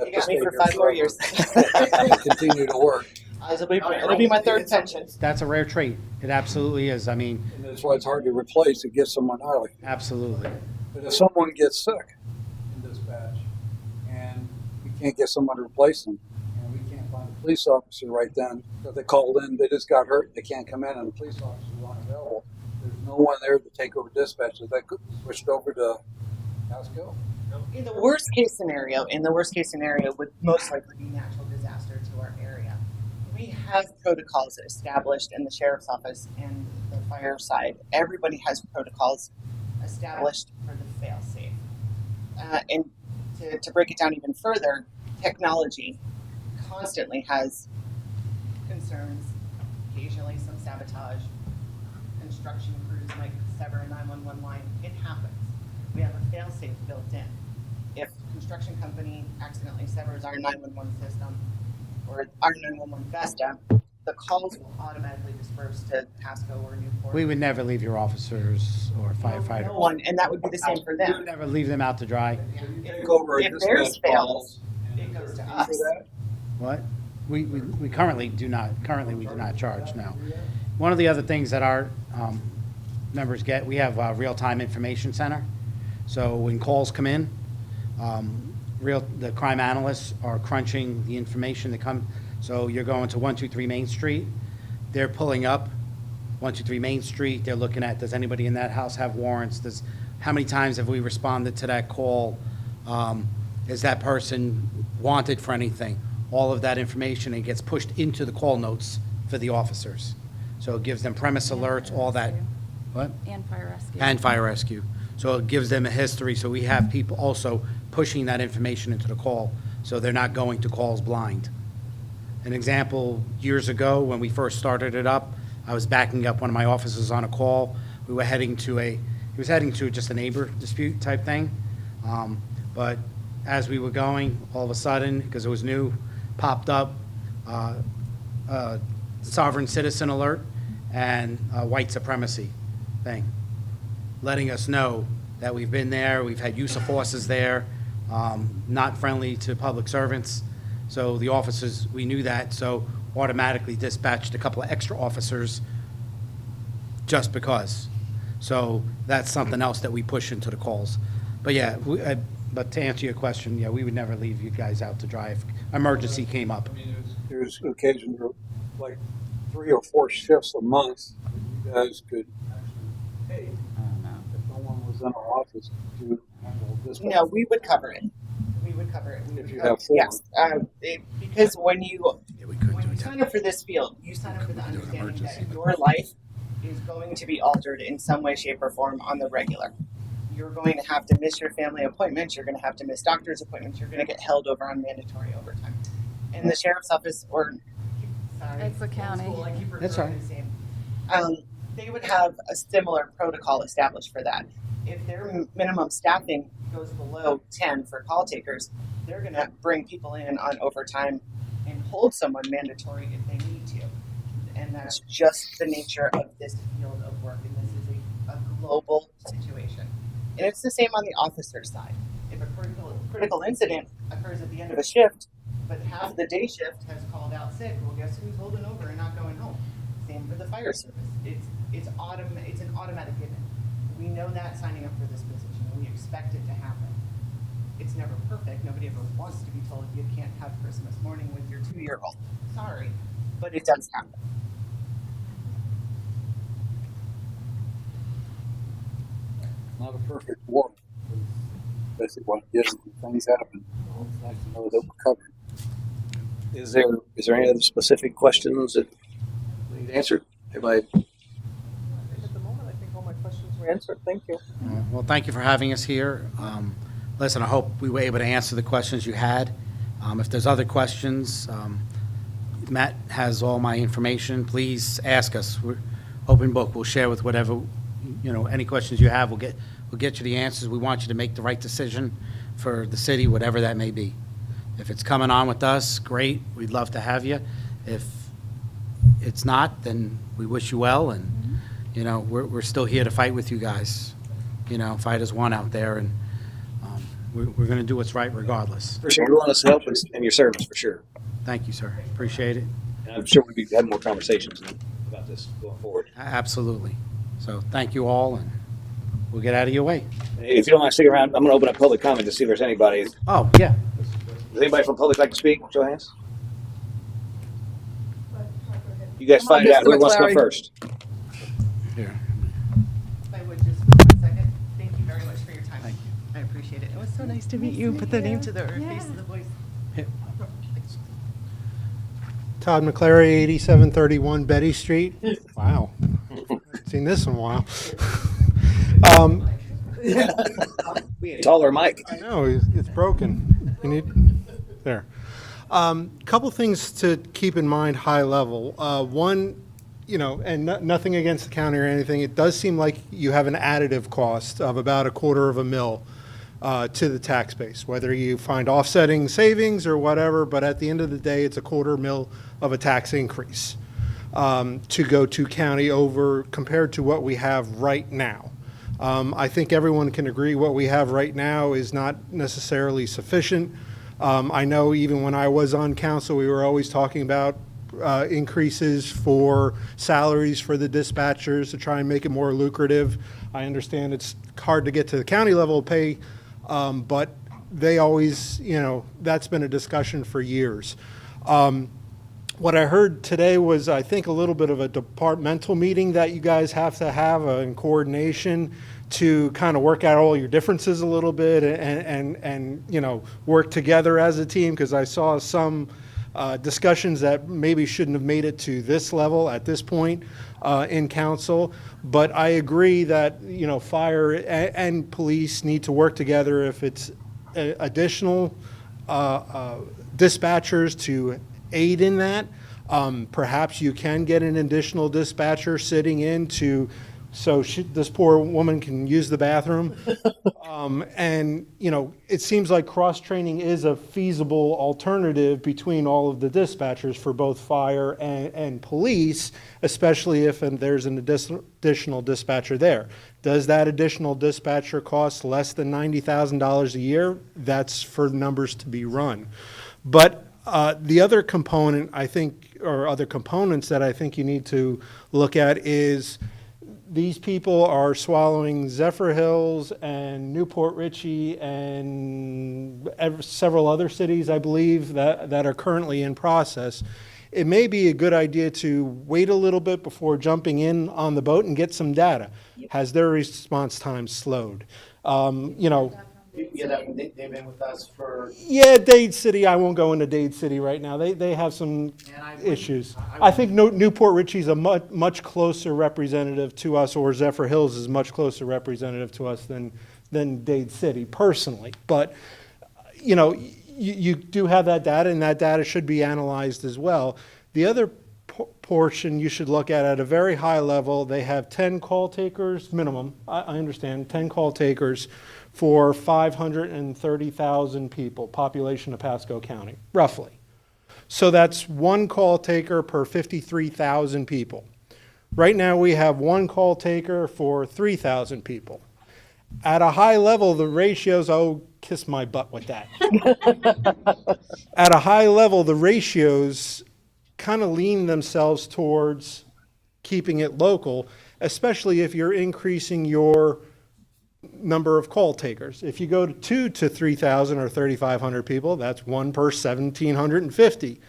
S4: You got me for 5 more years.
S14: Continue to work.
S4: It'll be my 3rd pension.
S6: That's a rare trait. It absolutely is. I mean,
S14: And that's why it's hard to replace to get someone early.
S6: absolutely.
S14: But if someone gets sick in dispatch and we can't get someone to replace them, and we can't find a police officer right then, because they called in, they just got hurt, they can't come in, and the police officer is unavailable, there's no one there to take over dispatch. So that could switched over to Pasco.
S4: In the worst case scenario, would most likely be natural disaster to our area. We have protocols established in the sheriff's office and the fire side. Everybody has protocols established for the fail-safe. And to break it down even further, technology constantly has concerns, occasionally some sabotage. Construction crews might sever a 911 line. It happens. We have a fail-safe built in. If a construction company accidentally severs our 911 system or our 911 Vesta, the calls will automatically disperse to Pasco or Newport.
S6: We would never leave your officers or firefighters.
S4: No one, and that would be the same for
S6: We would
S4: them.
S6: never leave them out to dry.
S4: If theirs fails, it goes to us.
S6: What? We currently do not. Currently, we do not charge now. One of the other things that our members get, we have a real-time information center. So when calls come in, the crime analysts are crunching the information that come. So you're going to 123 Main Street. They're pulling up 123 Main Street. They're looking at, does anybody in that house have warrants? How many times have we responded to that call? Is that person wanted for anything? All of that information, it gets pushed into the call notes for the officers. So it gives them premise alerts, all that. What?
S8: And fire rescue.
S6: And fire rescue. So it gives them a history. So we have people also pushing that information into the call, so they're not going to calls blind. An example, years ago, when we first started it up, I was backing up one of my officers on a call. We were he was heading to just a neighbor dispute type thing. But as we were going, all of a sudden, because it was new, popped up sovereign citizen alert and white supremacy thing, letting us know that we've been there, we've had use of forces there, not friendly to public servants. So the officers, we knew that, so automatically dispatched a couple of extra officers just because. So that's something else that we push into the calls. But yeah, but to answer your question, yeah, we would never leave you guys out to dry if emergency came up.
S14: I mean, there's occasions where, like 3 or 4 shifts a month, you guys could actually pay if no one was in our office to handle this.
S4: No, we would cover it. We would cover it.
S14: If you have 4.
S4: Yes, because when you sign up for this field, you sign up for the understanding that your life is going to be altered in some way, shape, or form on the regular. You're going to have to miss your family appointments. You're going to have to miss doctor's appointments. You're going to get held over on mandatory overtime. And the sheriff's office,
S8: It's the county.
S4: School, I keep
S6: That's
S4: referring
S6: right.
S4: to the same. They would have a similar protocol established for that. If their minimum staffing goes below 10 for call takers, they're going to bring people in on overtime and hold someone mandatory if they need to. And that's just the nature of this field of work. And this is a global situation. And it's the same on the officer side. If a critical incident occurs at the end of a shift, but half the day shift has called out sick, well, guess who's holding over and not going home? Same for the fire service. It's an automatic given. We know that signing up for this position, and we expect it to happen. It's never perfect. Nobody ever wants to be told you can't have Christmas morning with your 2-year-old. Sorry, but it does happen.
S14: Not a perfect world. Basically what it is, when things happen. It's nice to know that we're covered.
S1: Is there any other specific questions that need answered? Everybody,
S7: At the moment, I think all my questions were answered. Thank you.
S6: Well, thank you for having us here. Listen, I hope we were able to answer the questions you had. If there's other questions, Matt has all my information. Please ask us. We're open book. We'll share with whatever, any questions you have. We'll get you the answers. We want you to make the right decision for the city, whatever that may be. If it's coming on with us, great. We'd love to have you. If it's not, then we wish you well. And, we're still here to fight with you guys. Fight as one out there. And we're going to do what's right regardless.
S1: appreciate your willingness to help and your service for sure.
S6: Thank you, sir. Appreciate it.
S1: And I'm sure we'll be having more conversations about this going forward.
S6: Absolutely. So thank you all, and we'll get out of your way.
S1: If you don't mind to stick around, I'm going to open up public comment to see if there's anybody.
S6: Oh, yeah.
S1: Does anybody from public like to speak? Show of hands. You guys find out who wants to go first.
S6: Here.
S4: If I would just for 1 second, thank you very much for your time.
S6: Thank
S4: I appreciate it. It was so nice to meet you. Put the name to the or face to the voice.
S15: Todd McClary, 8731 Betty Street. Wow. Haven't seen this in a while.
S1: We ain't taller, Mike.
S15: I know, it's broken. You need, there. Couple things to keep in mind high level. One, and nothing against the county or anything, it does seem like you have an additive cost of about $0.25 to the tax base, whether you find offsetting savings or whatever, but at the end of the day, it's $0.25 of a tax increase to go to county over compared to what we have right now. I think everyone can agree what we have right now is not necessarily sufficient. I know even when I was on council, we were always talking about increases for salaries for the dispatchers to try and make it more lucrative. I understand it's hard to get to the county level pay, but they always, that's been a discussion for years. What I heard today was, I think, a little bit of a departmental meeting that you guys have to have in coordination to kind of work out all your differences a little bit and work together as a team, because I saw some discussions that maybe shouldn't have made it to this level at this point in council. But I agree that, fire and police need to work together if it's additional dispatchers to aid in that. Perhaps you can get an additional dispatcher sitting in so this poor woman can use the bathroom. And, it seems like cross-training is a feasible alternative between all of the dispatchers for both fire and police, especially if there's an additional dispatcher there. Does that additional dispatcher cost less than $90,000 a year? That's for numbers to be run. But the other component, I think, or other components that I think you need to look at is these people are swallowing Zephyr Hills and Newport Richey and several other cities, I believe, that are currently in process. It may be a good idea to wait a little bit before jumping in on the boat and get some data. Has their response time slowed?
S12: Yeah, they've been with us for.
S15: Yeah, Dade City, I won't go into Dade City right now. They have some issues. I think Newport Richey's a much closer representative to us, or Zephyr Hills is much closer representative to us than Dade City, personally. But, you do have that data, and that data should be analyzed as well. The other portion you should look at a very high level, they have 10 call takers minimum. I understand, 10 call takers for 530,000 people, population of Pasco County, roughly. So that's one call taker per 53,000 people. Right now we have one call taker for 3,000 people. At a high level, the ratios, kiss my butt with that. At a high level, the ratios kind of lean themselves towards keeping it local, especially if you're increasing your number of call takers. If you go to 2 to 3,000 or 3,500 people, that's 1 per 1,750.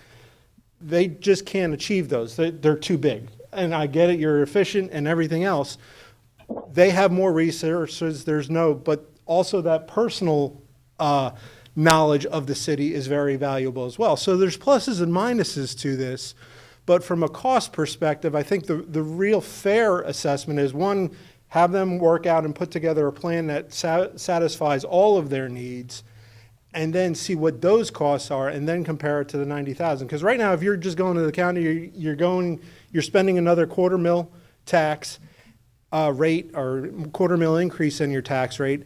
S15: They just can't achieve those. They're too big. And I get it, you're efficient and everything else. They have more resources, but also that personal knowledge of the city is very valuable as well. So there's pluses and minuses to this, but from a cost perspective, I think the real fair assessment is, one, have them work out and put together a plan that satisfies all of their needs, and then see what those costs are, and then compare it to the 90,000. Because right now, if you're just going to the county, you're spending another $250,000 tax rate, or $250,000 increase in your tax rate,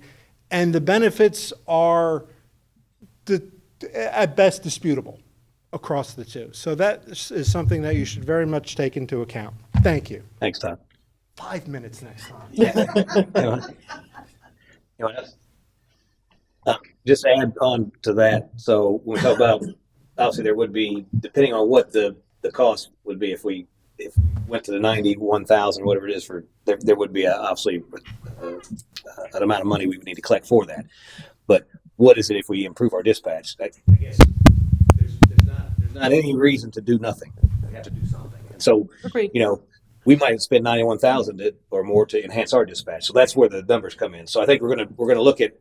S15: and the benefits are at best disputable across the two. So that is something that you should very much take into account. Thank you.
S1: Thanks, Todd.
S15: 5 minutes next time.
S1: Yeah. Just to add on to that, so when we talk about, obviously there would be, depending on what the cost would be if we went to the 91,000, whatever it is, there would be obviously an amount of money we would need to collect for that. But what is it if we improve our dispatch? I guess there's not any reason to do nothing. We have to do something. And so, we might spend 91,000 or more to enhance our dispatch. So that's where the numbers come in. So I think we're gonna look at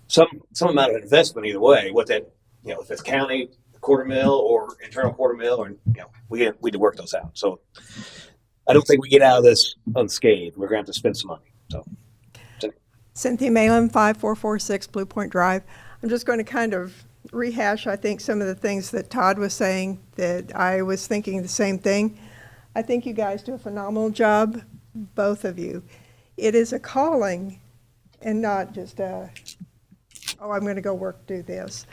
S1: some amount of investment either way. What that, if it's county $250,000 or internal $250,000, or we need to work those out. So I don't think we get out of this unscathed. We're gonna have to spend some money. So
S16: Cynthia Malin, 5446 Blue Point Drive. I'm just going to kind of rehash, I think, some of the things that Todd was saying, that I was thinking the same thing. I think you guys do a phenomenal job, both of you. It is a calling and not just I'm going to go do this.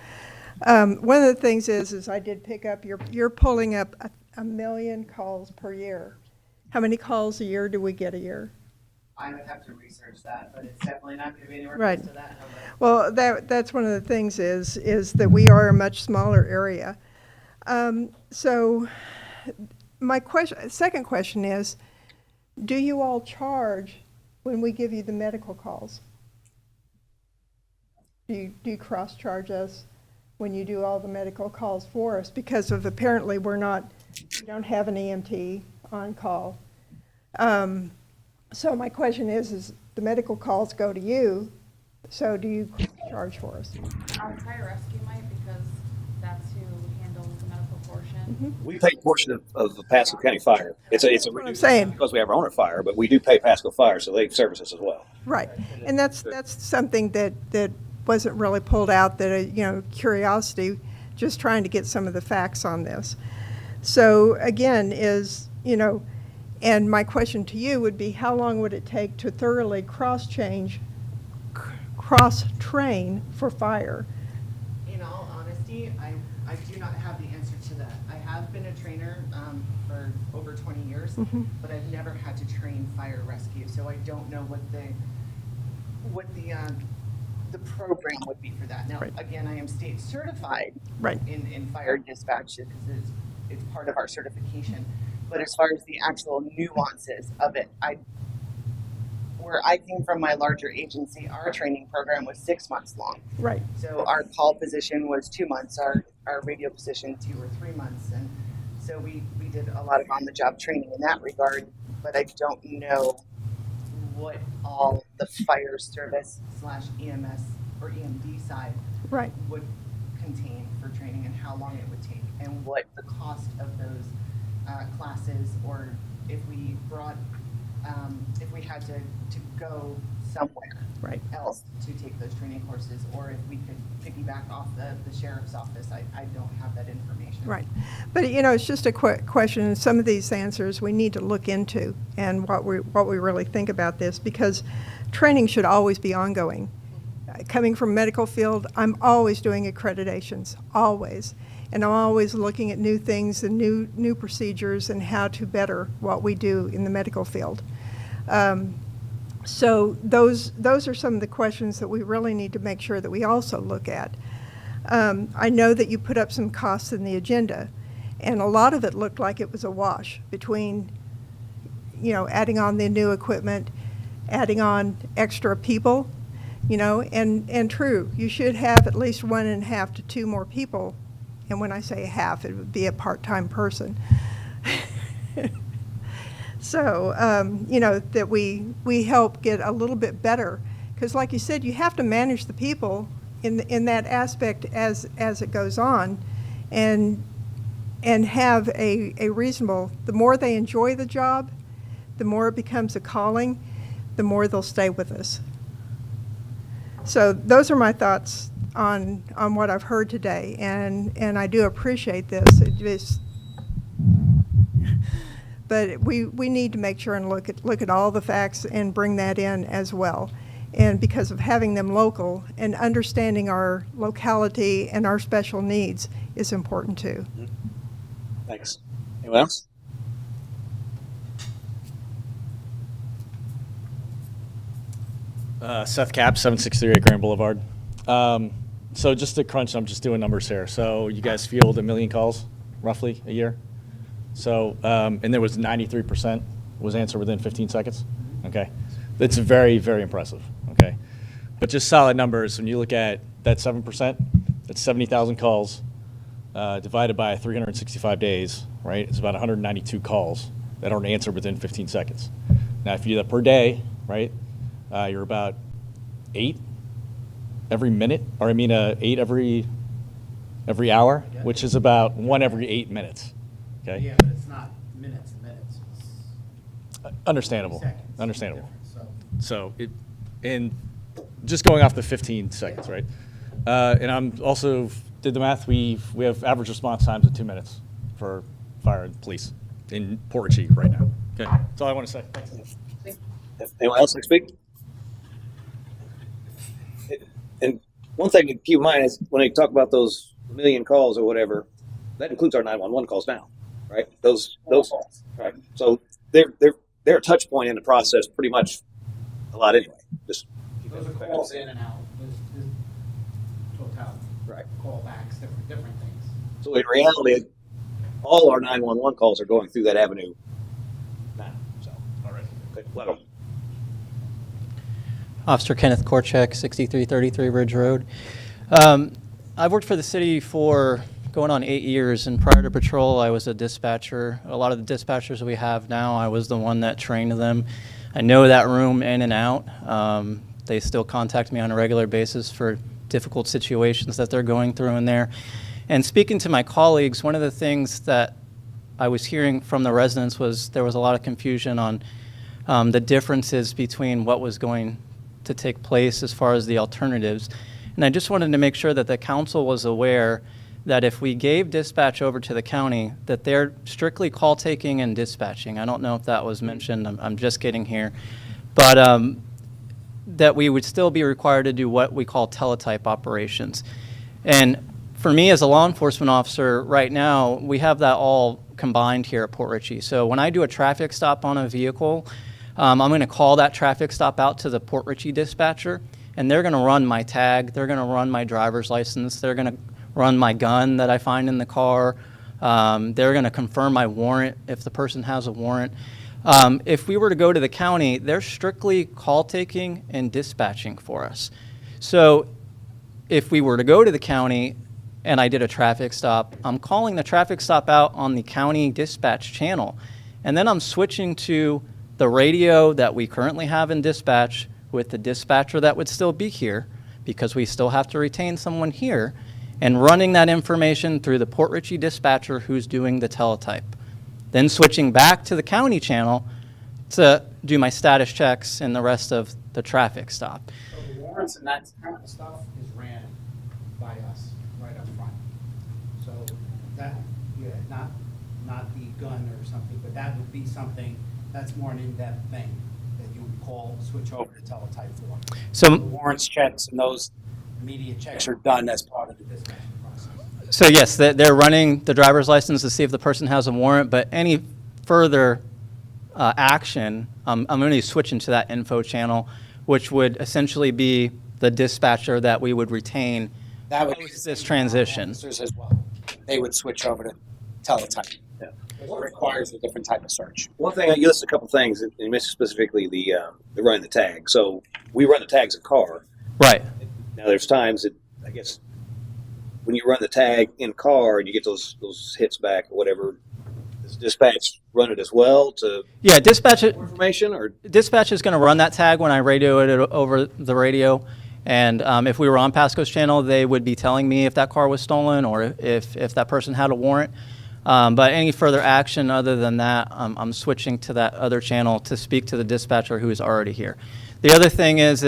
S16: One of the things is I did pick up, you're pulling up a million calls per year. How many calls a year do we get a year?
S4: I would have to research that, but it's definitely not going to be anywhere
S16: Right.
S4: close to that number.
S16: Well, that's one of the things is that we are a much smaller area. So my second question is, do you all charge when we give you the medical calls? Do you cross-charge us when you do all the medical calls for us? Because of apparently we don't have an EMT on call. So my question is the medical calls go to you, so do you charge for us?
S8: Fire rescue might, because that's who handles the medical portion.
S1: we pay a portion of the Pasco County Fire. It's a
S16: what I'm
S1: reduced
S16: saying.
S1: because we have our own fire, but we do pay Pasco Fire, so they service us as well.
S16: Right, and that's something that wasn't really pulled out, that, curiosity, just trying to get some of the facts on this. So again and my question to you would be, how long would it take to thoroughly cross-train for fire?
S4: In all honesty, I do not have the answer to that. I have been a trainer for over 20 years, but I've never had to train fire rescue, so I don't know what the program would be for that. Now, again, I am state certified in fire dispatch because it's part of our certification. But as far as the actual nuances of it, where I came from, my larger agency, our training program was 6 months long.
S16: Right.
S4: So our call position was 2 months, our radio position 2 or 3 months. And so we did a lot of on-the-job training in that regard, but I don't know what all the fire service /EMS or EMD side would contain for training and how long it would take and what the cost of those classes, or if we brought, if we had to go somewhere else to take those training courses, or if we could piggyback off the sheriff's office. I don't have that information.
S16: Right. But, it's just a quick question, and some of these answers we need to look into and what we really think about this, because training should always be ongoing. Coming from medical field, I'm always doing accreditations, always. And I'm always looking at new things and new procedures and how to better what we do in the medical field. So those are some of the questions that we really need to make sure that we also look at. I know that you put up some costs in the agenda, and a lot of it looked like it was a wash between adding on the new equipment, adding on extra people, and true, you should have at least 1.5 to 2 more people. And when I say half, it would be a part-time person. So, that we help get a little bit better. Because like you said, you have to manage the people in that aspect as it goes on, and have a reasonable, the more they enjoy the job, the more it becomes a calling, the more they'll stay with us. So those are my thoughts on what I've heard today, and I do appreciate this. But we need to make sure and look at all the facts and bring that in as well. And because of having them local and understanding our locality and our special needs is important too.
S1: Thanks. Anyone else?
S17: Seth Cap, 7638 Grand Boulevard. So just to crunch, I'm just doing numbers here. So you guys field 1 million calls roughly a year. So, and there was 93% was answered within 15 seconds. Okay. That's very, very impressive. Okay. But just solid numbers, when you look at that 7%, that's 70,000 calls divided by 365 days, right? It's about 192 calls that aren't answered within 15 seconds. Now, if you do that per day, right, you're about 8 every minute, or 8 every hour, which is about 1 every 8 minutes. Okay.
S6: Yeah, but it's not minutes and minutes. It's
S17: Understandable.
S6: seconds.
S17: Understandable.
S6: So
S17: So, and just going off the 15 seconds, right? And I'm also did the math. We have average response times of 2 minutes for fire and police in Port Richey right now. Okay, that's all I want to say. Thanks.
S1: Anyone else like to speak? And one thing to keep in mind is when they talk about those 1 million calls or whatever, that includes our 911 calls now, right? Those right. So they're a touch point in the process pretty much a lot anyway. Just
S6: those are calls in and out. Totality.
S1: Right.
S6: Callbacks, different things.
S1: So in reality, all our 911 calls are going through that avenue now. So all right. Okay. Well,
S18: Officer Kenneth Korchak, 6333 Ridge Road. I've worked for the city for going on 8 years, and prior to patrol, I was a dispatcher. A lot of the dispatchers we have now, I was the one that trained them. I know that room in and out. They still contact me on a regular basis for difficult situations that they're going through in there. And speaking to my colleagues, one of the things that I was hearing from the residents was there was a lot of confusion on the differences between what was going to take place as far as the alternatives. And I just wanted to make sure that the council was aware that if we gave dispatch over to the county, that they're strictly call taking and dispatching. I don't know if that was mentioned. I'm just getting here. But that we would still be required to do what we call teletype operations. And for me as a law enforcement officer right now, we have that all combined here at Port Richey. So when I do a traffic stop on a vehicle, I'm going to call that traffic stop out to the Port Richey dispatcher, and they're going to run my tag, they're going to run my driver's license, they're going to run my gun that I find in the car, they're going to confirm my warrant if the person has a warrant. If we were to go to the county, they're strictly call taking and dispatching for us. So if we were to go to the county and I did a traffic stop, I'm calling the traffic stop out on the county dispatch channel, and then I'm switching to the radio that we currently have in dispatch with the dispatcher that would still be here, because we still have to retain someone here, and running that information through the Port Richey dispatcher who's doing the teletype. Then switching back to the county channel to do my status checks and the rest of the traffic stop.
S6: So the warrants and that kind of stuff is ran by us right up front. So that, yeah, not the gun or something, but that would be something that's more an in-depth thing that you would call, switch over to teletype for.
S18: So
S6: the warrants checks and those immediate checks are done as part of the dispatching process.
S18: So yes, they're running the driver's license to see if the person has a warrant, but any further action, I'm going to switch into that info channel, which would essentially be the dispatcher that we would retain
S6: That would be
S18: this transition.
S6: officers as well. They would switch over to teletype.
S1: Yeah.
S19: It requires a different type of search.
S1: One thing, you listed a couple things, and you mentioned specifically the running the tag. So we run the tags in car.
S18: Right.
S1: Now there's times that I guess when you run the tag in car and you get those hits back or whatever, does dispatch run it as well to
S18: Yeah, dispatch
S1: information or
S18: dispatch is going to run that tag when I radio it over the radio. And if we were on Pasco's channel, they would be telling me if that car was stolen or if that person had a warrant. But any further action other than that, I'm switching to that other channel to speak to the dispatcher who is already here. The other thing is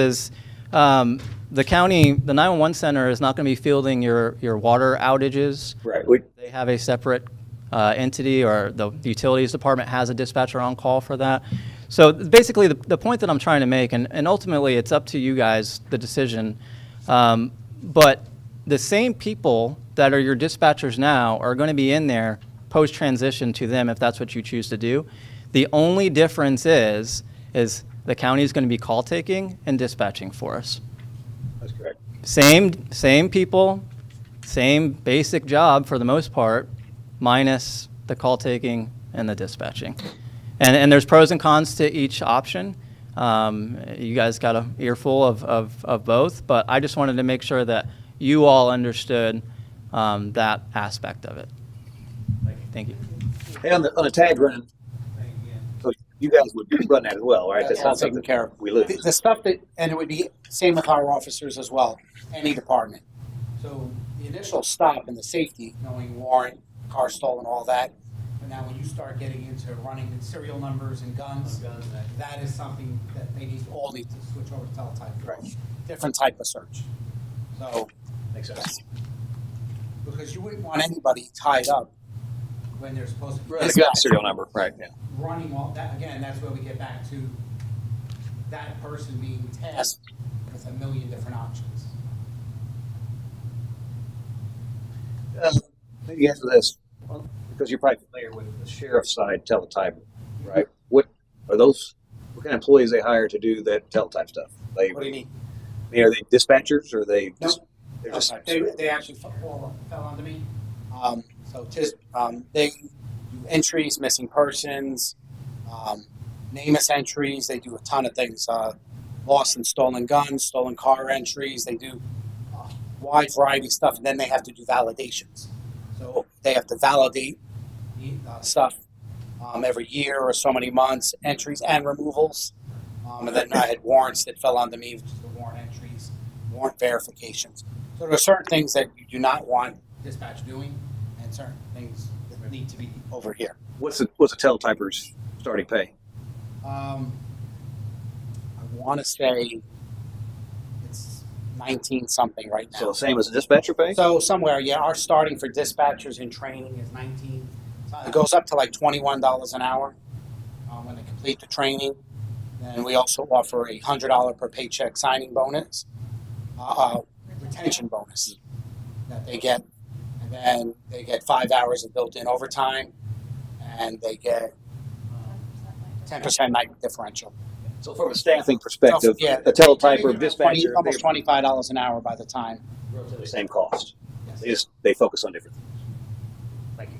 S18: the county, the 911 center is not going to be fielding your water outages.
S1: Right.
S18: They have a separate entity, or the utilities department has a dispatcher on call for that. So basically, the point that I'm trying to make, and ultimately it's up to you guys, the decision, but the same people that are your dispatchers now are going to be in there post-transition to them if that's what you choose to do. The only difference is the county is going to be call taking and dispatching for us.
S1: That's correct.
S18: Same people, same basic job for the most part, minus the call taking and the dispatching. And there's pros and cons to each option. You guys got an earful of both, but I just wanted to make sure that you all understood that aspect of it. Thank you.
S1: Hey, on the tag running, so you guys would run that as well, right?
S19: That's all taken care of.
S1: We lose.
S19: The stuff that, and it would be same with our officers as well, any department. So the initial stop and the safety, knowing warrant, car stolen, all that. But now when you start getting into running the serial numbers and guns, that is something that they all need to switch over to teletype. Right. Different type of search. So
S1: makes sense.
S19: Because you wouldn't want anybody tied up when they're supposed to be
S1: Right. Got serial number, right? Yeah.
S19: running all that. Again, that's where we get back to that person being tasked with a million different options.
S1: Maybe answer this because you're probably familiar with the sheriff's side teletype, right? What are those? What kind of employees they hire to do that teletype stuff? What
S19: do you mean?
S1: Are they dispatchers or are they just?
S19: No.
S1: They're just
S19: They actually fell onto me. They do entries, missing persons, NamUs entries. They do a ton of things. Lost and stolen guns, stolen car entries. They do a wide variety of stuff, and then they have to do validations. So they have to validate the stuff every year or so many months, entries and removals. And then I had warrants that fell onto me, which is the warrant entries, warrant verifications. So there are certain things that you do not want dispatch doing, and certain things that need to be over here.
S1: What's a teletyper's starting pay?
S19: I want to say it's 19 something right now.
S1: So same as a dispatcher pay?
S19: So somewhere, yeah. Our starting for dispatchers in training is 19. It goes up to like $21 an hour when they complete the training. And we also offer a $100 per paycheck signing bonus, retention bonus that they get. And then they get 5 hours of built-in overtime, and they get 10% night differential.
S1: So from a staffing perspective,
S19: So, yeah,
S1: a teletyper, dispatcher,
S19: almost $25 an hour by the time.
S1: the same cost. They focus on different things. Thank you.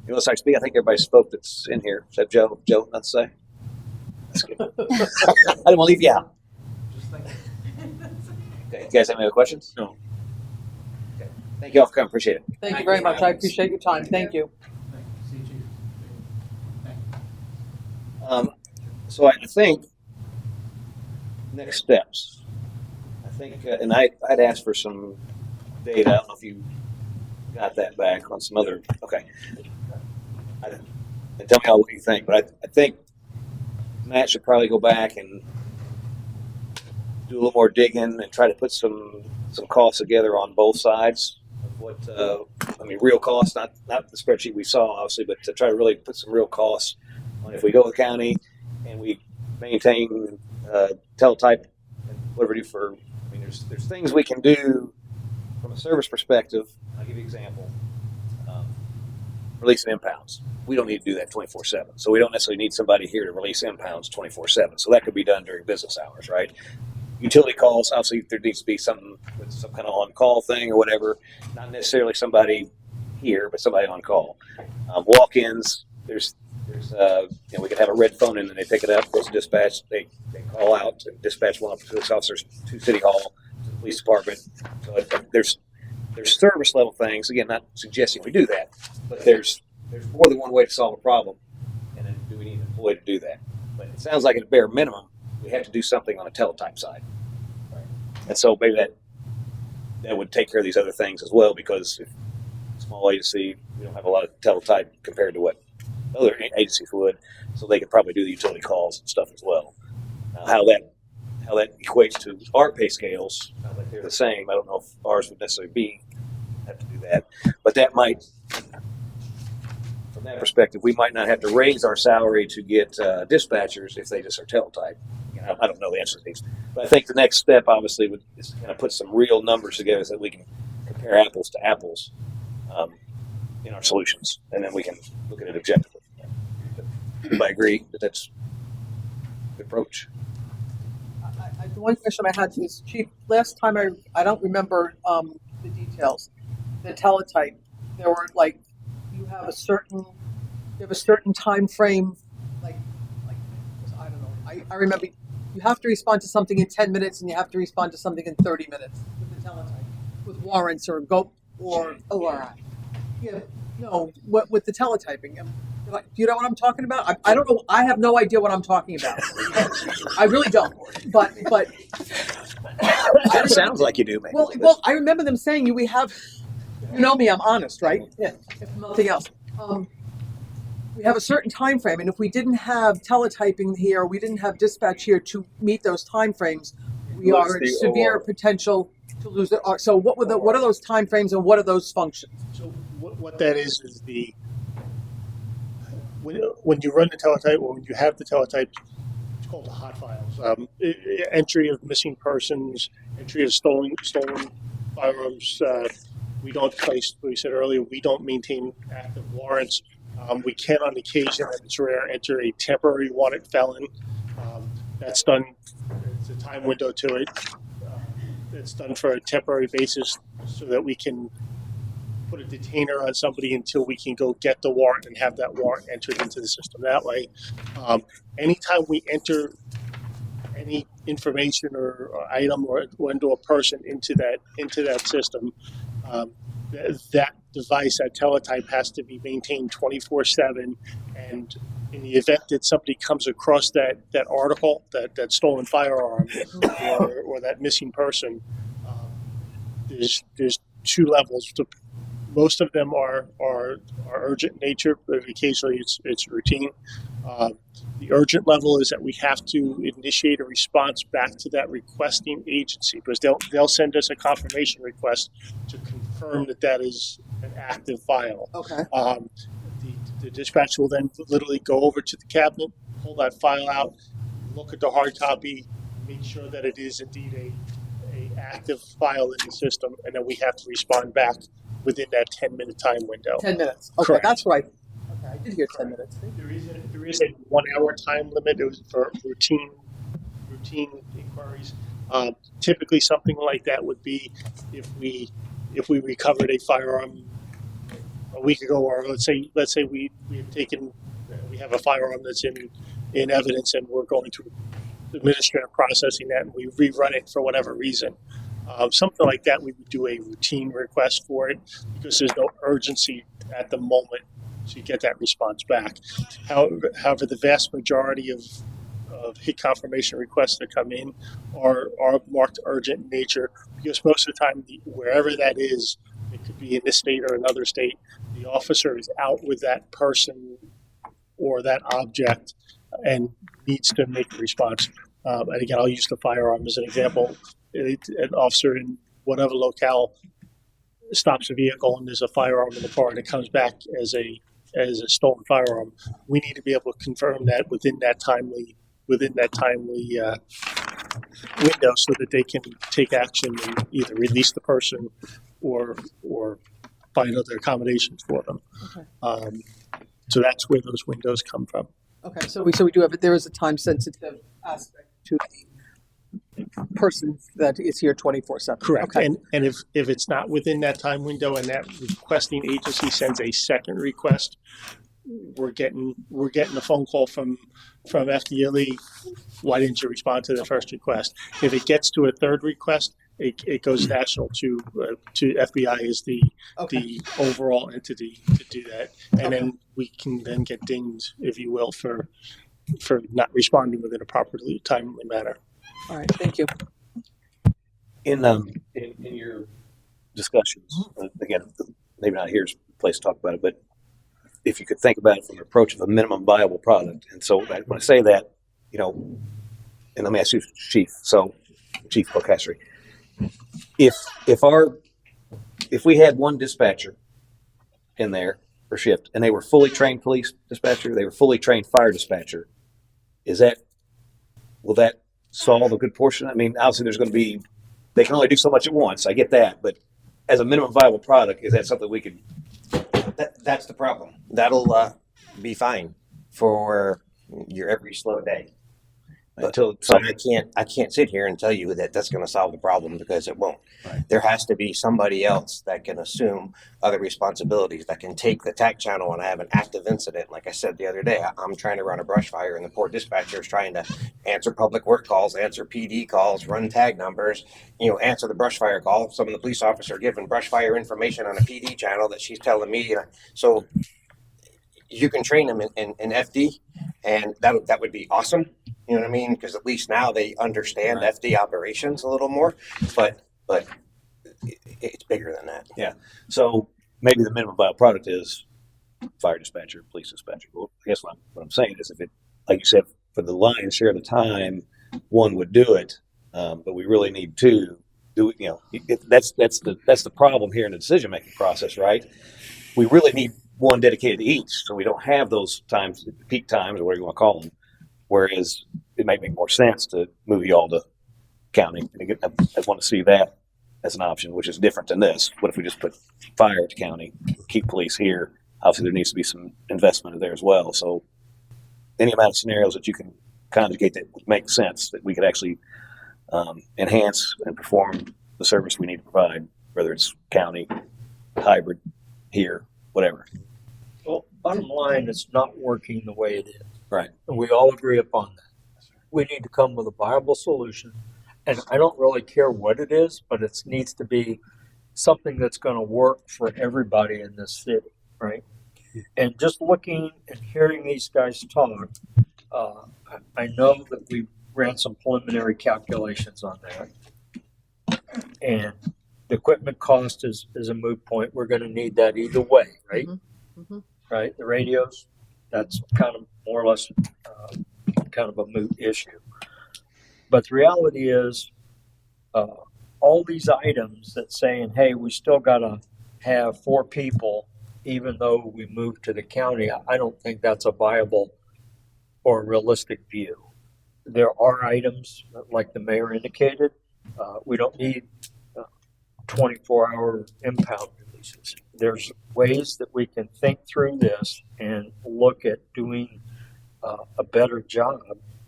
S1: You know, I think everybody spoke that's in here. Except Joe. Joe, nothing to say? That's good. I didn't want to leave you out. Okay, you guys have any other questions? No. Okay. Thank you all for coming. Appreciate it.
S7: Thank you very much. I appreciate your time. Thank you.
S1: So I think next steps. I think, and I'd asked for some data. I don't know if you got that back on some other. Okay. And tell me all what you think. But I think Matt should probably go back and do a little more digging and try to put some costs together on both sides of what real costs, not the spreadsheet we saw obviously, but to try to really put some real costs on if we go to the county and we maintain teletype and whatever we do for. I mean, there's things we can do from a service perspective. I'll give you an example. Releasing impounds. We don't need to do that 24/7. So we don't necessarily need somebody here to release impounds 24/7. So that could be done during business hours, right? utility calls, obviously there needs to be something with some kind of on-call thing or whatever. Not necessarily somebody here, but somebody on call. Walk-ins, there's we could have a red phone in and they pick it up, goes to dispatch, they call out, and dispatch one of the police officers to City Hall, to the police department. So there's service level things. Again, not suggesting we do that, but there's more than one way to solve a problem, and then do we need an employee to do that? But it sounds like at a bare minimum, we have to do something on a teletype side. Right. And so maybe that would take care of these other things as well, because if small agency, we don't have a lot of teletype compared to what other agencies would, so they could probably do the utility calls and stuff as well. Now, how that equates to our pay scales, sounds like they're the same. I don't know if ours would necessarily have to do that, but that might, from that perspective, we might not have to raise our salary to get dispatchers if they just are teletype. I don't know the answer to these, but I think the next step obviously is to kind of put some real numbers together so that we can compare apples to apples in our solutions, and then we can look at it objectively. I agree that that's the approach.
S7: The one question I had is, Chief, last time I don't remember the details. The teletype, there were like, you have a certain time frame, like I don't know. I remember you have to respond to something in 10 minutes and you have to respond to something in 30 minutes with the teletype, with warrants or ORI. Yeah, no, with the teletyping. Do you know what I'm talking about? I don't know. I have no idea what I'm talking about. I really don't. But
S1: It sounds like you do, man.
S7: Well, I remember them saying we have. You know me, I'm honest, right? Yeah. If nothing else, we have a certain time frame, and if we didn't have teletyping here, we didn't have dispatch here to meet those time frames, we are in severe potential to lose it. So what are those time frames and what are those functions?
S11: So what that is the when you run the teletype, or when you have the teletype, it's called the hot files. Entry of missing persons, entry of stolen firearms. We don't place. We said earlier, we don't maintain active warrants. We can, on occasion, and it's rare, enter a temporary wanted felon. That's done. It's a time window to it. It's done for a temporary basis, so that we can put a detainer on somebody until we can go get the warrant and have that warrant entered into the system that way. Anytime we enter any information or item or into a person into that system, that device, that teletype, has to be maintained 24/7. And in the event that somebody comes across that article, that stolen firearm or that missing person, there's two levels. Most of them are urgent nature, but occasionally it's routine. The urgent level is that we have to initiate a response back to that requesting agency, because they'll send us a confirmation request to confirm that is an active file. Okay. The dispatch will then literally go over to the cabinet, pull that file out, look at the hard copy, make sure that it is indeed a active file in the system, and then we have to respond back within that 10-minute time window.
S7: 10 minutes. Okay,
S11: Correct.
S7: That's right. Okay, I did hear 10 minutes.
S11: There is a 1 hour time limit. It was for routine inquiries. Typically, something like that would be if we recovered a firearm a week ago, or let's say we have a firearm that's in evidence, and we're going to administrative processing that, and we rerun it for whatever reason. Something like that, we would do a routine request for it, because there's no urgency at the moment to get that response back. However, the vast majority of hit confirmation requests that come in are marked urgent in nature, because most of the time, wherever that is, it could be in this state or another state, the officer is out with that person or that object and needs to make a response. And again, I'll use the firearm as an example. An officer in whatever locale stops a vehicle and there's a firearm in the car and it comes back as a stolen firearm. We need to be able to confirm that within that timely window, so that they can take action and either release the person or find other accommodations for them.
S7: Okay.
S11: So that's where those windows come from.
S7: Okay, so we do have there is a time sensitive aspect to person that is here 24/7.
S20: Correct.
S7: Okay.
S20: And if it's not within that time window and that requesting agency sends a second request, we're getting a phone call from FDLE. Why didn't you respond to the first request? If it gets to a third request, it goes national to FBI is the overall entity to do that, and then we can then get dinged, if you will, for not responding within a properly timely manner.
S7: All right. Thank you.
S1: In your discussions, again, maybe not here's the place to talk about it, but if you could think about it from the approach of a minimum viable product. And so when I say that, and let me ask you, Chief Bocastri, if we had one dispatcher in there per shift and they were fully trained police dispatcher, they were fully trained fire dispatcher, will that solve a good portion? I mean, obviously they can only do so much at once. I get that, but as a minimum viable product, is that something we could?
S10: That's the problem. That'll be fine for your every slow day. But I can't sit here and tell you that that's going to solve the problem, because it won't.
S1: Right.
S10: There has to be somebody else that can assume other responsibilities, that can take the TAC channel when I have an active incident. Like I said the other day, I'm trying to run a brush fire and the poor dispatcher is trying to answer public work calls, answer PD calls, run tag numbers, answer the brush fire call. Some of the police officers are giving brush fire information on a PD channel that she's telling me. So you can train them in FD, and that would be awesome. You know what I mean? Because at least now they understand FD operations a little more, but it's bigger than that.
S1: Yeah. So maybe the minimum viable product is fire dispatcher, police dispatcher. Well, I guess what I'm saying is, if it, like you said, for the lion's share of the time, one would do it, but we really need two. That's the problem here in the decision making process, right? We really need one dedicated to each, so we don't have those times, peak times, or whatever you want to call them. Whereas it might make more sense to move you all to county. And I want to see that as an option, which is different than this. What if we just put fire to county, keep police here? Obviously, there needs to be some investment there as well. So any amount of scenarios that you can conjugate that would make sense, that we could actually enhance and perform the service we need to provide, whether it's county, hybrid, here, whatever.
S12: Well, bottom line, it's not working the way it is.
S1: Right.
S12: And we all agree upon that. We need to come with a viable solution. And I don't really care what it is, but it needs to be something that's going to work for everybody in this city, right? And just looking and hearing these guys talk, I know that we ran some preliminary calculations on that. And the equipment cost is a moot point. We're going to need that either way, right?
S7: Mm-hmm.
S12: Right? The radios, that's kind of more or less kind of a moot issue. But the reality is, all these items that saying, hey, we still got to have 4 people, even though we moved to the county, I don't think that's a viable or realistic view. There are items, like the mayor indicated, we don't need 24-hour impound releases. There's ways that we can think through this and look at doing a better job.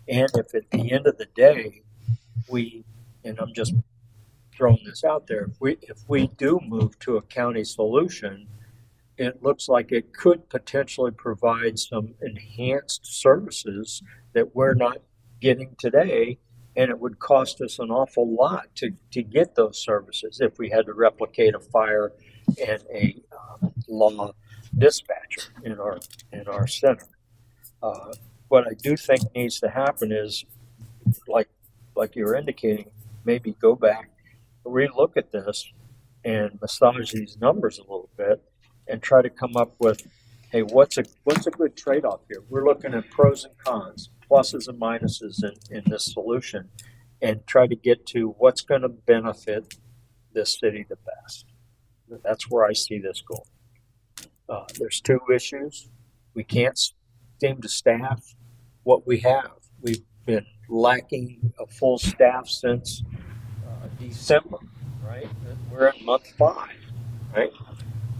S12: And if at the end of the day, and I'm just throwing this out there, if we do move to a county solution, it looks like it could potentially provide some enhanced services that we're not getting today, and it would cost us an awful lot to get those services if we had to replicate a fire and a law dispatcher in our center. What I do think needs to happen is, like you were indicating, maybe go back, relook at this, and massage these numbers a little bit, and try to come up with, hey, what's a good trade-off here? We're looking at pros and cons, pluses and minuses in this solution, and try to get to what's going to benefit this city the best. That's where I see this going. There's 2 issues. We can't seem to staff what we have. We've been lacking a full staff since December, right? We're in month 5, right?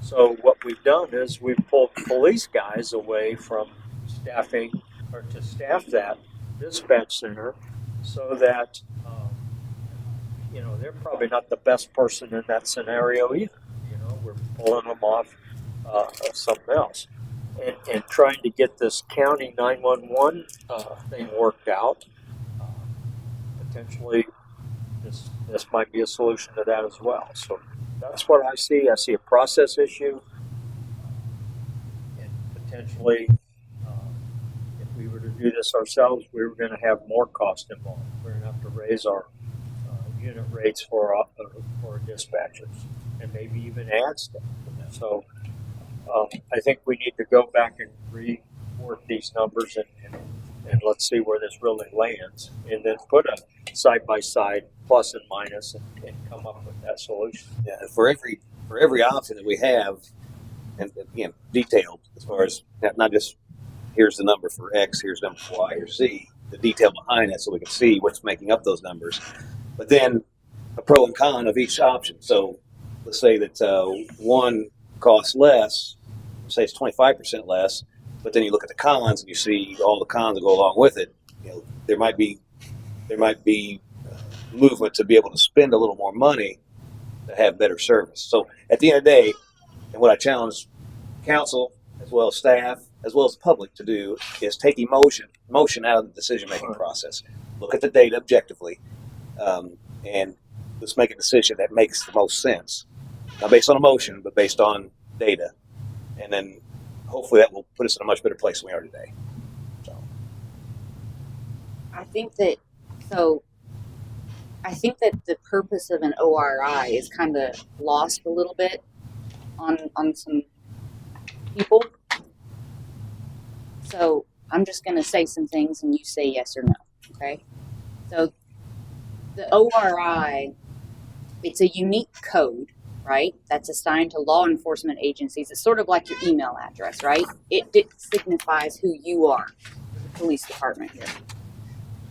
S12: So what we've done is we've pulled police guys away from staffing or to staff that dispatch center so that you know, they're probably not the best person in that scenario either. You know, we're pulling them off something else. And trying to get this county 911 thing worked out, potentially this might be a solution to that as well. So that's what I see. I see a process issue, and potentially, if we were to do this ourselves, we were going to have more cost involved. We're going to have to raise our unit rates for dispatchers, and maybe even add stuff to that. So I think we need to go back and rework these numbers and let's see where this really lands, and then put a side by side plus and minus and come up with that solution.
S1: Yeah, for every option that we have, and again, detailed as far as not just here's the number for X, here's the number for Y or Z, the detail behind that so we can see what's making up those numbers. But then a pro and con of each option. So let's say that one costs less, say it's 25% less, but then you look at the cons and you see all the cons that go along with it. You know, there might be movement to be able to spend a little more money to have better service. So at the end of the day, and what I challenge council as well as staff as well as the public to do is take emotion out of the decision-making process. Look at the data objectively, and let's make a decision that makes the most sense. Not based on emotion, but based on data. And then hopefully that will put us in a much better place than we are today. So.
S9: I think that the purpose of an ORI is kind of lost a little bit on some people. So I'm just going to say some things and you say yes or no, okay? So the ORI, it's a unique code, right? That's assigned to law enforcement agencies. It's sort of like your email address, right? It signifies who you are, the police department here.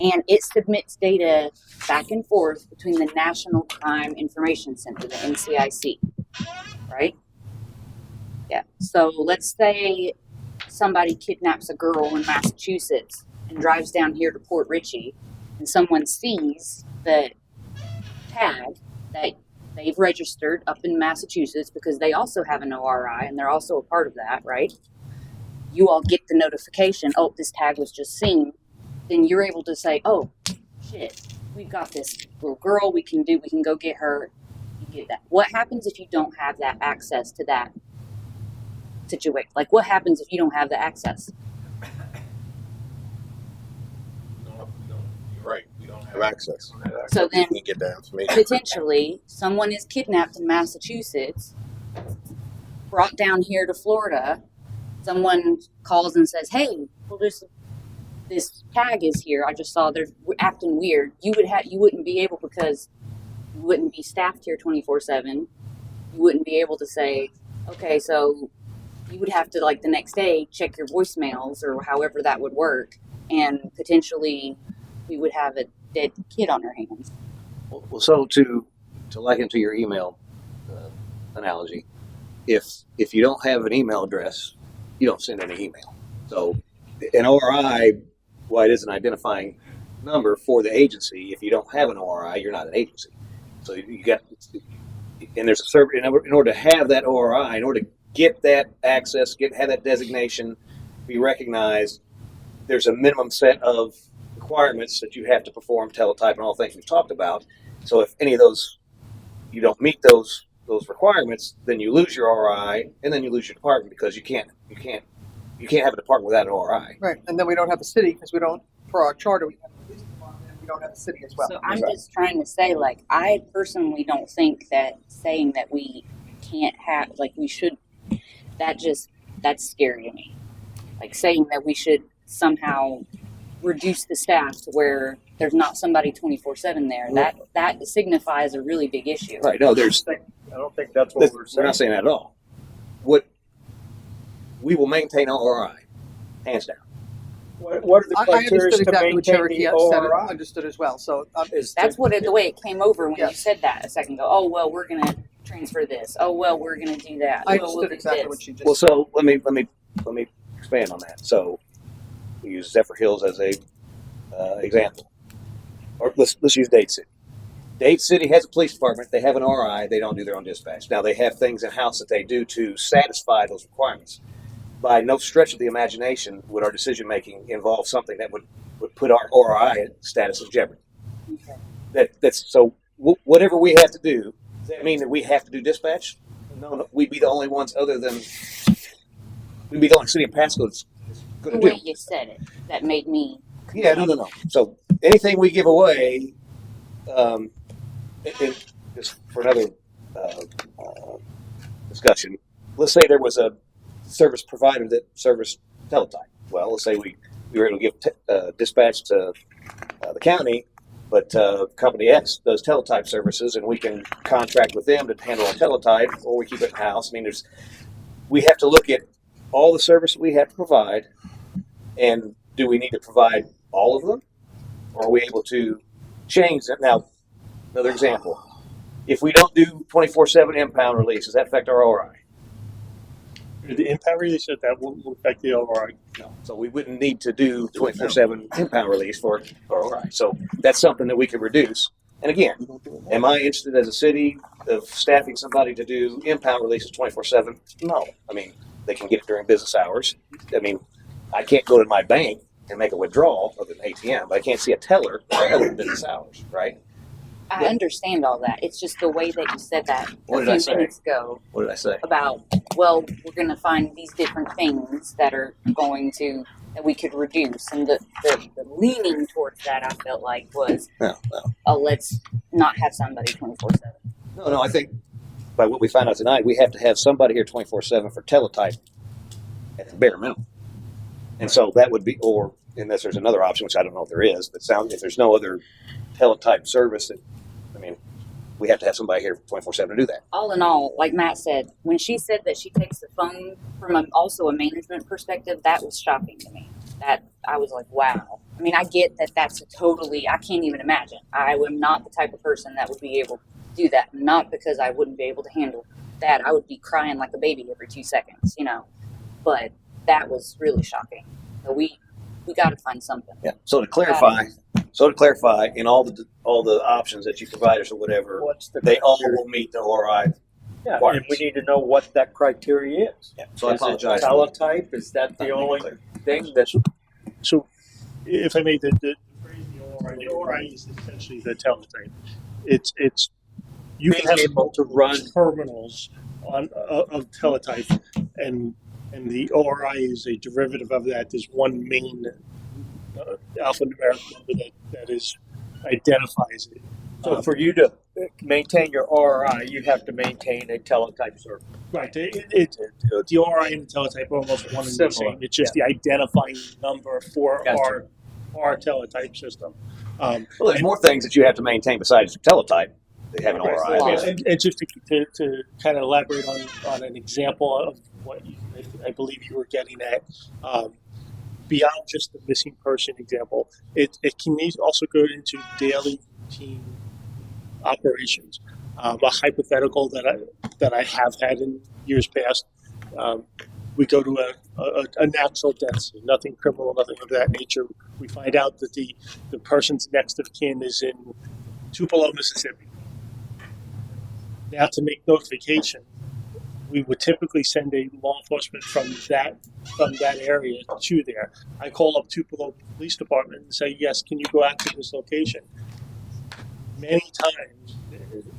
S9: And it submits data back and forth between the National Crime Information Center, the NCIC, right? Yeah. So let's say somebody kidnaps a girl in Massachusetts and drives down here to Port Richey, and someone sees the tag that they've registered up in Massachusetts because they also have an ORI and they're also a part of that, right? You all get the notification, oh, this tag was just seen. Then you're able to say, oh, shit, we've got this little girl, we can go get her. You get that. What happens if you don't have that access to that situation? Like, what happens if you don't have the access?
S13: You're right. We don't have access.
S9: So then,
S13: we can get that information.
S9: potentially, someone is kidnapped in Massachusetts, brought down here to Florida. Someone calls and says, hey, well, this tag is here. I just saw they're acting weird. You wouldn't be able, because you wouldn't be staffed here 24/7. You wouldn't be able to say, okay, so you would have to, like, the next day check your voicemails or however that would work, and potentially we would have a dead kid on our hands.
S1: Well, so to liken to your email analogy, if you don't have an email address, you don't send any email. So an ORI, while it is an identifying number for the agency, if you don't have an ORI, you're not an agency. So you got, and there's a server in order to have that ORI, in order to get that access, have that designation, be recognized. There's a minimum set of requirements that you have to perform, teletype, and all the things we've talked about. So if any of those, you don't meet those requirements, then you lose your ORI, and then you lose your department, because you can't have a department without an ORI.
S7: Right, and then we don't have a city because we don't, for our charter, we have a police department and we don't have a city as well.
S9: So I'm just trying to say, like, I personally don't think that saying that we can't have, like, we should, that's scary to me. Like, saying that we should somehow reduce the staff to where there's not somebody 24/7 there, that signifies a really big issue.
S1: Right, no,
S12: I don't think that's what we're saying.
S1: We're not saying that at all. We will maintain ORI, hands down.
S12: What are the
S7: I
S12: criteria
S7: understood
S12: to
S7: exactly what
S12: maintain
S7: Cherokee
S12: the
S7: said,
S12: ORI?
S7: understood as well. So
S9: That's the way it came over when you said that a second ago. Oh, well, we're going to transfer this. Oh, well, we're going to do that.
S7: I
S9: Well, we'll
S7: understood
S9: do
S7: exactly
S9: this.
S7: what she just
S1: Well, so let me expand on that. So we use Zephyr Hills as a example, or let's use Dade City. Dade City has a police department. They have an RI. They don't do their own dispatch. Now they have things in house that they do to satisfy those requirements. By no stretch of the imagination would our decision making involve something that would put our RI status in jeopardy. That's so. Whatever we have to do, does that mean that we have to do dispatch? No, we'd be the only ones other than we'd be the only city of Pasco that's
S9: The
S1: going to
S9: way
S1: do.
S9: you said it, that made me.
S1: Yeah, no. So anything we give away, just for another discussion, let's say there was a service provider that serviced teletype. Well, let's say we were able to give dispatch to the county, but company X does teletype services, and we can contract with them to handle our teletype, or we keep it in house. I mean, we have to look at all the service we have to provide, and do we need to provide all of them, or are we able to change them? Now, another example: if we don't do 24/7 impound release, does that affect our ORI?
S20: The impound release that won't affect the ORI.
S1: No. So we wouldn't need to do 24/7 impound release for ORI. So that's something that we could reduce. And again, am I interested as a city of staffing somebody to do impound releases 24/7? No. I mean, they can get it during business hours. I mean, I can't go to my bank and make a withdrawal of an ATM, but I can't see a teller other than business hours, right?
S9: I understand all that. It's just the way that you said that
S1: What
S9: a
S1: did I
S9: few
S1: say?
S9: minutes ago
S1: What did I say?
S9: about, well, we're going to find these different things that are going to, that we could reduce. And the leaning towards that, I felt like, was,
S1: No.
S9: let's not have somebody 24/7.
S1: No, I think by what we found out tonight, we have to have somebody here 24/7 for teletype at the bare minimum. And so that would be, or unless there's another option, which I don't know if there is, but if there's no other teletype service, we have to have somebody here 24/7 to do that.
S9: All in all, like Matt said, when she said that she takes the phone from also a management perspective, that was shocking to me. That I was like, wow. I mean, I get that that's I can't even imagine. I am not the type of person that would be able to do that. Not because I wouldn't be able to handle that. I would be crying like a baby every 2 seconds, But that was really shocking. So we got to find something.
S1: Yeah. So to clarify, in all the options that you provide us or whatever, they all will meet the ORI.
S12: Yeah, and we need to know what that criteria is.
S1: Yeah. So I apologize.
S12: Is it teletype? Is that the only thing that?
S20: So, if I may, the phrase the ORI is essentially the teletype. It's you
S12: Being
S20: can have
S12: able to run
S20: terminals of teletype, and the ORI is a derivative of that. There's one main alphanumeric number that identifies it.
S12: So for you to maintain your ORI, you have to maintain a teletype service.
S20: Right. The ORI and the teletype are almost one and the
S12: Similar,
S20: same. It's just the identifying number for
S12: Gotcha.
S20: our teletype system.
S1: Well, there's more things that you have to maintain besides your teletype. They have an ORI.
S20: And just to kind of elaborate on an example of what I believe you were getting at, beyond just the missing person example, it can also go into daily routine operations. A hypothetical that I have had in years past, we go to a natural death scene, nothing criminal, nothing of that nature. We find out that the person's next of kin is in Tupelo, Mississippi. Now, to make notification, we would typically send a law enforcement from that area to there. I call up Tupelo Police Department and say, yes, can you go out to this location? Many times,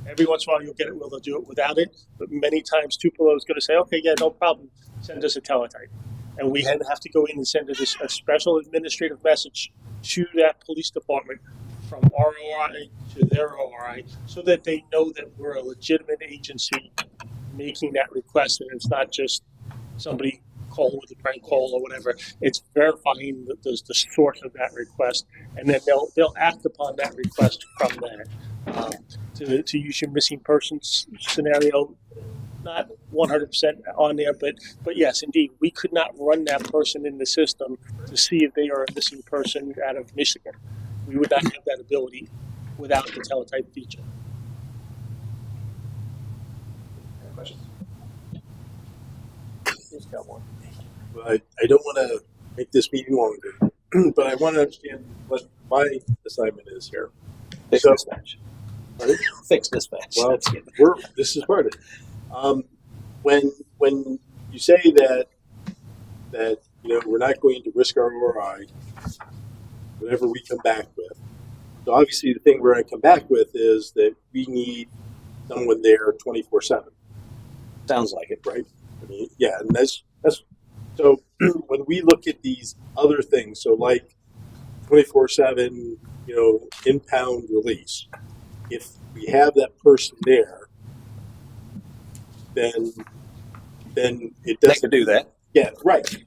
S20: every once in a while you'll get it, they'll do it without it, but many times Tupelo is going to say, okay, yeah, no problem, send us a teletype. And we have to go in and send a special administrative message to that police department from our ORI to their ORI so that they know that we're a legitimate agency making that request, and it's not just somebody calling with a prank call or whatever. It's verifying the source of that request, and then they'll act upon that request from there. To use your missing persons scenario, not 100% on there, but yes, indeed, we could not run that person in the system to see if they are a missing person out of Michigan. We would not have that ability without the teletype feature.
S1: Questions?
S12: He's got one.
S5: Well, I don't want to make this meeting longer, but I want to understand what my assignment is here.
S1: Fix
S5: So,
S1: dispatch. Fix dispatch.
S5: Well, this is part of it. When you say that we're not going to risk our ROI, whatever we come back with. So obviously, the thing we're going to come back with is that we need someone there 24/7.
S1: Sounds like it,
S5: right? I mean, yeah, and that's so. When we look at these other things, so like 24/7, impound release. If we have that person there, then it doesn't.
S1: They could do that.
S5: Yeah, right.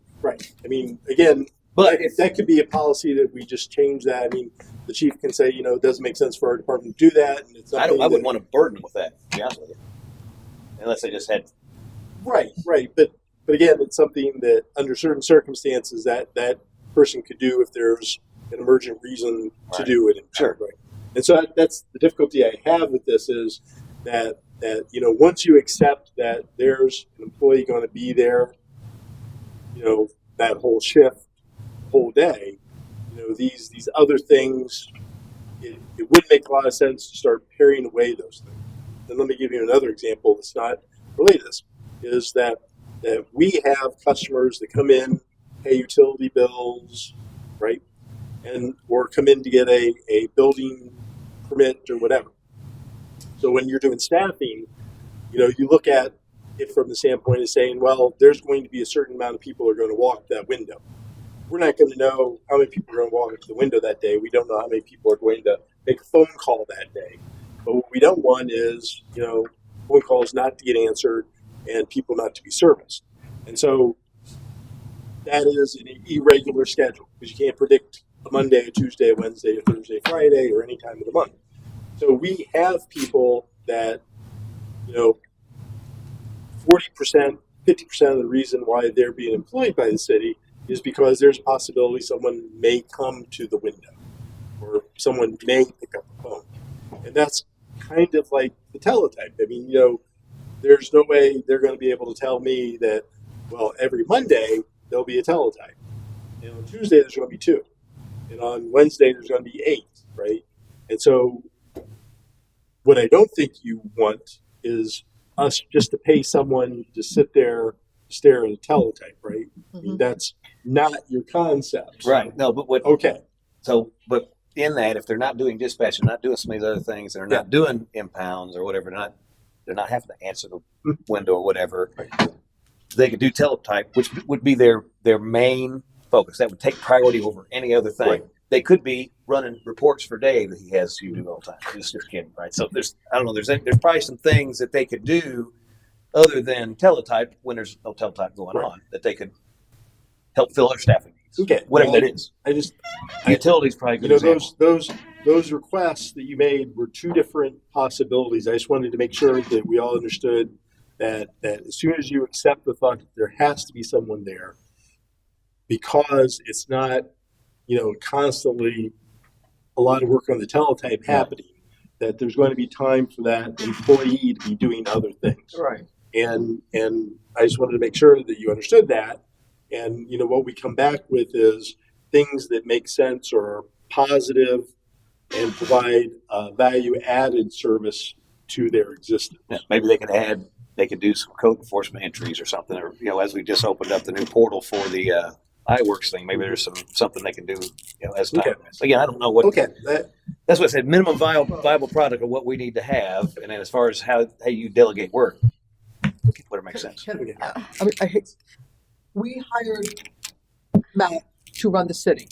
S5: I mean, again,
S1: but
S5: if that could be a policy that we just change that. I mean, the chief can say, it doesn't make sense for our department to do that, and it's
S1: I wouldn't want to burden them with that, to be honest with you. Unless they just had.
S5: Right. But again, it's something that under certain circumstances that person could do if there's an emergent reason to do it.
S1: Sure.
S5: Right. And so that's the difficulty I have with this is that once you accept that there's an employee going to be there, that whole shift, whole day, these other things, it would make a lot of sense to start paring away those things. And let me give you another example that's not related to this, is that we have customers that come in, pay utility bills, right? Or come in to get a building permit or whatever. So when you're doing staffing, you look at it from the standpoint of saying, well, there's going to be a certain amount of people who are going to walk that window. We're not going to know how many people are going to walk up to the window that day. We don't know how many people are going to make a phone call that day. But what we don't want is, phone calls not to get answered and people not to be serviced. And so that is an irregular schedule because you can't predict a Monday, a Tuesday, a Wednesday, a Thursday, Friday, or any time of the month. So we have people that, 40%, 50% of the reason why they're being employed by the city is because there's a possibility someone may come to the window or someone may pick up the phone. And that's kind of like the teletype. I mean, there's no way they're going to be able to tell me that, well, every Monday there'll be a teletype. And on Tuesday there's going to be 2. And on Wednesday there's going to be 8, right? And so what I don't think you want is us just to pay someone to sit there, stare at a teletype, right? I mean, that's not your concept.
S1: Right. No, but what?
S5: Okay.
S1: So, but in that, if they're not doing dispatch, they're not doing some of these other things, they're not doing impounds or whatever, they're not having to answer the window or whatever. They could do teletype, which would be their main focus. That would take priority over any other thing.
S5: Right.
S1: They could be running reports for Dave that he has to do all the time. Just kidding, right? So there's probably some things that they could do other than teletype when there's no teletype going on that they could help fill their staffing needs.
S5: Okay.
S1: Whatever
S5: Well,
S1: that is.
S5: Utilities
S1: probably a good example.
S5: those requests that you made were 2 different possibilities. I just wanted to make sure that we all understood that as soon as you accept the thought that there has to be someone there, because it's not constantly a lot of work on the teletype happening, that there's going to be time for that employee to be doing other things.
S1: Right.
S5: And I just wanted to make sure that you understood that. And, what we come back with is things that make sense or are positive and provide value added service to their existence.
S1: Yeah, maybe they could do some code enforcement entries or something, or, as we just opened up the new portal for the iWorks thing, maybe there's something they can do, as time. Again, I don't know what.
S5: Okay.
S1: That's what I said. Minimum viable product of what we need to have, and then as far as how you delegate work, whatever makes sense.
S7: We hired Matt to run the city.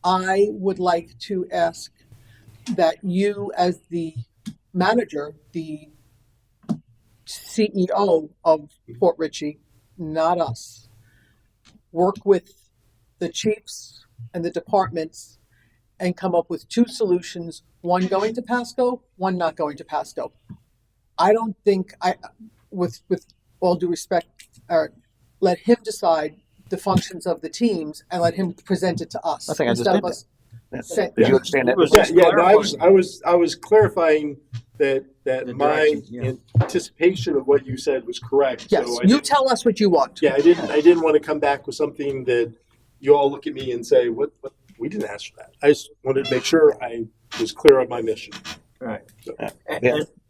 S7: I would like to ask that you, as the manager, the CEO of Fort Ritchie, not us, work with the chiefs and the departments and come up with 2 solutions, one going to Pasco, one not going to Pasco. I don't think, with all due respect, let him decide the functions of the teams and let him present it to us.
S1: I think I just
S7: instead
S1: did
S7: of us
S1: that.
S7: say-
S1: Did you understand that?
S5: No, I was clarifying that my anticipation of what you said was correct.
S7: Yes,
S5: So
S7: you tell us what you want.
S5: Yeah, I didn't want to come back with something that you all look at me and say, what we didn't ask for that. I just wanted to make sure I was clear on my mission.
S12: Right.
S1: Yeah.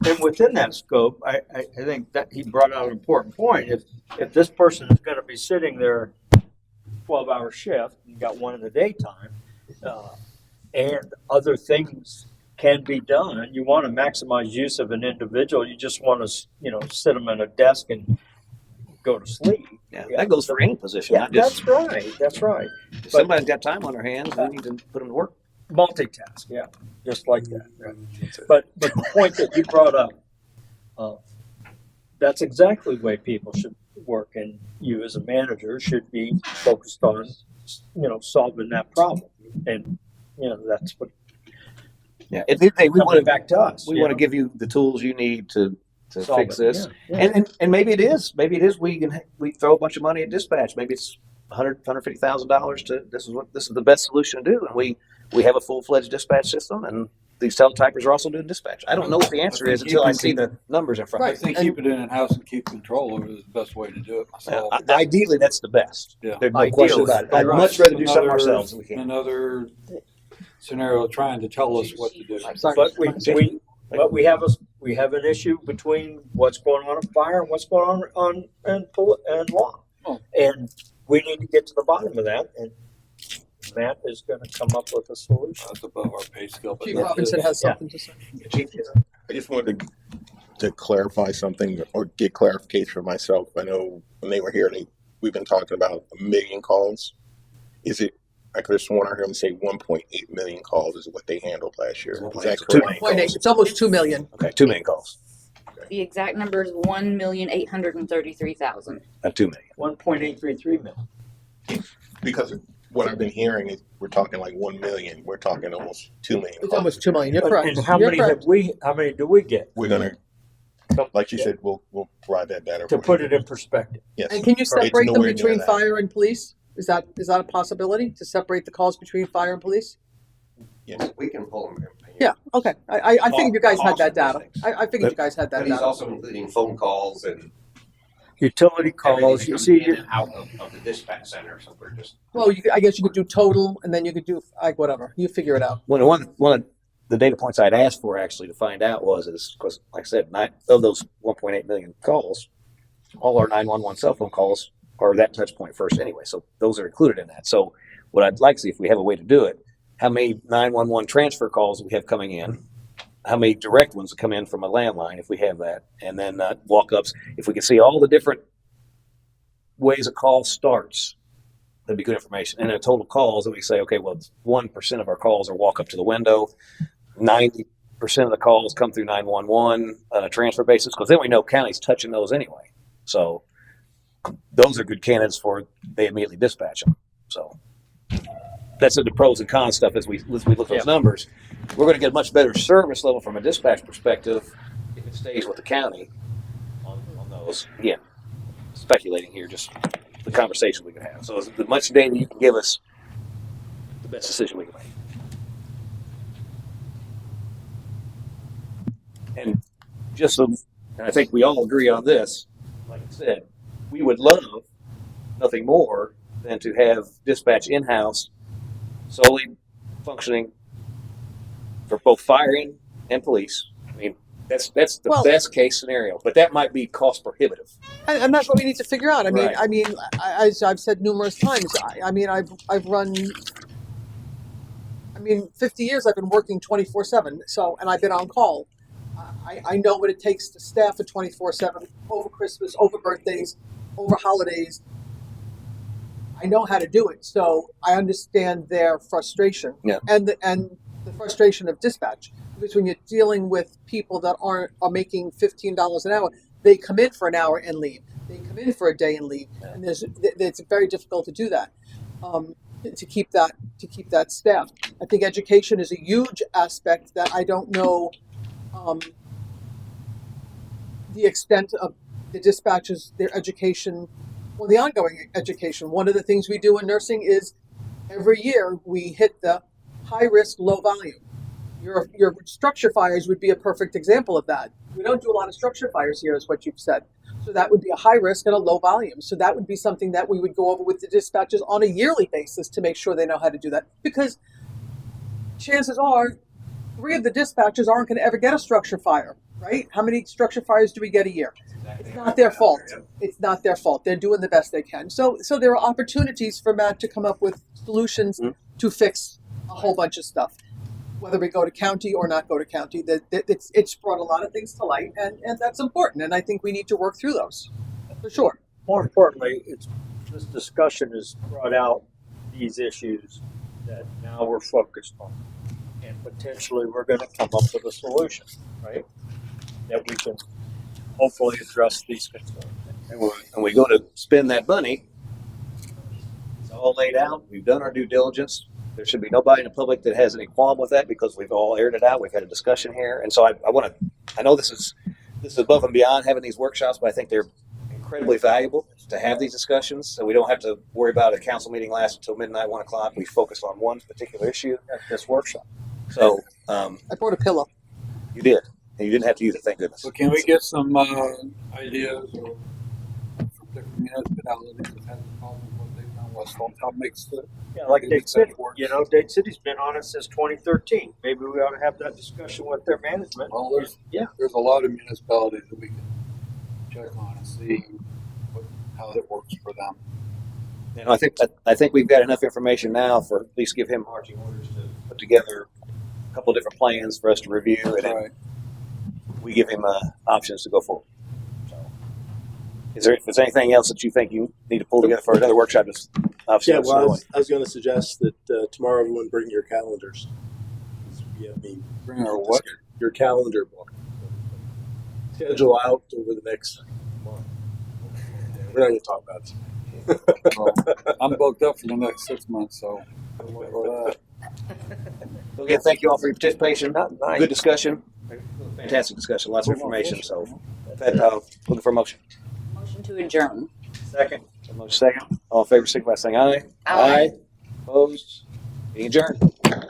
S12: And within that scope, I think that he brought out an important point. If this person is going to be sitting there 12-hour shift, you got one in the daytime, and other things can be done. You want to maximize use of an individual. You just want to, sit them at a desk and go to sleep.
S1: Yeah, that goes for any position.
S12: Yeah,
S1: not just,
S12: that's right. That's right.
S1: if somebody's got time on their hands, we need to put them to work.
S12: Multitask, yeah, just like that. Right? But the point that you brought up, that's exactly the way people should work, and you as a manager should be focused on, solving that problem. And that's what.
S1: Yeah, at the end of the day, we want
S12: back to us.
S1: We want to give you the tools you need to
S12: Solve
S1: fix
S12: it,
S1: this.
S12: yeah.
S1: And maybe it is. Maybe it is. We throw a bunch of money at dispatch. Maybe it's $150,000 to this is the best solution to do. And we have a full-fledged dispatch system, and these teletypers are also doing dispatch. I don't know what the answer is until I see the numbers in front
S14: I
S1: of me.
S14: think keep it in-house and keep control over it is the best way to do it myself.
S1: Ideally, that's the best.
S14: Yeah.
S1: There's no question about it. I'd much rather do something ourselves than we can.
S14: Another scenario trying to tell us what to do.
S12: But we have an issue between what's going on in fire and what's going on in law, and we need to get to the bottom of that. And Matt is going to come up with a solution.
S14: That's above our pay scale.
S7: Chief Robinson has something to say.
S13: I just wanted to clarify something or get clarification for myself. I know when they were here, we've been talking about 1 million calls. Is it? I could have sworn I heard them say 1.8 million calls is what they handled last year. Is that correct?
S7: 2.8. It's almost 2 million.
S1: Okay, 2 million calls.
S9: The exact number is 1,833,000.
S1: Not 2 million.
S12: 1.833 million.
S13: Because what I've been hearing is we're talking like 1 million. We're talking almost 2 million.
S7: It's almost 2 million. You're correct.
S12: And how
S7: You're
S12: many
S7: correct.
S12: How many do we get?
S13: We're gonna, like you said, we'll provide that data
S12: To put it in perspective.
S13: Yes.
S7: And can you separate them
S13: nowhere near
S7: between
S13: that.
S7: fire and police? Is that a possibility to separate the calls between fire and police?
S13: Yes.
S10: We can pull them.
S7: Yeah. Okay. I figured you guys had that data. I figured you guys had that
S10: But he's
S7: data.
S10: also including phone calls and
S12: Utility calls.
S10: everything
S12: You
S10: comes
S12: see,
S10: in and out of the dispatch center. So we're just
S7: Well, I guess you could do total, and then you could do whatever. You figure it out.
S1: One of the data points I'd asked for actually to find out is because, like I said, of those 1.8 million calls, all our 911 cell phone calls are that touch point first anyway. So those are included in that. So what I'd like to see, if we have a way to do it, how many 911 transfer calls we have coming in, how many direct ones that come in from a landline, if we have that, and then walk-ups. If we can see all the different ways a call starts, that'd be good information. And then total calls that we say, okay, well, 1% of our calls are walk up to the window. 90% of the calls come through 911 on a transfer basis, because then we know county's touching those anyway. So those are good candidates for they immediately dispatch them. So that's the pros and cons stuff as we look at those numbers. We're going to get a much better service level from a dispatch perspective if it stays with the county on those. Again, speculating here, just the conversation we can have. So the much data you can give us, the best decision we can make. And just so, and I think we all agree on this, like I said, we would love nothing more than to have dispatch in-house solely functioning for both fire and police. I mean, that's the best case scenario, but that might be cost prohibitive.
S7: And that's what we need to figure out.
S1: Right.
S7: As I've said numerous times, I've run. 50 years I've been working 24/7. So, and I've been on call. I know what it takes to staff a 24/7 over Christmas, over birthdays, over holidays. I know how to do it, so I understand their frustration and the frustration of dispatch. Because when you're dealing with people that are making $15 an hour, they come in for an hour and leave. They come in for a day and leave, and it's very difficult to do that. To keep that staff. I think education is a huge aspect that I don't know the extent of the dispatchers, their education, or the ongoing education. One of the things we do in nursing is every year we hit the high risk, low volume. Your structure fires would be a perfect example of that. We don't do a lot of structure fires here, is what you've said. So that would be a high risk and a low volume. So that would be something that we would go over with the dispatchers on a yearly basis to make sure they know how to do that. Because chances are 3 of the dispatchers aren't going to ever get a structure fire, right? How many structure fires do we get a year? It's not their fault. It's not their fault. They're doing the best they can. So there are opportunities for Matt to come up with solutions to fix a whole bunch of stuff, whether we go to county or not go to county. It's brought a lot of things to light, and that's important. And I think we need to work through those, for sure.
S12: More importantly, this discussion has brought out these issues that now we're focused on. And potentially we're going to come up with a solution, right? That we can hopefully address these concerns.
S1: And when we go to spend that money, it's all laid out. We've done our due diligence. There should be nobody in the public that has any qualm with that because we've all aired it out. We've had a discussion here. And so I know this is above and beyond having these workshops, but I think they're incredibly valuable to have these discussions. So we don't have to worry about a council meeting lasting until midnight, 1 o'clock. We focus on one particular issue at this workshop. So
S7: I brought a pillow.
S1: You did. And you didn't have to use it, thank goodness.
S14: So can we get some ideas from different municipalities that have the problem with what they've done? West Hometown makes the
S12: like Dade City. You know, Dade City's been on it since 2013. Maybe we ought to have that discussion with their management.
S14: Well, there's a lot of municipalities that we can check on and see how it works for them.
S1: You know, I think we've got enough information now for at least give him marching orders to put together a couple of different plans for us to review, and then we give him options to go forward. So, if there's anything else that you think you need to pull together for another workshop, just obviously let us know.
S5: I was going to suggest that tomorrow everyone bring your calendars.
S14: Bring our what?
S5: Your calendar book. Schedule out over the next month. We're not going to talk about it.
S14: Well, I'm booked up for the next 6 months, so.
S1: So again, thank you all for your participation. Good discussion. Fantastic discussion. Lots of information. So, with that, looking for a motion.
S9: Motion to adjourn.
S12: Second.
S1: Motion second. All in favor, signify by saying aye.
S9: Aye.
S1: Opposed? Being adjourned.